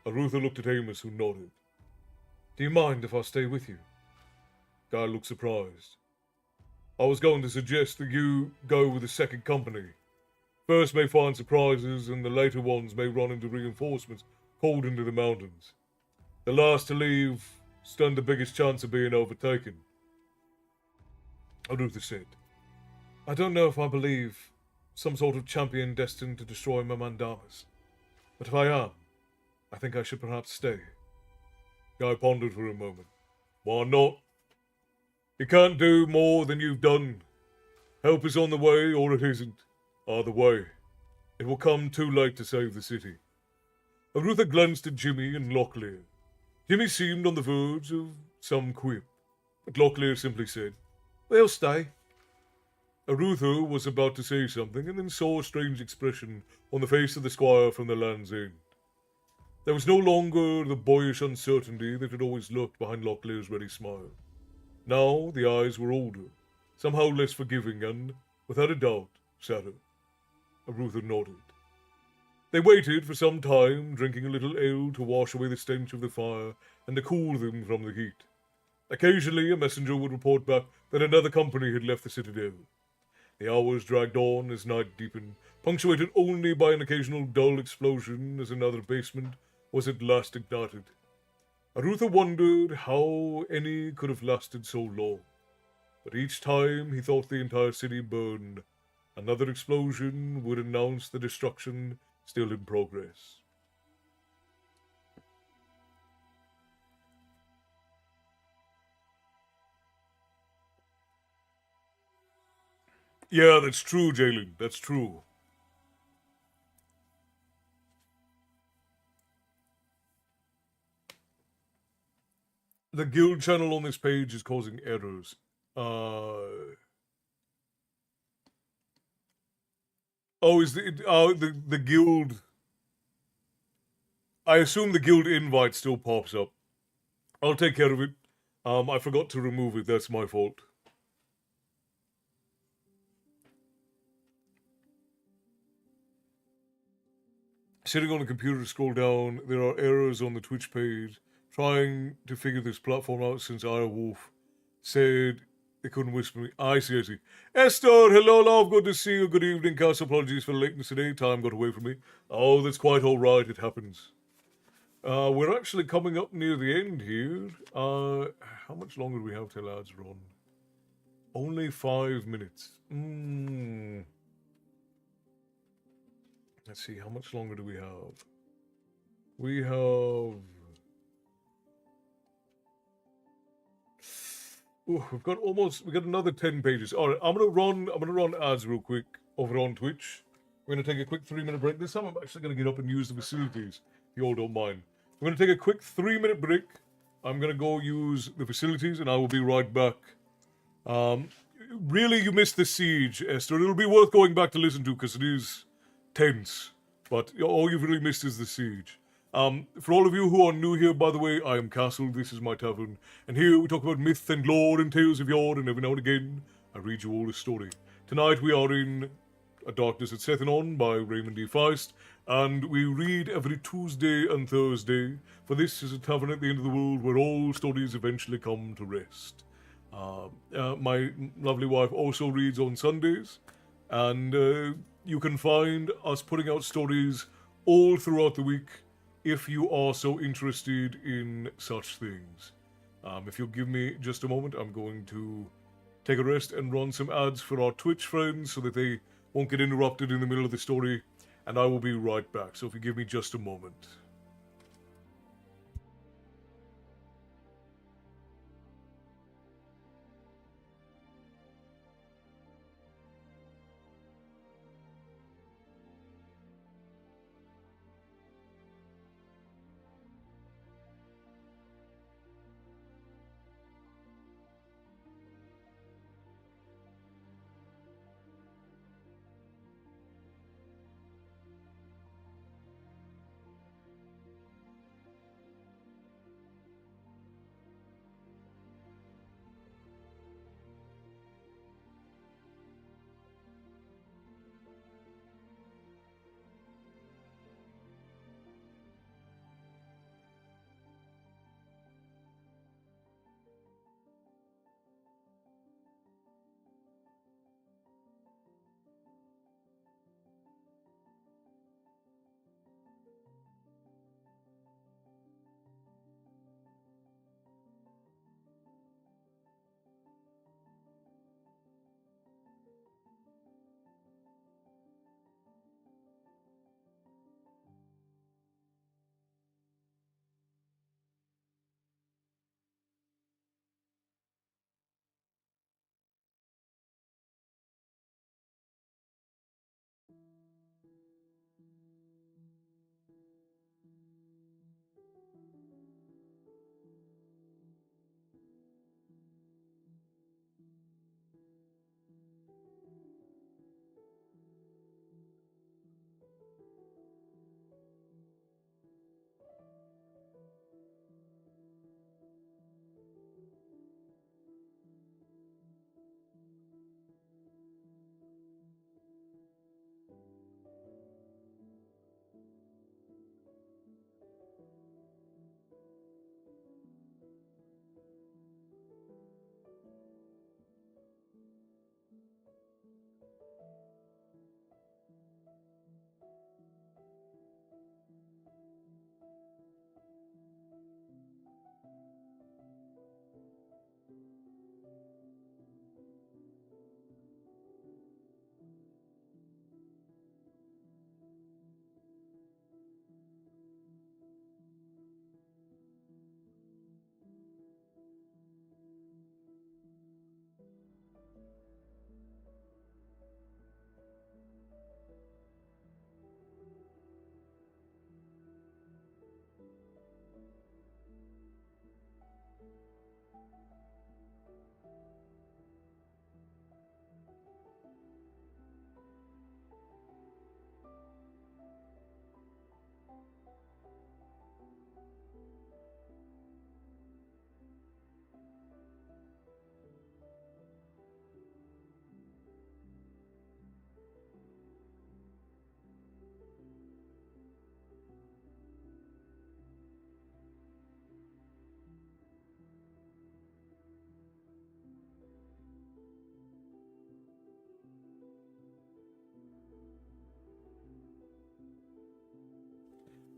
Arutha looked at Amos, who nodded. Do you mind if I stay with you? Guy looked surprised. I was going to suggest that you go with the second company. First may find surprises, and the later ones may run into reinforcements called into the mountains. The last to leave stand the biggest chance of being overtaken. Arutha said, I don't know if I believe some sort of champion destined to destroy my mandalas, but if I am, I think I should perhaps stay. Guy pondered for a moment. Why not? You can't do more than you've done. Help is on the way, or it isn't. Either way, it will come too late to save the city. Arutha glanced at Jimmy and Locklear. Jimmy seemed on the verge of some quip, but Locklear simply said, We'll stay. Arutha was about to say something and then saw a strange expression on the face of the squire from the Land's End. There was no longer the boyish uncertainty that had always lurked behind Locklear's ready smile. Now the eyes were older, somehow less forgiving and, without a doubt, sadder. Arutha nodded. They waited for some time, drinking a little ale to wash away the stench of the fire and to cool them from the heat. Occasionally a messenger would report back that another company had left the citadel. The hours dragged on as night deepened, punctuated only by an occasional dull explosion as another basement was at last ignited. Arutha wondered how any could have lasted so long, but each time he thought the entire city burned, another explosion would announce the destruction still in progress. Yeah, that's true, Jalen. That's true. The guild channel on this page is causing errors. Is the guild? I assume the guild invite still pops up. I'll take care of it. I forgot to remove it. That's my fault. Sitting on a computer to scroll down, there are errors on the Twitch page. Trying to figure this platform out since Wolf said They couldn't whisper me. I see, I see. Esther, hello, love. Good to see you. Good evening, Cass. Apologies for the lateness today. Time got away from me. Oh, that's quite all right. It happens. We're actually coming up near the end here. How much longer do we have till ads run? Only 5 minutes. Let's see, how much longer do we have? We have... Ooh, we've got another 10 pages. All right, I'm gonna run ads real quick over on Twitch. We're gonna take a quick 3-minute break. This time I'm actually gonna get up and use the facilities, if you all don't mind. We're gonna take a quick 3-minute break. I'm gonna go use the facilities and I will be right back. Really, you missed the siege, Esther. It'll be worth going back to listen to because it is tense. But all you've really missed is the siege. For all of you who are new here, by the way, I am Castle, this is my tavern, and here we talk about myth and lore and tales of yore, and every now and again, I read you all a story. Tonight we are in A Darkness at Sethanon by Raymond D. Feist, and we read every Tuesday and Thursday, for this is a tavern at the end of the world where all stories eventually come to rest. My lovely wife also reads on Sundays, and you can find us putting out stories all throughout the week if you are so interested in such things. If you'll give me just a moment, I'm going to take a rest and run some ads for our Twitch friends so that they won't get interrupted in the middle of the story, and I will be right back. So if you give me just a moment.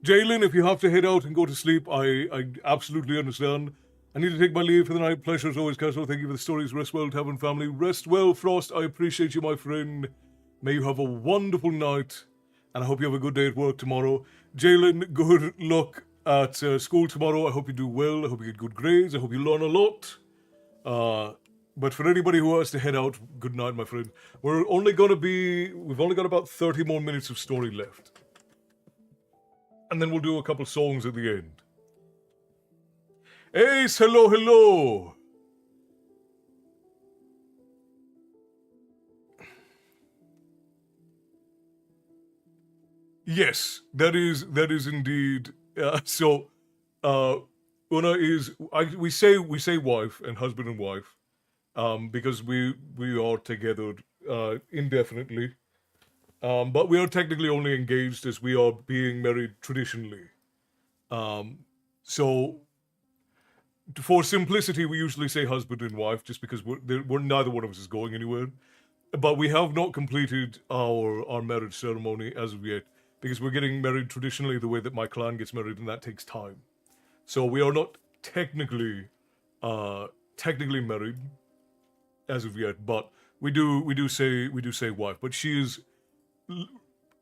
Jalen, if you have to head out and go to sleep, I absolutely understand. I need to take my leave for the night. Pleasure as always, Castle. Thank you for the stories. Rest well, Tavern family. Rest well, Frost. I appreciate you, my friend. May you have a wonderful night, and I hope you have a good day at work tomorrow. Jalen, good luck at school tomorrow. I hope you do well. I hope you get good grades. I hope you learn a lot. But for anybody who has to head out, good night, my friend. We've only got about 30 more minutes of story left. And then we'll do a couple songs at the end. Ace, hello, hello. Yes, that is indeed. Una is we say wife and husband and wife, because we are together indefinitely, but we are technically only engaged as we are being married traditionally. So for simplicity, we usually say husband and wife, just because we're neither one of us is going anywhere. But we have not completed our marriage ceremony as of yet, because we're getting married traditionally the way that my clan gets married, and that takes time. So we are not technically married as of yet, but we do say wife. But she is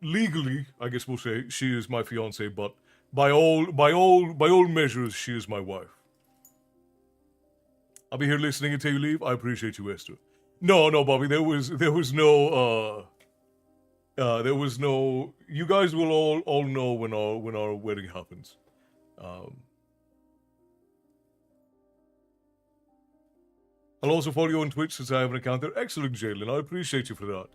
legally, I guess we'll say, she is my fiance. But by all measures, she is my wife. I'll be here listening until you leave. I appreciate you, Esther. No, Bobby. There was no. You guys will all know when our wedding happens. I'll also follow you on Twitch since I have an account there. Excellent, Jalen. I appreciate you for that.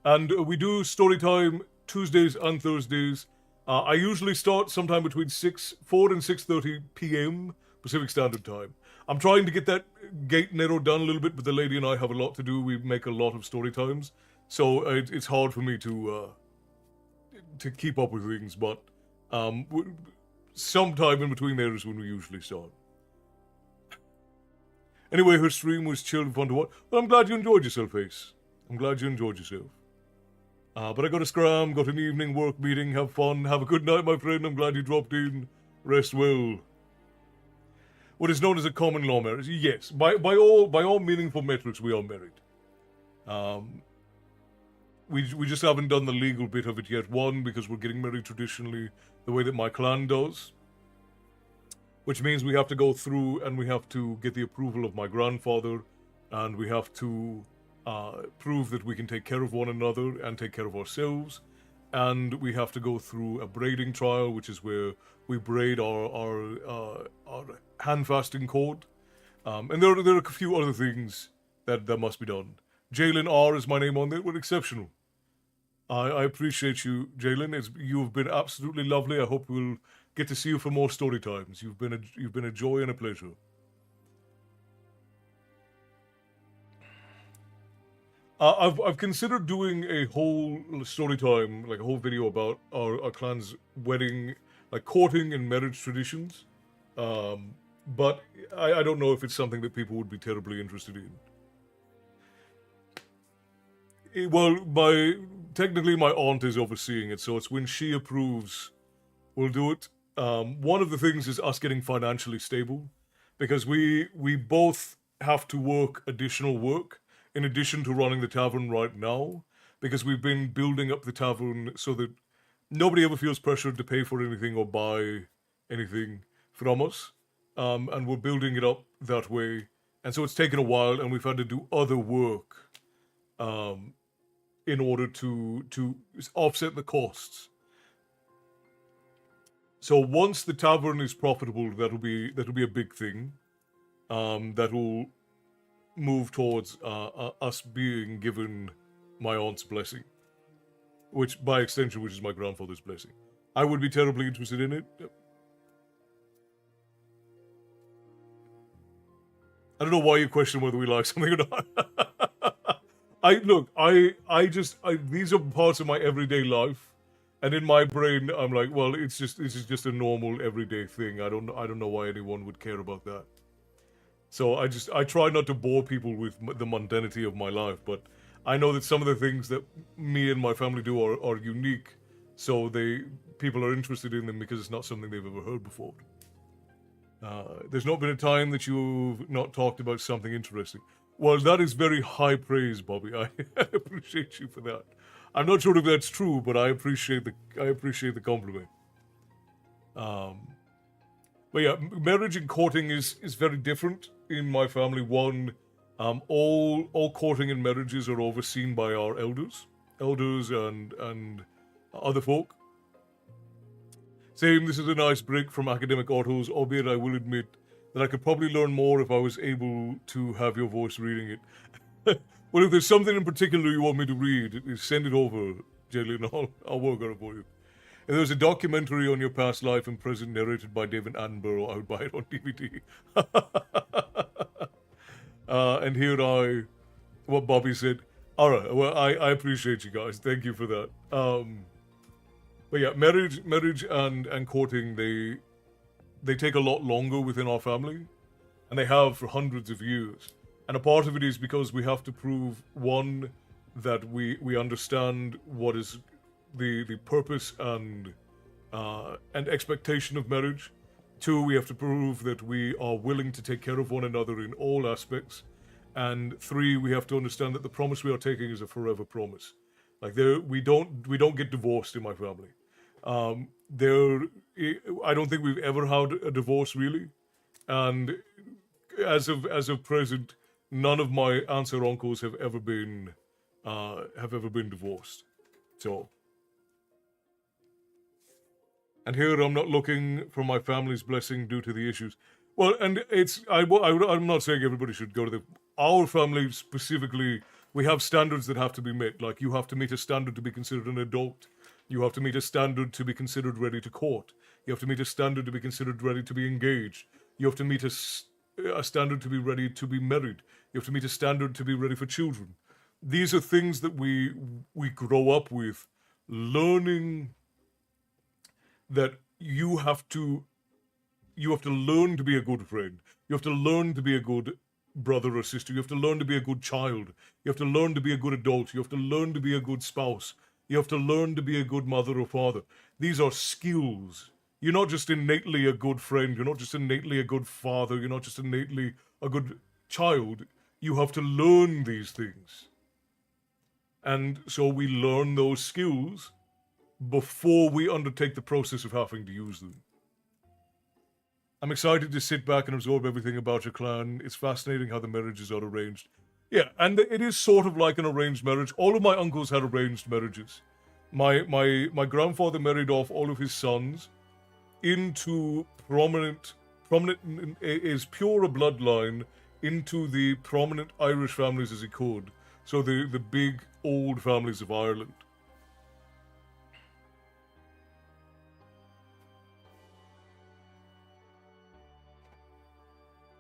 And we do story time Tuesdays and Thursdays. I usually start sometime between 4 and 6:30 p.m. Pacific Standard Time. I'm trying to get that gate narrowed down a little bit, but the lady and I have a lot to do. We make a lot of story times, so it's hard for me to keep up with things. But sometime in between there is when we usually start. Anyway, her stream was chill and fun to watch. Well, I'm glad you enjoyed yourself, Ace. I'm glad you enjoyed yourself. But I got a scram, got an evening work meeting. Have fun. Have a good night, my friend. I'm glad you dropped in. Rest well. What is known as a common law marriage? Yes, by all meaningful metrics, we are married. We just haven't done the legal bit of it yet. One, because we're getting married traditionally the way that my clan does, which means we have to go through and we have to get the approval of my grandfather, and we have to prove that we can take care of one another and take care of ourselves, and we have to go through a braiding trial, which is where we braid our hand-fasting cord, and there are a few other things that must be done. Jalen R is my name on there. We're exceptional. I appreciate you, Jalen. You've been absolutely lovely. I hope we'll get to see you for more story times. You've been a joy and a pleasure. I've considered doing a whole story time, like a whole video about our clan's wedding, like courting and marriage traditions. But I don't know if it's something that people would be terribly interested in. Well, technically my aunt is overseeing it, so it's when she approves, we'll do it. One of the things is us getting financially stable, because we both have to work additional work in addition to running the tavern right now, because we've been building up the tavern so that nobody ever feels pressured to pay for anything or buy anything from us, and we're building it up that way, and so it's taken a while, and we've had to do other work in order to offset the costs. So once the tavern is profitable, that'll be a big thing. That will move towards us being given my aunt's blessing, which by extension, which is my grandfather's blessing. I would be terribly interested in it. I don't know why you question whether we like something or not. These are parts of my everyday life, and in my brain, I'm like, well, this is just a normal everyday thing. I don't know why anyone would care about that. So I try not to bore people with the mundanity of my life, but I know that some of the things that me and my family do are unique, so people are interested in them because it's not something they've ever heard before. There's not been a time that you've not talked about something interesting. Well, that is very high praise, Bobby. I appreciate you for that. I'm not sure if that's true, but I appreciate the compliment. But yeah, marriage and courting is very different in my family. One, all courting and marriages are overseen by our elders and other folk. Same, this is a nice break from academic autos, albeit I will admit that I could probably learn more if I was able to have your voice reading it. Well, if there's something in particular you want me to read, send it over, Jelly, and I'll work on it for you. If there's a documentary on your past life and present narrated by David Attenborough, I would buy it on DVD. And here what Bobby said. All right, well, I appreciate you guys. Thank you for that. But yeah, marriage and courting, they take a lot longer within our family, and they have for hundreds of years. And a part of it is because we have to prove, one, that we understand what is the purpose and expectation of marriage. Two, we have to prove that we are willing to take care of one another in all aspects. And three, we have to understand that the promise we are taking is a forever promise. Like we don't get divorced in my family. I don't think we've ever had a divorce really, and as of present, none of my aunts or uncles have ever been divorced. So, and here I'm not looking for my family's blessing due to the issues. Well, and I'm not saying everybody should go to our family specifically. We have standards that have to be met. Like you have to meet a standard to be considered an adult. You have to meet a standard to be considered ready to court. You have to meet a standard to be considered ready to be engaged. You have to meet a standard to be ready to be married. You have to meet a standard to be ready for children. These are things that we grow up with, learning that you have to learn to be a good friend. You have to learn to be a good brother or sister. You have to learn to be a good child. You have to learn to be a good adult. You have to learn to be a good spouse. You have to learn to be a good mother or father. These are skills. You're not just innately a good friend. You're not just innately a good father. You're not just innately a good child. You have to learn these things. And so we learn those skills before we undertake the process of having to use them. I'm excited to sit back and absorb everything about your clan. It's fascinating how the marriages are arranged. Yeah, and it is sort of like an arranged marriage. All of my uncles had arranged marriages. My grandfather married off all of his sons into prominent as pure a bloodline into the prominent Irish families as he could. So the big old families of Ireland.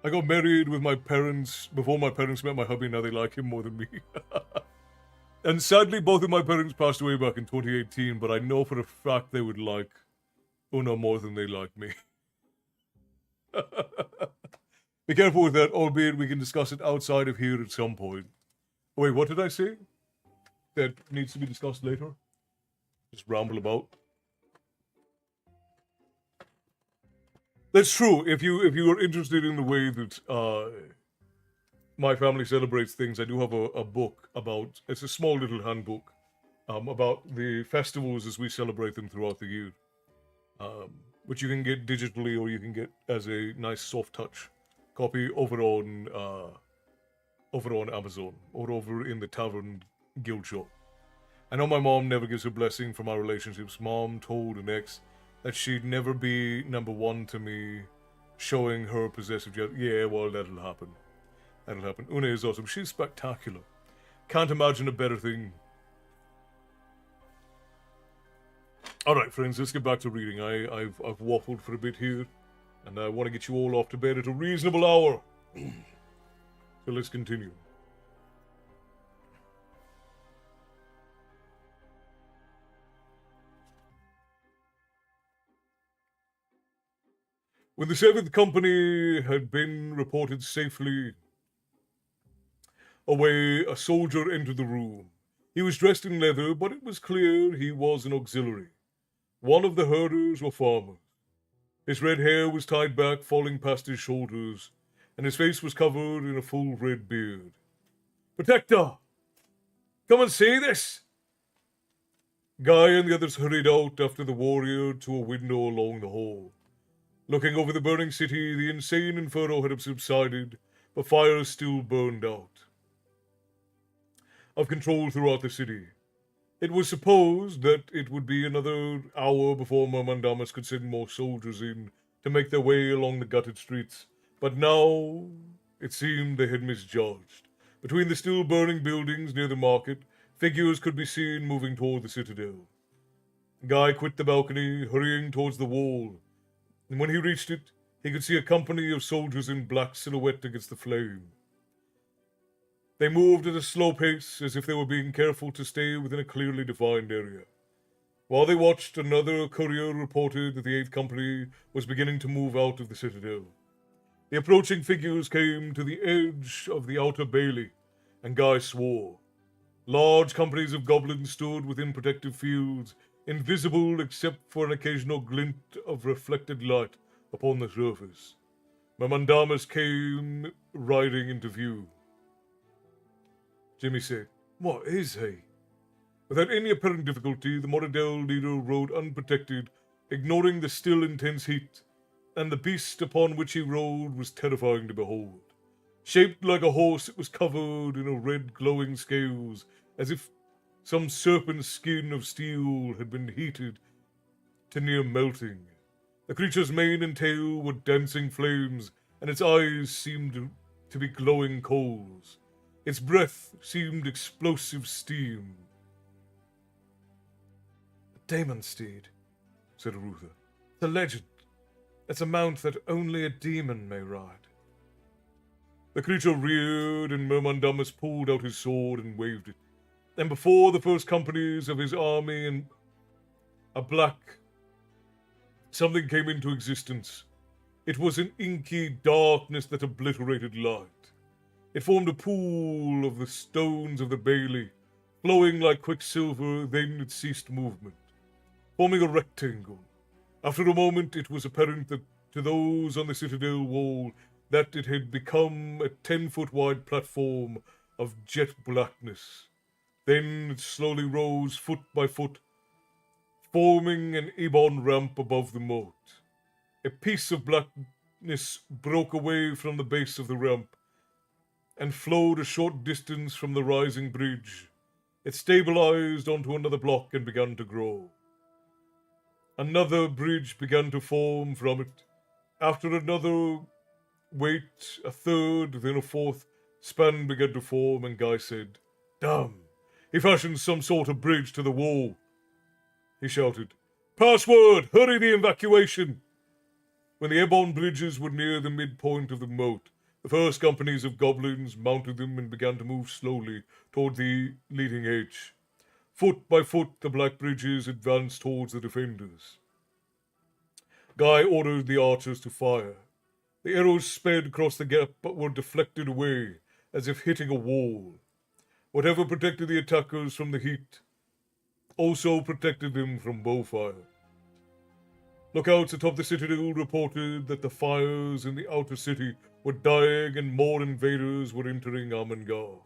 I got married with my parents before my parents met my hubby. Now they like him more than me. And sadly, both of my parents passed away back in 2018, but I know for a fact they would like Una more than they like me. Be careful with that, albeit we can discuss it outside of here at some point. Wait, what did I say? That needs to be discussed later? Just ramble about. That's true. If you are interested in the way that my family celebrates things, I do have a book about. It's a small little handbook about the festivals as we celebrate them throughout the year, which you can get digitally or you can get as a nice soft touch copy over on Amazon or over in the Tavern Guild shop. I know my mom never gives her blessing for my relationships. Mom told an ex that she'd never be number one to me, showing her possessive jealousy. Yeah, well, that'll happen. That'll happen. Una is awesome. She's spectacular. Can't imagine a better thing. Alright, friends, let's get back to reading. I've waffled for a bit here, and I want to get you all off to bed at a reasonable hour. So let's continue. When the 7th Company had been reported safely away, a soldier entered the room. He was dressed in leather, but it was clear he was an auxiliary. One of the herders or farmers. His red hair was tied back, falling past his shoulders, and his face was covered in a full red beard. Protector! Come and see this! Guy and the others hurried out after the warrior to a window along the hall. Looking over the burning city, the insane inferno had subsided, but fires still burned out of control throughout the city. It was supposed that it would be another hour before Mermandamus could send more soldiers in to make their way along the gutted streets, but now it seemed they had misjudged. Between the still burning buildings near the market, figures could be seen moving toward the citadel. Guy quit the balcony, hurrying towards the wall, and when he reached it, he could see a company of soldiers in black silhouette against the flame. They moved at a slow pace, as if they were being careful to stay within a clearly defined area. While they watched, another courier reported that the 8th Company was beginning to move out of the citadel. The approaching figures came to the edge of the outer bailey, and Guy swore. Large companies of goblins stood within protective fields, invisible except for an occasional glint of reflected light upon the surface. Mermandamus came riding into view. Jimmy said, "What is he?" Without any apparent difficulty, the Moradel leader rode unprotected, ignoring the still intense heat, and the beast upon which he rode was terrifying to behold. Shaped like a horse, it was covered in a red glowing scales, as if some serpent's skin of steel had been heated to near melting. The creature's mane and tail were dancing flames, and its eyes seemed to be glowing coals. Its breath seemed explosive steam. "A demon steed," said Arutha. "The legend. It's a mount that only a demon may ride." The creature reared, and Mermandamus pulled out his sword and waved it. And before the first companies of his army and a black something came into existence. It was an inky darkness that obliterated light. It formed a pool of the stones of the bailey, flowing like quicksilver, then it ceased movement, forming a rectangle. After a moment, it was apparent that to those on the citadel wall that it had become a 10-foot wide platform of jet blackness. Then it slowly rose foot by foot, forming an ebon ramp above the moat. A piece of blackness broke away from the base of the ramp and flowed a short distance from the rising bridge. It stabilized onto another block and began to grow. Another bridge began to form from it. After another wait, a third, then a fourth span began to form, and Guy said, "Damn! He fashioned some sort of bridge to the wall." He shouted, "Password! Hurry the evacuation!" When the airborne bridges were near the midpoint of the moat, the first companies of goblins mounted them and began to move slowly toward the leading edge. Foot by foot, the black bridges advanced towards the defenders. Guy ordered the archers to fire. The arrows sped across the gap, but were deflected away, as if hitting a wall. Whatever protected the attackers from the heat also protected them from bowfire. Lookouts atop the citadel reported that the fires in the outer city were dying and more invaders were entering Amangar.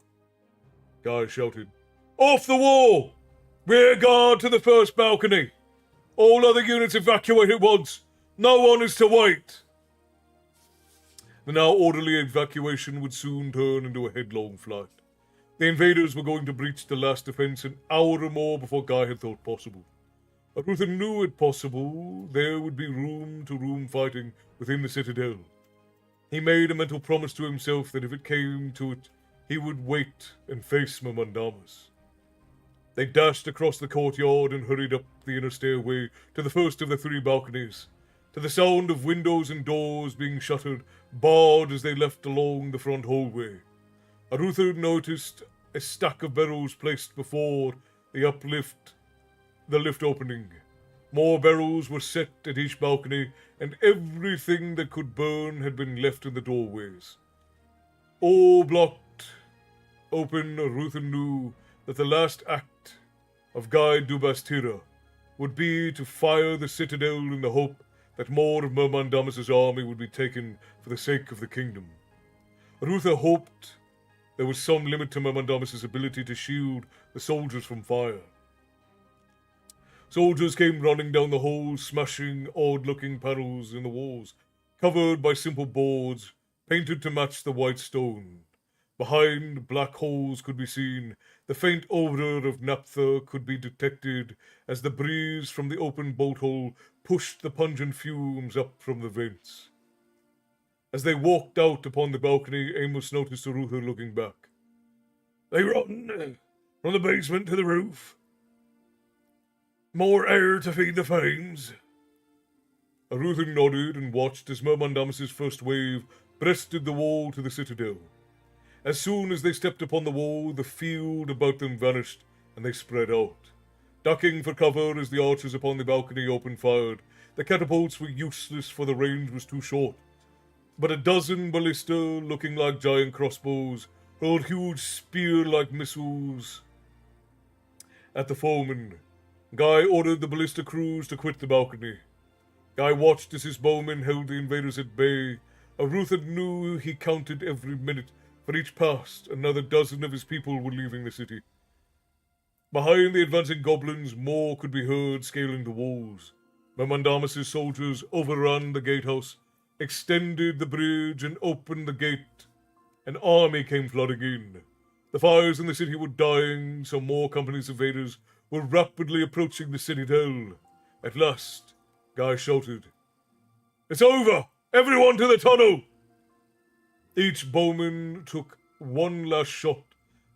Guy shouted, "Off the wall! Rear guard to the first balcony! All other units evacuate at once! No one is to wait!" The now orderly evacuation would soon turn into a headlong flight. The invaders were going to breach the last defense an hour or more before Guy had thought possible. Arutha knew it possible there would be room-to-room fighting within the citadel. He made a mental promise to himself that if it came to it, he would wait and face Mermandamus. They dashed across the courtyard and hurried up the inner stairway to the first of the 3 balconies, to the sound of windows and doors being shuttered, barred as they left along the front hallway. Arutha noticed a stack of barrels placed before the lift opening. More barrels were set at each balcony, and everything that could burn had been left in the doorways. All blocked open, Arutha knew that the last act of Guy Dubastira would be to fire the citadel in the hope that more of Myrmidamis's army would be taken for the sake of the kingdom. Arutha hoped there was some limit to Myrmidamis's ability to shield the soldiers from fire. Soldiers came running down the hall, smashing odd-looking panels in the walls, covered by simple boards, painted to match the white stone. Behind, black holes could be seen. The faint odor of naphtha could be detected as the breeze from the open bolt hole pushed the pungent fumes up from the vents. As they walked out upon the balcony, Amos noticed Arutha looking back. They run from the basement to the roof. More air to feed the flames. Arutha nodded and watched as Myrmidamis's first wave breasted the wall to the citadel. As soon as they stepped upon the wall, the field about them vanished, and they spread out. Ducking for cover as the archers upon the balcony opened fire, the catapults were useless for the range was too short. But a dozen ballista, looking like giant crossbows, hurled huge spear-like missiles at the foemen. Guy ordered the ballista crews to quit the balcony. Guy watched as his bowmen held the invaders at bay. Arutha knew he counted every minute. For each passed, another dozen of his people were leaving the city. Behind the advancing goblins, more could be heard scaling the walls. Myrmidamis's soldiers overran the gatehouse, extended the bridge, and opened the gate. An army came flooding in. The fires in the city were dying, so more companies of invaders were rapidly approaching the citadel. At last, Guy shouted, "It's over! Everyone to the tunnel!" Each bowman took one last shot,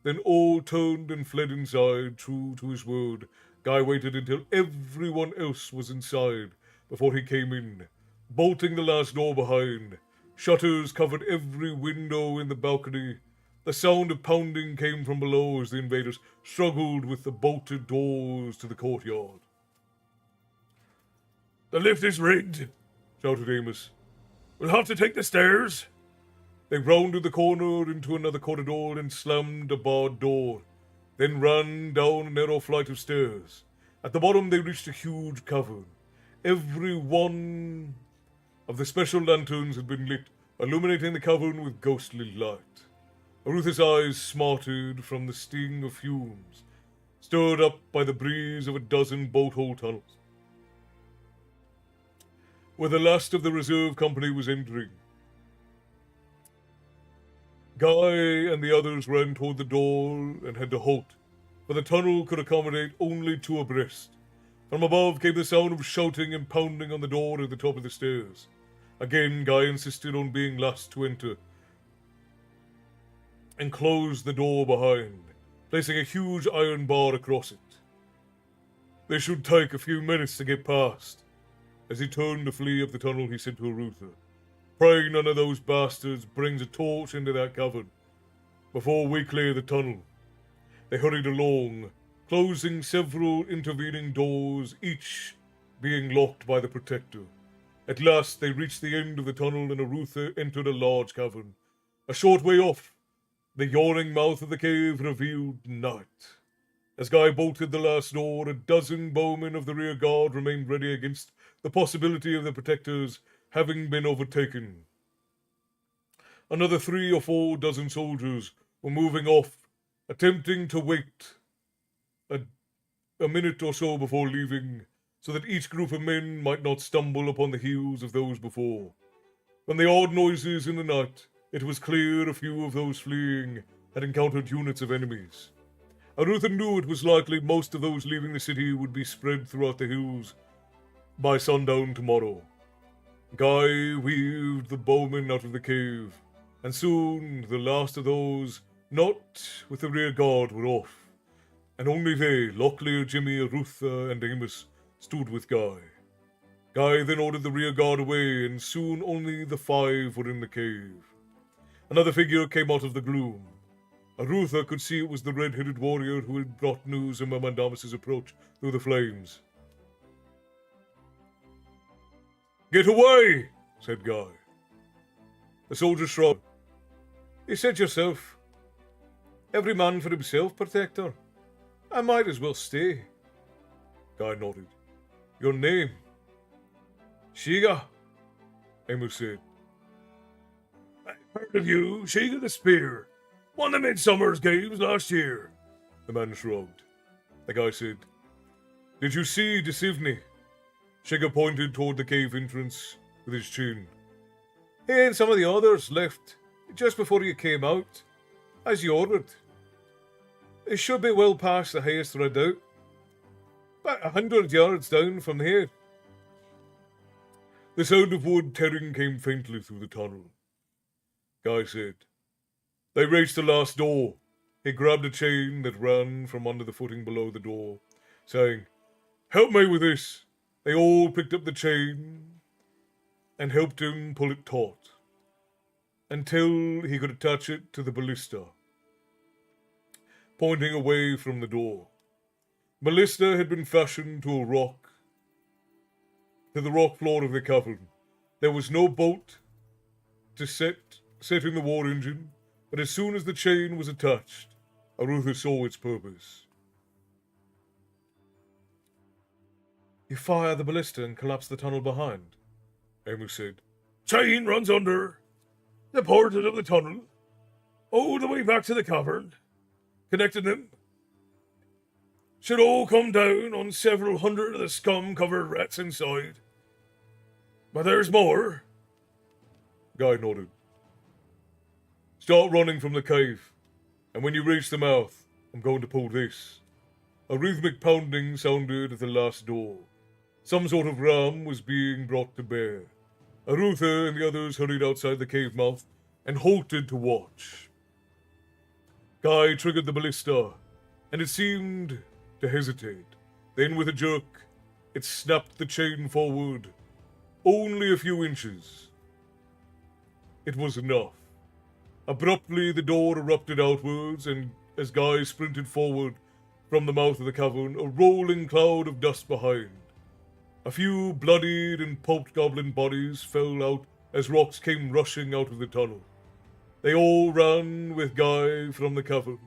then all turned and fled inside, true to his word. Guy waited until everyone else was inside before he came in, bolting the last door behind. Shutters covered every window in the balcony. The sound of pounding came from below as the invaders struggled with the bolted doors to the courtyard. "The lift is rigged," shouted Amos. "We'll have to take the stairs." They rounded the corner into another corridor and slammed a barred door, then ran down a narrow flight of stairs. At the bottom they reached a huge cavern. Every one of the special lanterns had been lit, illuminating the cavern with ghostly light. Arutha's eyes smarted from the sting of fumes, stirred up by the breeze of a dozen bolt-hole tunnels. Where the last of the reserve company was entering, Guy and the others ran toward the door and had to halt, for the tunnel could accommodate only two abreast. From above came the sound of shouting and pounding on the door at the top of the stairs. Again, Guy insisted on being last to enter and closed the door behind, placing a huge iron bar across it. They should take a few minutes to get past. As he turned to flee up the tunnel, he said to Arutha, "Pray none of those bastards brings a torch into that cavern before we clear the tunnel." They hurried along, closing several intervening doors, each being locked by the protector. At last they reached the end of the tunnel and Arutha entered a large cavern. A short way off, the yawning mouth of the cave revealed night. As Guy bolted the last door, a dozen bowmen of the rear guard remained ready against the possibility of the protectors having been overtaken. Another 3 or 4 dozen soldiers were moving off, attempting to wait a minute or so before leaving, so that each group of men might not stumble upon the heels of those before. From the odd noises in the night, it was clear a few of those fleeing had encountered units of enemies. Arutha knew it was likely most of those leaving the city would be spread throughout the hills by sundown tomorrow. Guy weaved the bowmen out of the cave, and soon the last of those not with the rear guard were off, and only they, Locklear, Jimmy, Arutha, and Amos, stood with Guy. Guy then ordered the rear guard away, and soon only the 5 were in the cave. Another figure came out of the gloom. Arutha could see it was the red-headed warrior who had brought news of Myrmidamis's approach through the flames. "Get away!" said Guy. The soldier shrugged. "You said yourself, every man for himself, Protector. I might as well stay." Guy nodded. Your name? Shiga, Amos said. I heard of you, Shiga the Spear. Won the Midsummer's Games last year. The man shrugged. The guy said, Did you see Desivni? Shiga pointed toward the cave entrance with his chin. He and some of the others left just before you came out, as you ordered. It should be well past the highest redoubt. About 100 yards down from here. The sound of wood tearing came faintly through the tunnel. Guy said, They reached the last door. He grabbed a chain that ran from under the footing below the door, saying, Help me with this. They all picked up the chain and helped him pull it taut until he could attach it to the ballista, pointing away from the door. Ballista had been fashioned to the rock floor of the cavern. There was no bolt to set in the war engine, but as soon as the chain was attached, Arutha saw its purpose. You fire the ballista and collapse the tunnel behind, Amos said. Chain runs under the portal of the tunnel, all the way back to the cavern, connecting them. Should all come down on several hundred of the scum-covered rats inside. But there's more. Guy nodded. Start running from the cave, and when you reach the mouth, I'm going to pull this. A rhythmic pounding sounded at the last door. Some sort of ram was being brought to bear. Arutha and the others hurried outside the cave mouth and halted to watch. Guy triggered the ballista, and it seemed to hesitate. Then, with a jerk, it snapped the chain forward, only a few inches. It was enough. Abruptly, the door erupted outwards, and as Guy sprinted forward from the mouth of the cavern, a rolling cloud of dust behind. A few bloodied and pulped goblin bodies fell out as rocks came rushing out of the tunnel. They all ran with Guy from the cavern.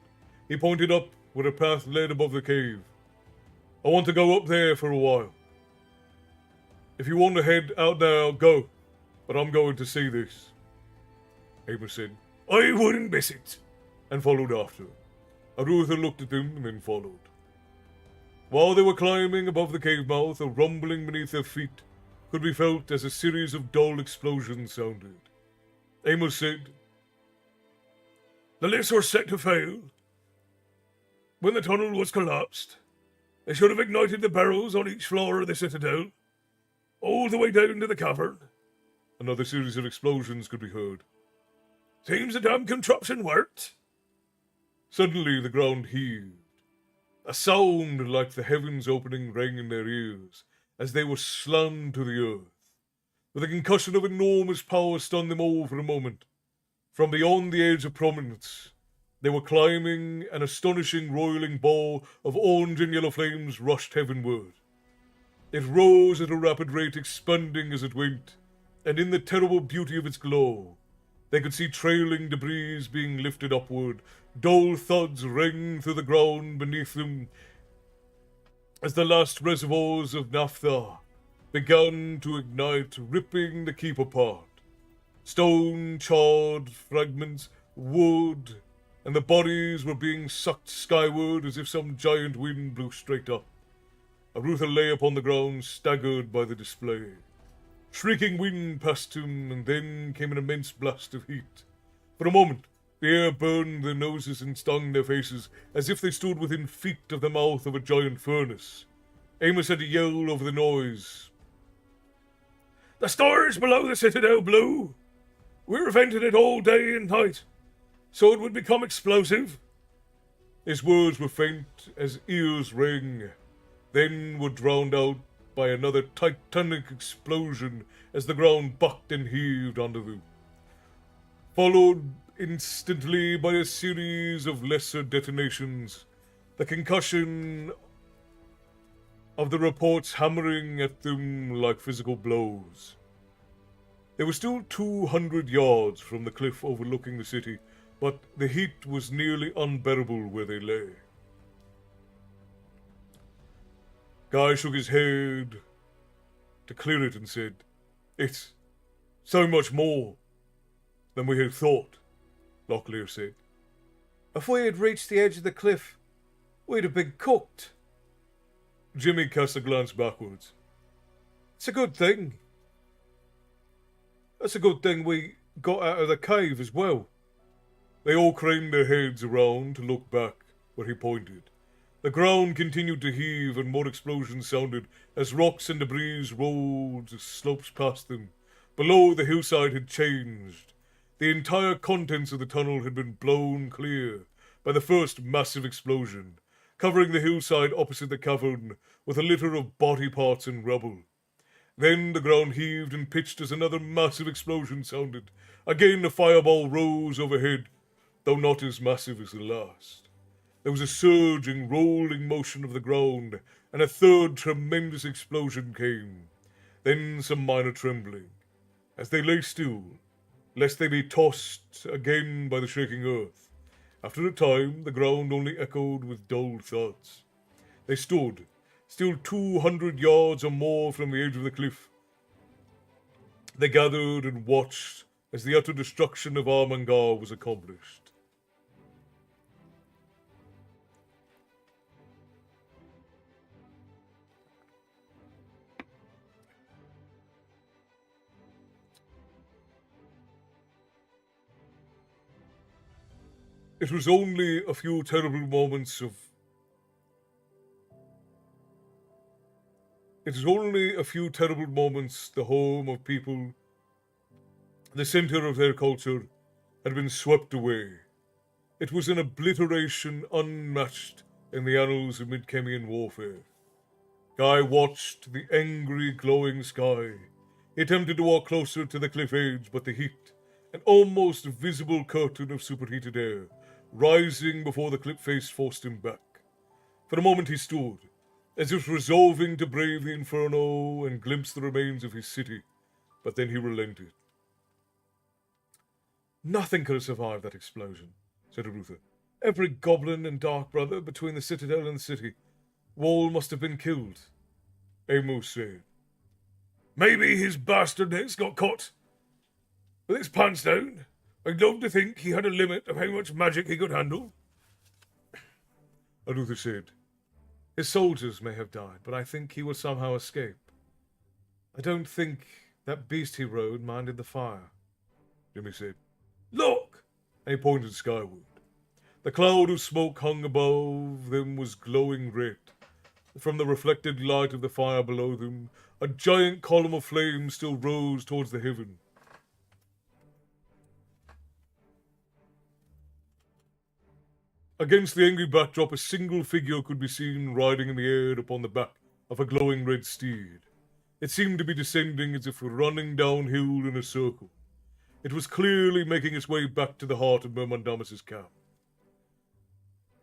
He pointed up where a path led above the cave. I want to go up there for a while. If you want to head out now, go. But I'm going to see this. Amos said, I wouldn't miss it, and followed after. Arutha looked at them and then followed. While they were climbing above the cave mouth, a rumbling beneath their feet could be felt as a series of dull explosions sounded. Amos said, The lifts were set to fail. When the tunnel was collapsed, they should have ignited the barrels on each floor of the citadel, all the way down to the cavern. Another series of explosions could be heard. Seems the damn contraption worked. Suddenly the ground heaved. A sound like the heavens opening rang in their ears as they were slammed to the earth. With a concussion of enormous power stunned them all for a moment. From beyond the edge of prominence, they were climbing an astonishing roiling ball of orange and yellow flames rushed heavenward. It rose at a rapid rate, expanding as it went, and in the terrible beauty of its glow, they could see trailing debris being lifted upward. Dull thuds rang through the ground beneath them as the last reservoirs of naphtha began to ignite, ripping the keep apart. Stone, charred fragments, wood, and the bodies were being sucked skyward as if some giant wind blew straight up. Arutha lay upon the ground, staggered by the display. Shrieking wind passed him, and then came an immense blast of heat. For a moment, the air burned their noses and stung their faces, as if they stood within feet of the mouth of a giant furnace. Amos had to yell over the noise. The stars below the citadel blew. We vented it all day and night, so it would become explosive. His words were faint as ears rang, then were drowned out by another titanic explosion as the ground bucked and heaved under them, followed instantly by a series of lesser detonations, the concussion of the reports hammering at them like physical blows. They were still 200 yards from the cliff overlooking the city, but the heat was nearly unbearable where they lay. Guy shook his head to clear it and said, "It's so much more than we had thought," Locklear said. If we had reached the edge of the cliff, we'd have been cooked. Jimmy cast a glance backwards. It's a good thing. It's a good thing we got out of the cave as well. They all craned their heads around to look back where he pointed. The ground continued to heave and more explosions sounded as rocks and debris rolled slopes past them. Below, the hillside had changed. The entire contents of the tunnel had been blown clear by the first massive explosion, covering the hillside opposite the cavern with a litter of body parts and rubble. Then the ground heaved and pitched as another massive explosion sounded. Again a fireball rose overhead, though not as massive as the last. There was a surging, rolling motion of the ground, and a third tremendous explosion came. Then some minor trembling, as they lay still, lest they be tossed again by the shaking earth. After a time, the ground only echoed with dull thuds. They stood, still 200 yards or more from the edge of the cliff. They gathered and watched as the utter destruction of Armangar was accomplished. It was only a few terrible moments of... It is only a few terrible moments the home of people, the center of their culture, had been swept away. It was an obliteration unmatched in the annals of Midkemian warfare. Guy watched the angry, glowing sky. He attempted to walk closer to the cliff edge, but the heat, an almost visible curtain of superheated air, rising before the cliff face forced him back. For a moment he stood, as if resolving to brave the inferno and glimpse the remains of his city, but then he relented. Nothing could have survived that explosion, said Arutha. Every goblin and dark brother between the citadel and the city. Wall must have been killed. Amos said. Maybe his bastardness got caught with his pants down. I'd love to think he had a limit of how much magic he could handle. Arutha said. His soldiers may have died, but I think he will somehow escape. I don't think that beast he rode minded the fire. Jimmy said. Look! And he pointed skyward. The cloud of smoke hung above them was glowing red. From the reflected light of the fire below them, a giant column of flame still rose towards the heaven. Against the angry backdrop, a single figure could be seen riding in the air upon the back of a glowing red steed. It seemed to be descending as if running downhill in a circle. It was clearly making its way back to the heart of Myrmidamis's camp.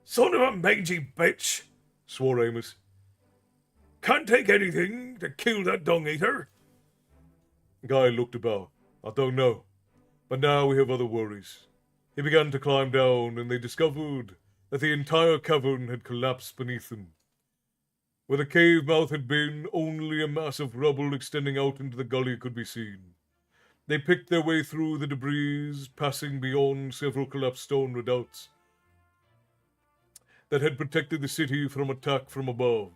Son of a mangy bitch, swore Amos. Can't take anything to kill that dung-eater. Guy looked about. I don't know. But now we have other worries. He began to climb down, and they discovered that the entire cavern had collapsed beneath them. Where the cave mouth had been, only a mass of rubble extending out into the gully could be seen. They picked their way through the debris, passing beyond several collapsed stone redoubts that had protected the city from attack from above,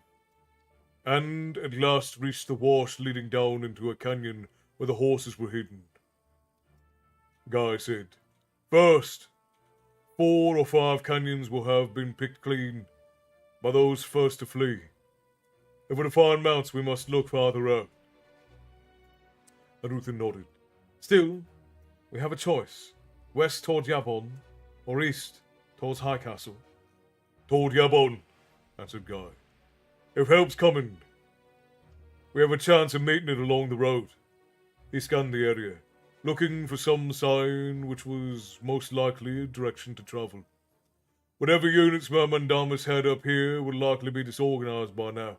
and at last reached the wash leading down into a canyon where the horses were hidden. Guy said, First, 4 or 5 canyons will have been picked clean by those first to flee. If we're to find mounts, we must look farther out. Arutha nodded. Still, we have a choice. West toward Yabon, or east towards High Castle. Toward Yabon, answered Guy. If help's coming, we have a chance of meeting it along the road. He scanned the area, looking for some sign which was most likely a direction to travel. Whatever units Myrmidamis's had up here would likely be disorganized by now.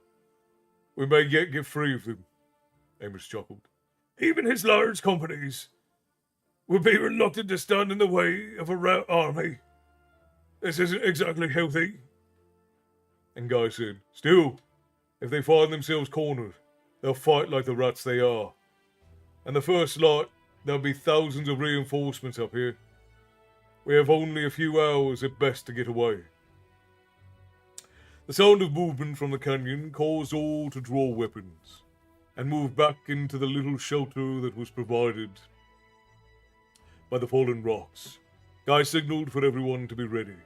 We may yet get free of them. Amos chuckled. Even his large companies would be reluctant to stand in the way of a rout army. This isn't exactly healthy. And Guy said, Still, if they find themselves cornered, they'll fight like the rats they are. And the first lot, there'll be thousands of reinforcements up here. We have only a few hours at best to get away. The sound of movement from the canyon caused all to draw weapons and move back into the little shelter that was provided by the fallen rocks. Guy signaled for everyone to be ready.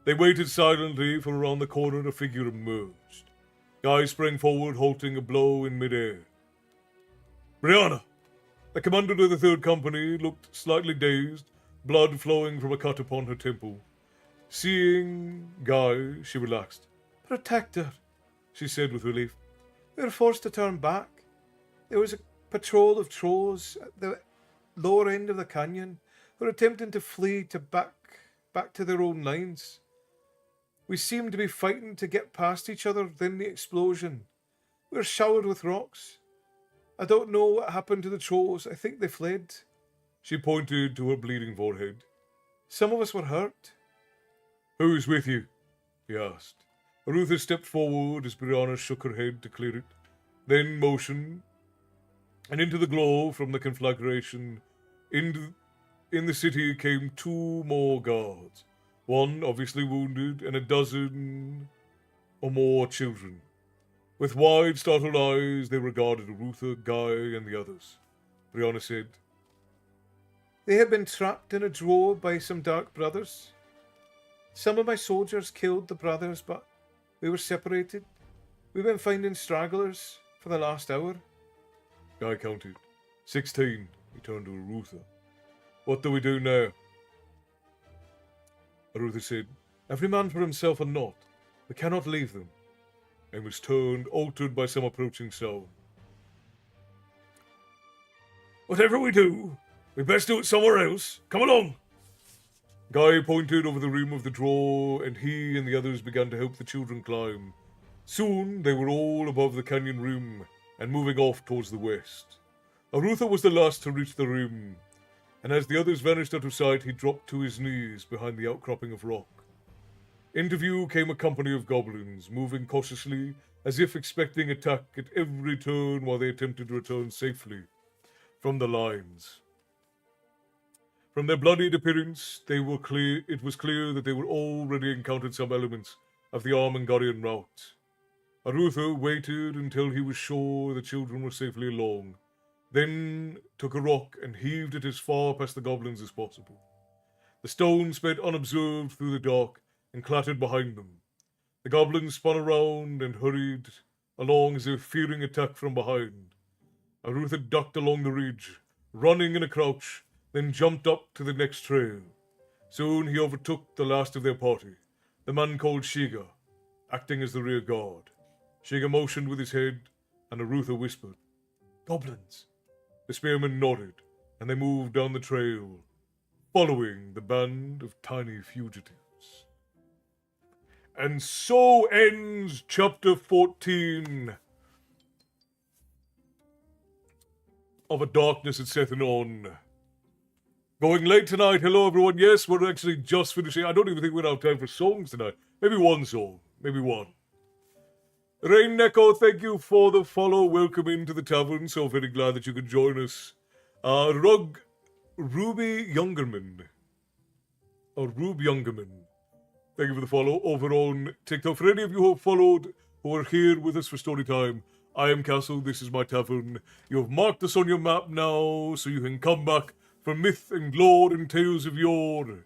They waited silently for around the corner a figure emerged. Guy sprang forward, halting a blow in midair. Brianna! The commander of the 3rd Company looked slightly dazed, blood flowing from a cut upon her temple. Seeing Guy, she relaxed. Protector, she said with relief. We were forced to turn back. There was a patrol of trolls at the lower end of the canyon who were attempting to flee back to their own lines. We seemed to be fighting to get past each other, then the explosion. We were showered with rocks. I don't know what happened to the trolls. I think they fled. She pointed to her bleeding forehead. Some of us were hurt. Who's with you? He asked. Arutha stepped forward as Brianna shook her head to clear it, then motioned, and into the glow from the conflagration, in the city came 2 more guards, one obviously wounded, and a dozen or more children. With wide, startled eyes, they regarded Arutha, Guy, and the others. Brianna said, They had been trapped in a drove by some dark brothers. Some of my soldiers killed the brothers, but we were separated. We've been finding stragglers for the last hour. Guy counted. 16. He turned to Arutha. What do we do now? Arutha said, Every man for himself or not. We cannot leave them. And was turned, altered by some approaching sound. Whatever we do, we best do it somewhere else. Come along. Guy pointed over the rim of the draw, and he and the others began to help the children climb. Soon they were all above the canyon rim and moving off towards the west. Arutha was the last to reach the rim, and as the others vanished out of sight, he dropped to his knees behind the outcropping of rock. Into view came a company of goblins, moving cautiously, as if expecting attack at every turn while they attempted to return safely from the lines. From their bloodied appearance, it was clear that they were already encountered some elements of the Armangarian route. Arutha waited until he was sure the children were safely along, then took a rock and heaved it as far past the goblins as possible. The stone sped unobserved through the dark and clattered behind them. The goblins spun around and hurried along as if fearing attack from behind. Arutha ducked along the ridge, running in a crouch, then jumped up to the next trail. Soon he overtook the last of their party, the man called Shiga, acting as the rear guard. Shiga motioned with his head, and Arutha whispered, Goblins. The spearmen nodded, and they moved down the trail, following the band of tiny fugitives. And so ends chapter 14 of A Darkness at Sethanon. Going late tonight. Hello, everyone. Yes, we're actually just finishing. I don't even think we're out of time for songs tonight. Maybe one song. Maybe one. Rain Neko, thank you for the follow. Welcome into the tavern. So very glad that you could join us. Ruby Youngerman. Or Rube Youngerman. Thank you for the follow over on TikTok. For any of you who have followed, who are here with us for Storytime, I am Castle. This is my tavern. You have marked us on your map now, so you can come back for myth and lore and tales of yore.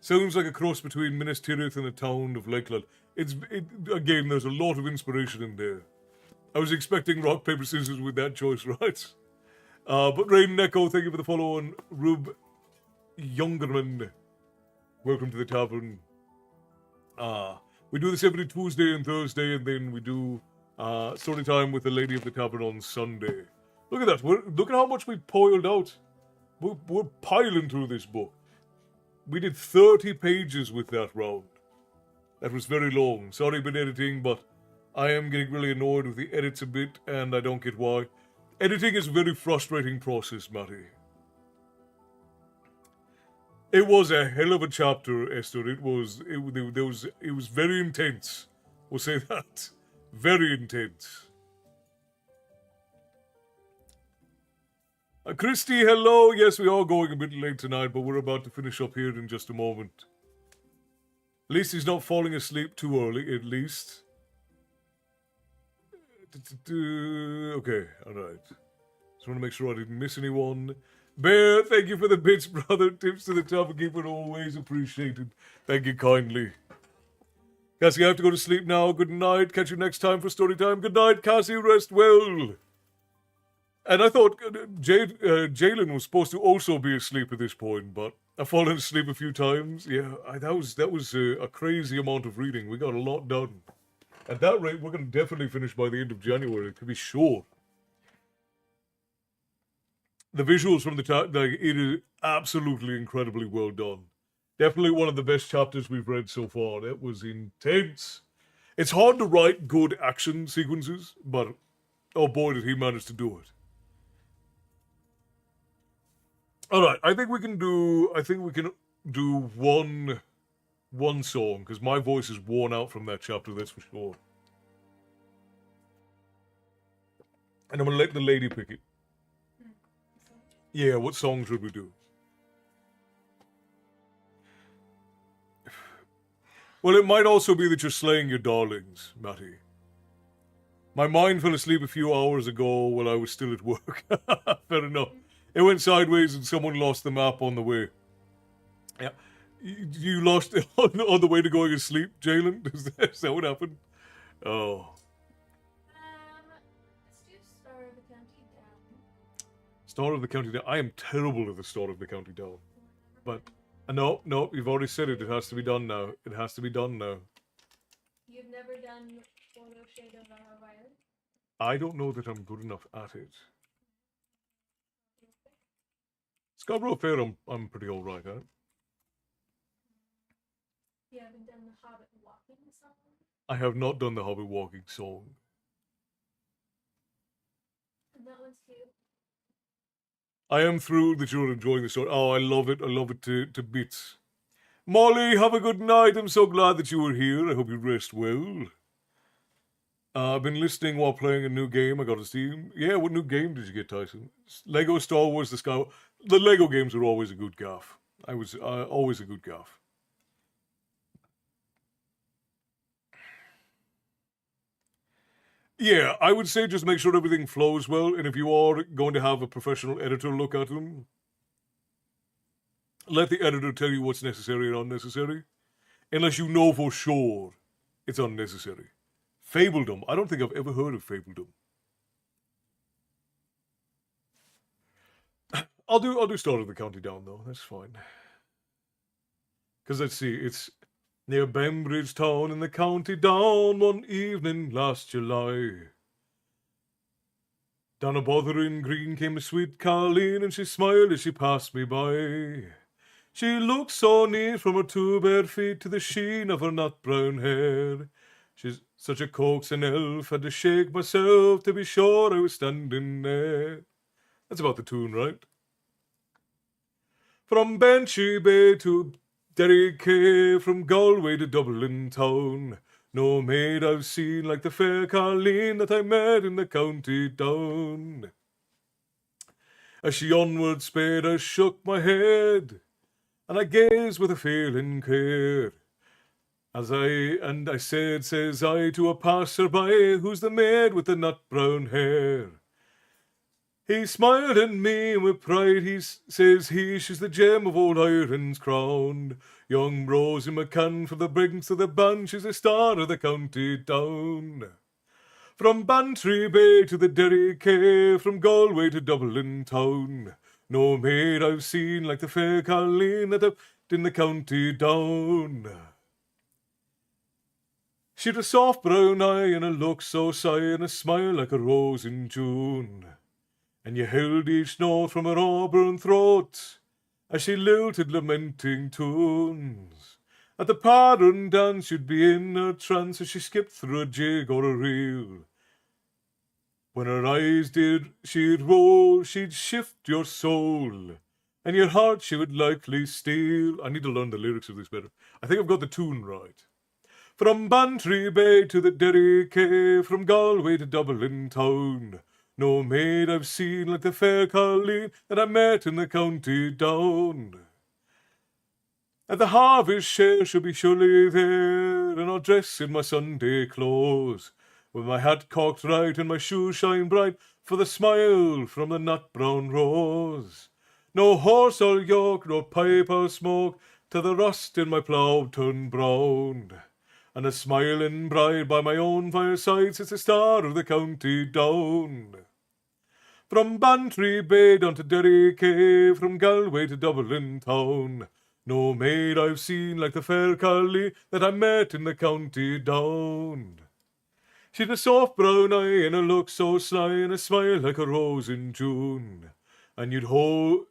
Sounds like a cross between Minas Tirith and the town of Lakeland. Again, there's a lot of inspiration in there. I was expecting rock, paper, scissors with that choice, right? But Rain Neko, thank you for the follow on Rube Youngerman. Welcome to the tavern. We do this every Tuesday and Thursday, and then we do Storytime with the Lady of the Tavern on Sunday. Look at that. Look at how much we piled out. We're piling through this book. We did 30 pages with that round. That was very long. Sorry about editing, but I am getting really annoyed with the edits a bit, and I don't get why. Editing is a very frustrating process, Matty. It was a hell of a chapter, Esther. It was very intense. We'll say that. Very intense. Christy, hello. Yes, we are going a bit late tonight, but we're about to finish up here in just a moment. At least he's not falling asleep too early, at least. Okay, alright. Just want to make sure I didn't miss anyone. Bear, thank you for the bits, brother. Tips to the top keeper always appreciated. Thank you kindly. Cassie, I have to go to sleep now. Good night. Catch you next time for story time. Good night, Cassie. Rest well. And I thought Jalen was supposed to also be asleep at this point, but I've fallen asleep a few times. Yeah, that was a crazy amount of reading. We got a lot done. At that rate, we're going to definitely finish by the end of January, to be sure. The visuals from it is absolutely incredibly well done. Definitely one of the best chapters we've read so far. That was intense. It's hard to write good action sequences, but oh boy, did he manage to do it. All right, I think we can do one song, because my voice is worn out from that chapter, that's for sure. And I'm going to let the lady pick it. Yeah, what song should we do? Well, it might also be that you're slaying your darlings, Matty. My mind fell asleep a few hours ago while I was still at work. Fair enough. It went sideways and someone lost the map on the way. Yeah. You lost it on the way to going to sleep, Jalen? Is that what happened? Oh. Let's do Star of the County Down. Star of the County Down. I am terrible at the Star of the County Down. But, no, you've already said it. It has to be done now. It has to be done now. You've never done Photo Shade of Violet? I don't know that I'm good enough at it. Scarborough Fair, I'm pretty alright at. You haven't done the Hobbit walking song? I have not done the Hobbit walking song. And that one's cute. I am thrilled that you're enjoying the story. Oh, I love it. I love it to bits. Molly, have a good night. I'm so glad that you were here. I hope you rest well. I've been listening while playing a new game I got on Steam. Yeah, what new game did you get, Tyson? Lego Star Wars The Sky. The Lego games are always a good gaff. I was always a good gaff. Yeah, I would say just make sure everything flows well, and if you are going to have a professional editor look at them, let the editor tell you what's necessary and unnecessary, unless you know for sure it's unnecessary. Fabledom. I don't think I've ever heard of Fabledom. I'll do Start of the County Down though. That's fine. Because let's see, it's near Bembridge Town in the County Down one evening last July. Down a bothering green came a sweet Colleen, and she smiled as she passed me by. She looked so neat from her two bare feet to the sheen of her nut brown hair. She's such a coaxing elf, had to shake myself to be sure I was standing there. That's about the tune, right? From Banshee Bay to Derry Quay, from Galway to Dublin town, no maid I've seen like the fair Colleen that I met in the county down. As she onward sped, I shook my head, and I gazed with a feeling care. As I said, says I, to a passer-by, who's the maid with the nut-brown hair? He smiled at me, and with pride says he, she's the gem of old Ireland's crown. Young Rosie McCann from the Briggs of the Band, she's the star of the county down. From Bantry Bay to the Derry Quay, from Galway to Dublin town, no maid I've seen like the fair Colleen that I've in the county down. She'd a soft brown eye and a look so sigh and a smile like a rose in June. And you held each note from her auburn throat as she lilted lamenting tunes. At the pattern dance you'd be in a trance as she skipped through a jig or a reel. When her eyes she'd roll, she'd shift your soul, and your heart she would likely steal. I need to learn the lyrics of this better. I think I've got the tune right. From Bantry Bay to the Derry Quay, from Galway to Dublin town, No maid I've seen like the fair Colleen that I met in the county down. At the harvest share should be surely there, and I'll dress in my Sunday clothes, with my hat cocked right and my shoes shine bright, for the smile from the nut-brown rose. No horse I'll yoke, no pipe I'll smoke, till the rust in my plough turn brown. And a smiling bride by my own fireside sits the star of the county down. From Bantry Bay down to Derry Quay, from Galway to Dublin town, no maid I've seen like the fair Colleen that I met in the county down. She'd a soft brown eye and a look so sly, and a smile like a rose in June. And you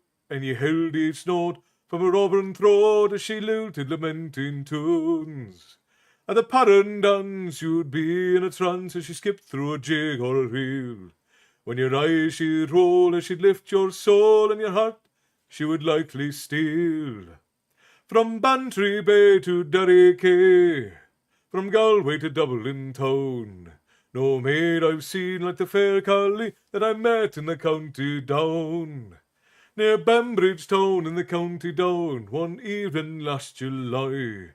held each note from her auburn throat as she lilted lamenting tunes. At the parrot dance you'd be in a trance as she skipped through a jig or a reel. When your eyes she'd roll as she'd lift your soul, and your heart she would lightly steal. From Bantry Bay to Derry Quay, from Galway to Dublin town, no maid I've seen like the fair Colleen that I met in the county down. Near Bambridge town in the county down, one evening last July,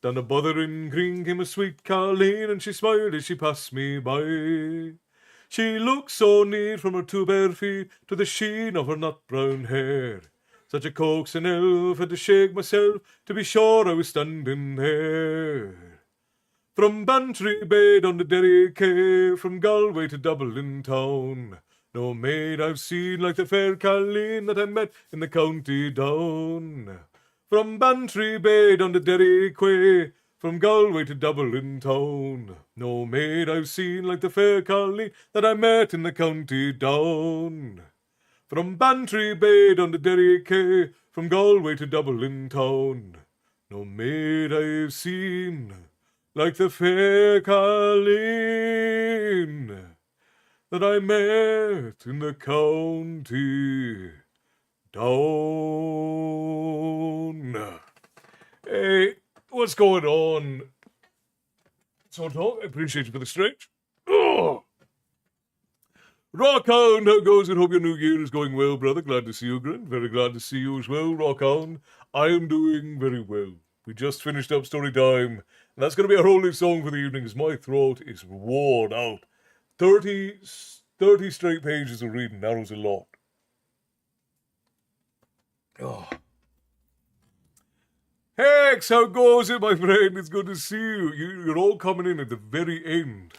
down a bothering green came a sweet Colleen, and she smiled as she passed me by. She looked so neat from her two bare feet to the sheen of her nut-brown hair. Such a coaxing elf had to shake myself to be sure I was standing there. From Bantry Bay down to Derry Quay, from Galway to Dublin town, no maid I've seen like the fair Colleen that I met in the county down. From Bantry Bay down to Derry Quay, from Galway to Dublin town, no maid I've seen like the fair Colleen that I met in the county down. From Bantry Bay down to Derry Quay, from Galway to Dublin town, no maid I've seen like the fair Colleen that I met in the county down. Hey, what's going on? So talk, I appreciate you for the stretch. Oh! Rockhound, how goes it? Hope your new year is going well, brother. Glad to see you, Grin. Very glad to see you as well, Rockhound. I am doing very well. We just finished up Storytime, and that's going to be our only song for the evening, as my throat is worn out. 30 straight pages of reading, that was a lot. Oh. Hex, how goes it, my friend? It's good to see you. You're all coming in at the very end.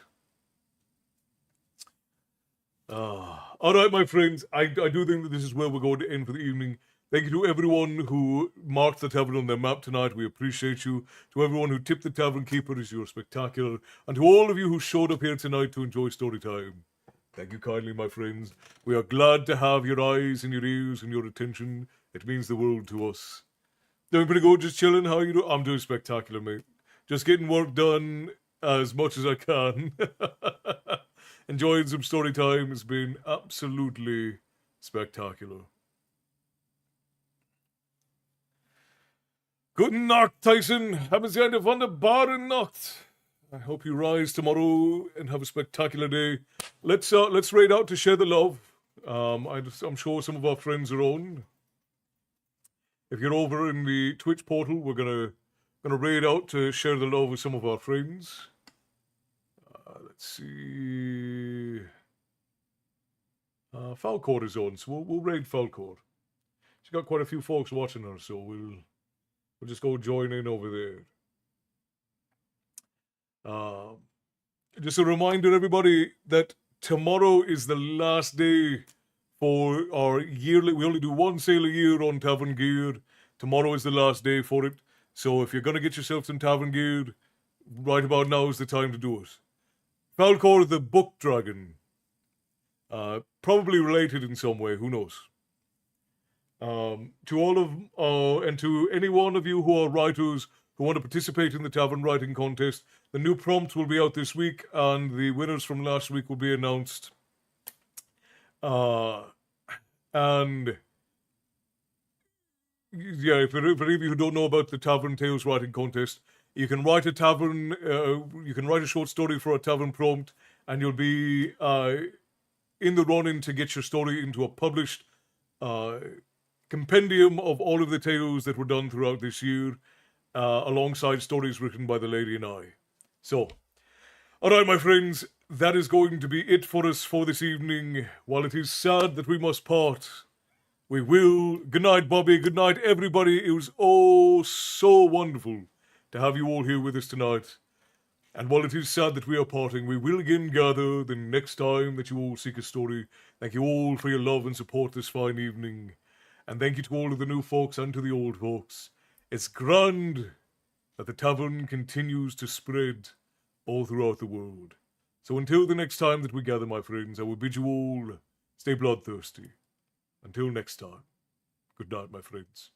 All right, my friends, I do think that this is where we're going to end for the evening. Thank you to everyone who marked the tavern on their map tonight. We appreciate you. To everyone who tipped the tavern keepers, you're spectacular. And to all of you who showed up here tonight to enjoy Storytime, thank you kindly, my friends. We are glad to have your eyes and your ears and your attention. It means the world to us. Doing pretty good, just chilling. How you doing? I'm doing spectacular, mate. Just getting work done as much as I can. Enjoying some story time has been absolutely spectacular. Guten Nacht, Tyson. Haben Sie eine wunderbare Nacht. I hope you rise tomorrow and have a spectacular day. Let's raid out to share the love. I'm sure some of our friends are on. If you're over in the Twitch portal, we're gonna raid out to share the love with some of our friends. Let's see. Falcourt is on, so we'll raid Falcourt. She's got quite a few folks watching her, so we'll just go join in over there. Just a reminder, everybody, that tomorrow is the last day for our yearly. We only do one sale a year on Tavern Gear. Tomorrow is the last day for it. So if you're going to get yourself some Tavern Gear, right about now is the time to do it. Falcor the Book Dragon. Probably related in some way, who knows? To all of, and to any one of you who are writers who want to participate in the Tavern Writing Contest, the new prompt will be out this week, and the winners from last week will be announced. And yeah, for any of you who don't know about the Tavern Tales Writing Contest, you can write a tavern, you can write a short story for a tavern prompt, and you'll be in the running to get your story into a published compendium of all of the tales that were done throughout this year, alongside stories written by the lady and I. So, all right, my friends, that is going to be it for us for this evening. While it is sad that we must part, we will. Good night, Bobby. Good night, everybody. It was oh so wonderful to have you all here with us tonight. And while it is sad that we are parting, we will again gather the next time that you all seek a story. Thank you all for your love and support this fine evening. And thank you to all of the new folks and to the old folks. It's grand that the tavern continues to spread all throughout the world. So until the next time that we gather, my friends, I will bid you all stay bloodthirsty. Until next time, good night, my friends.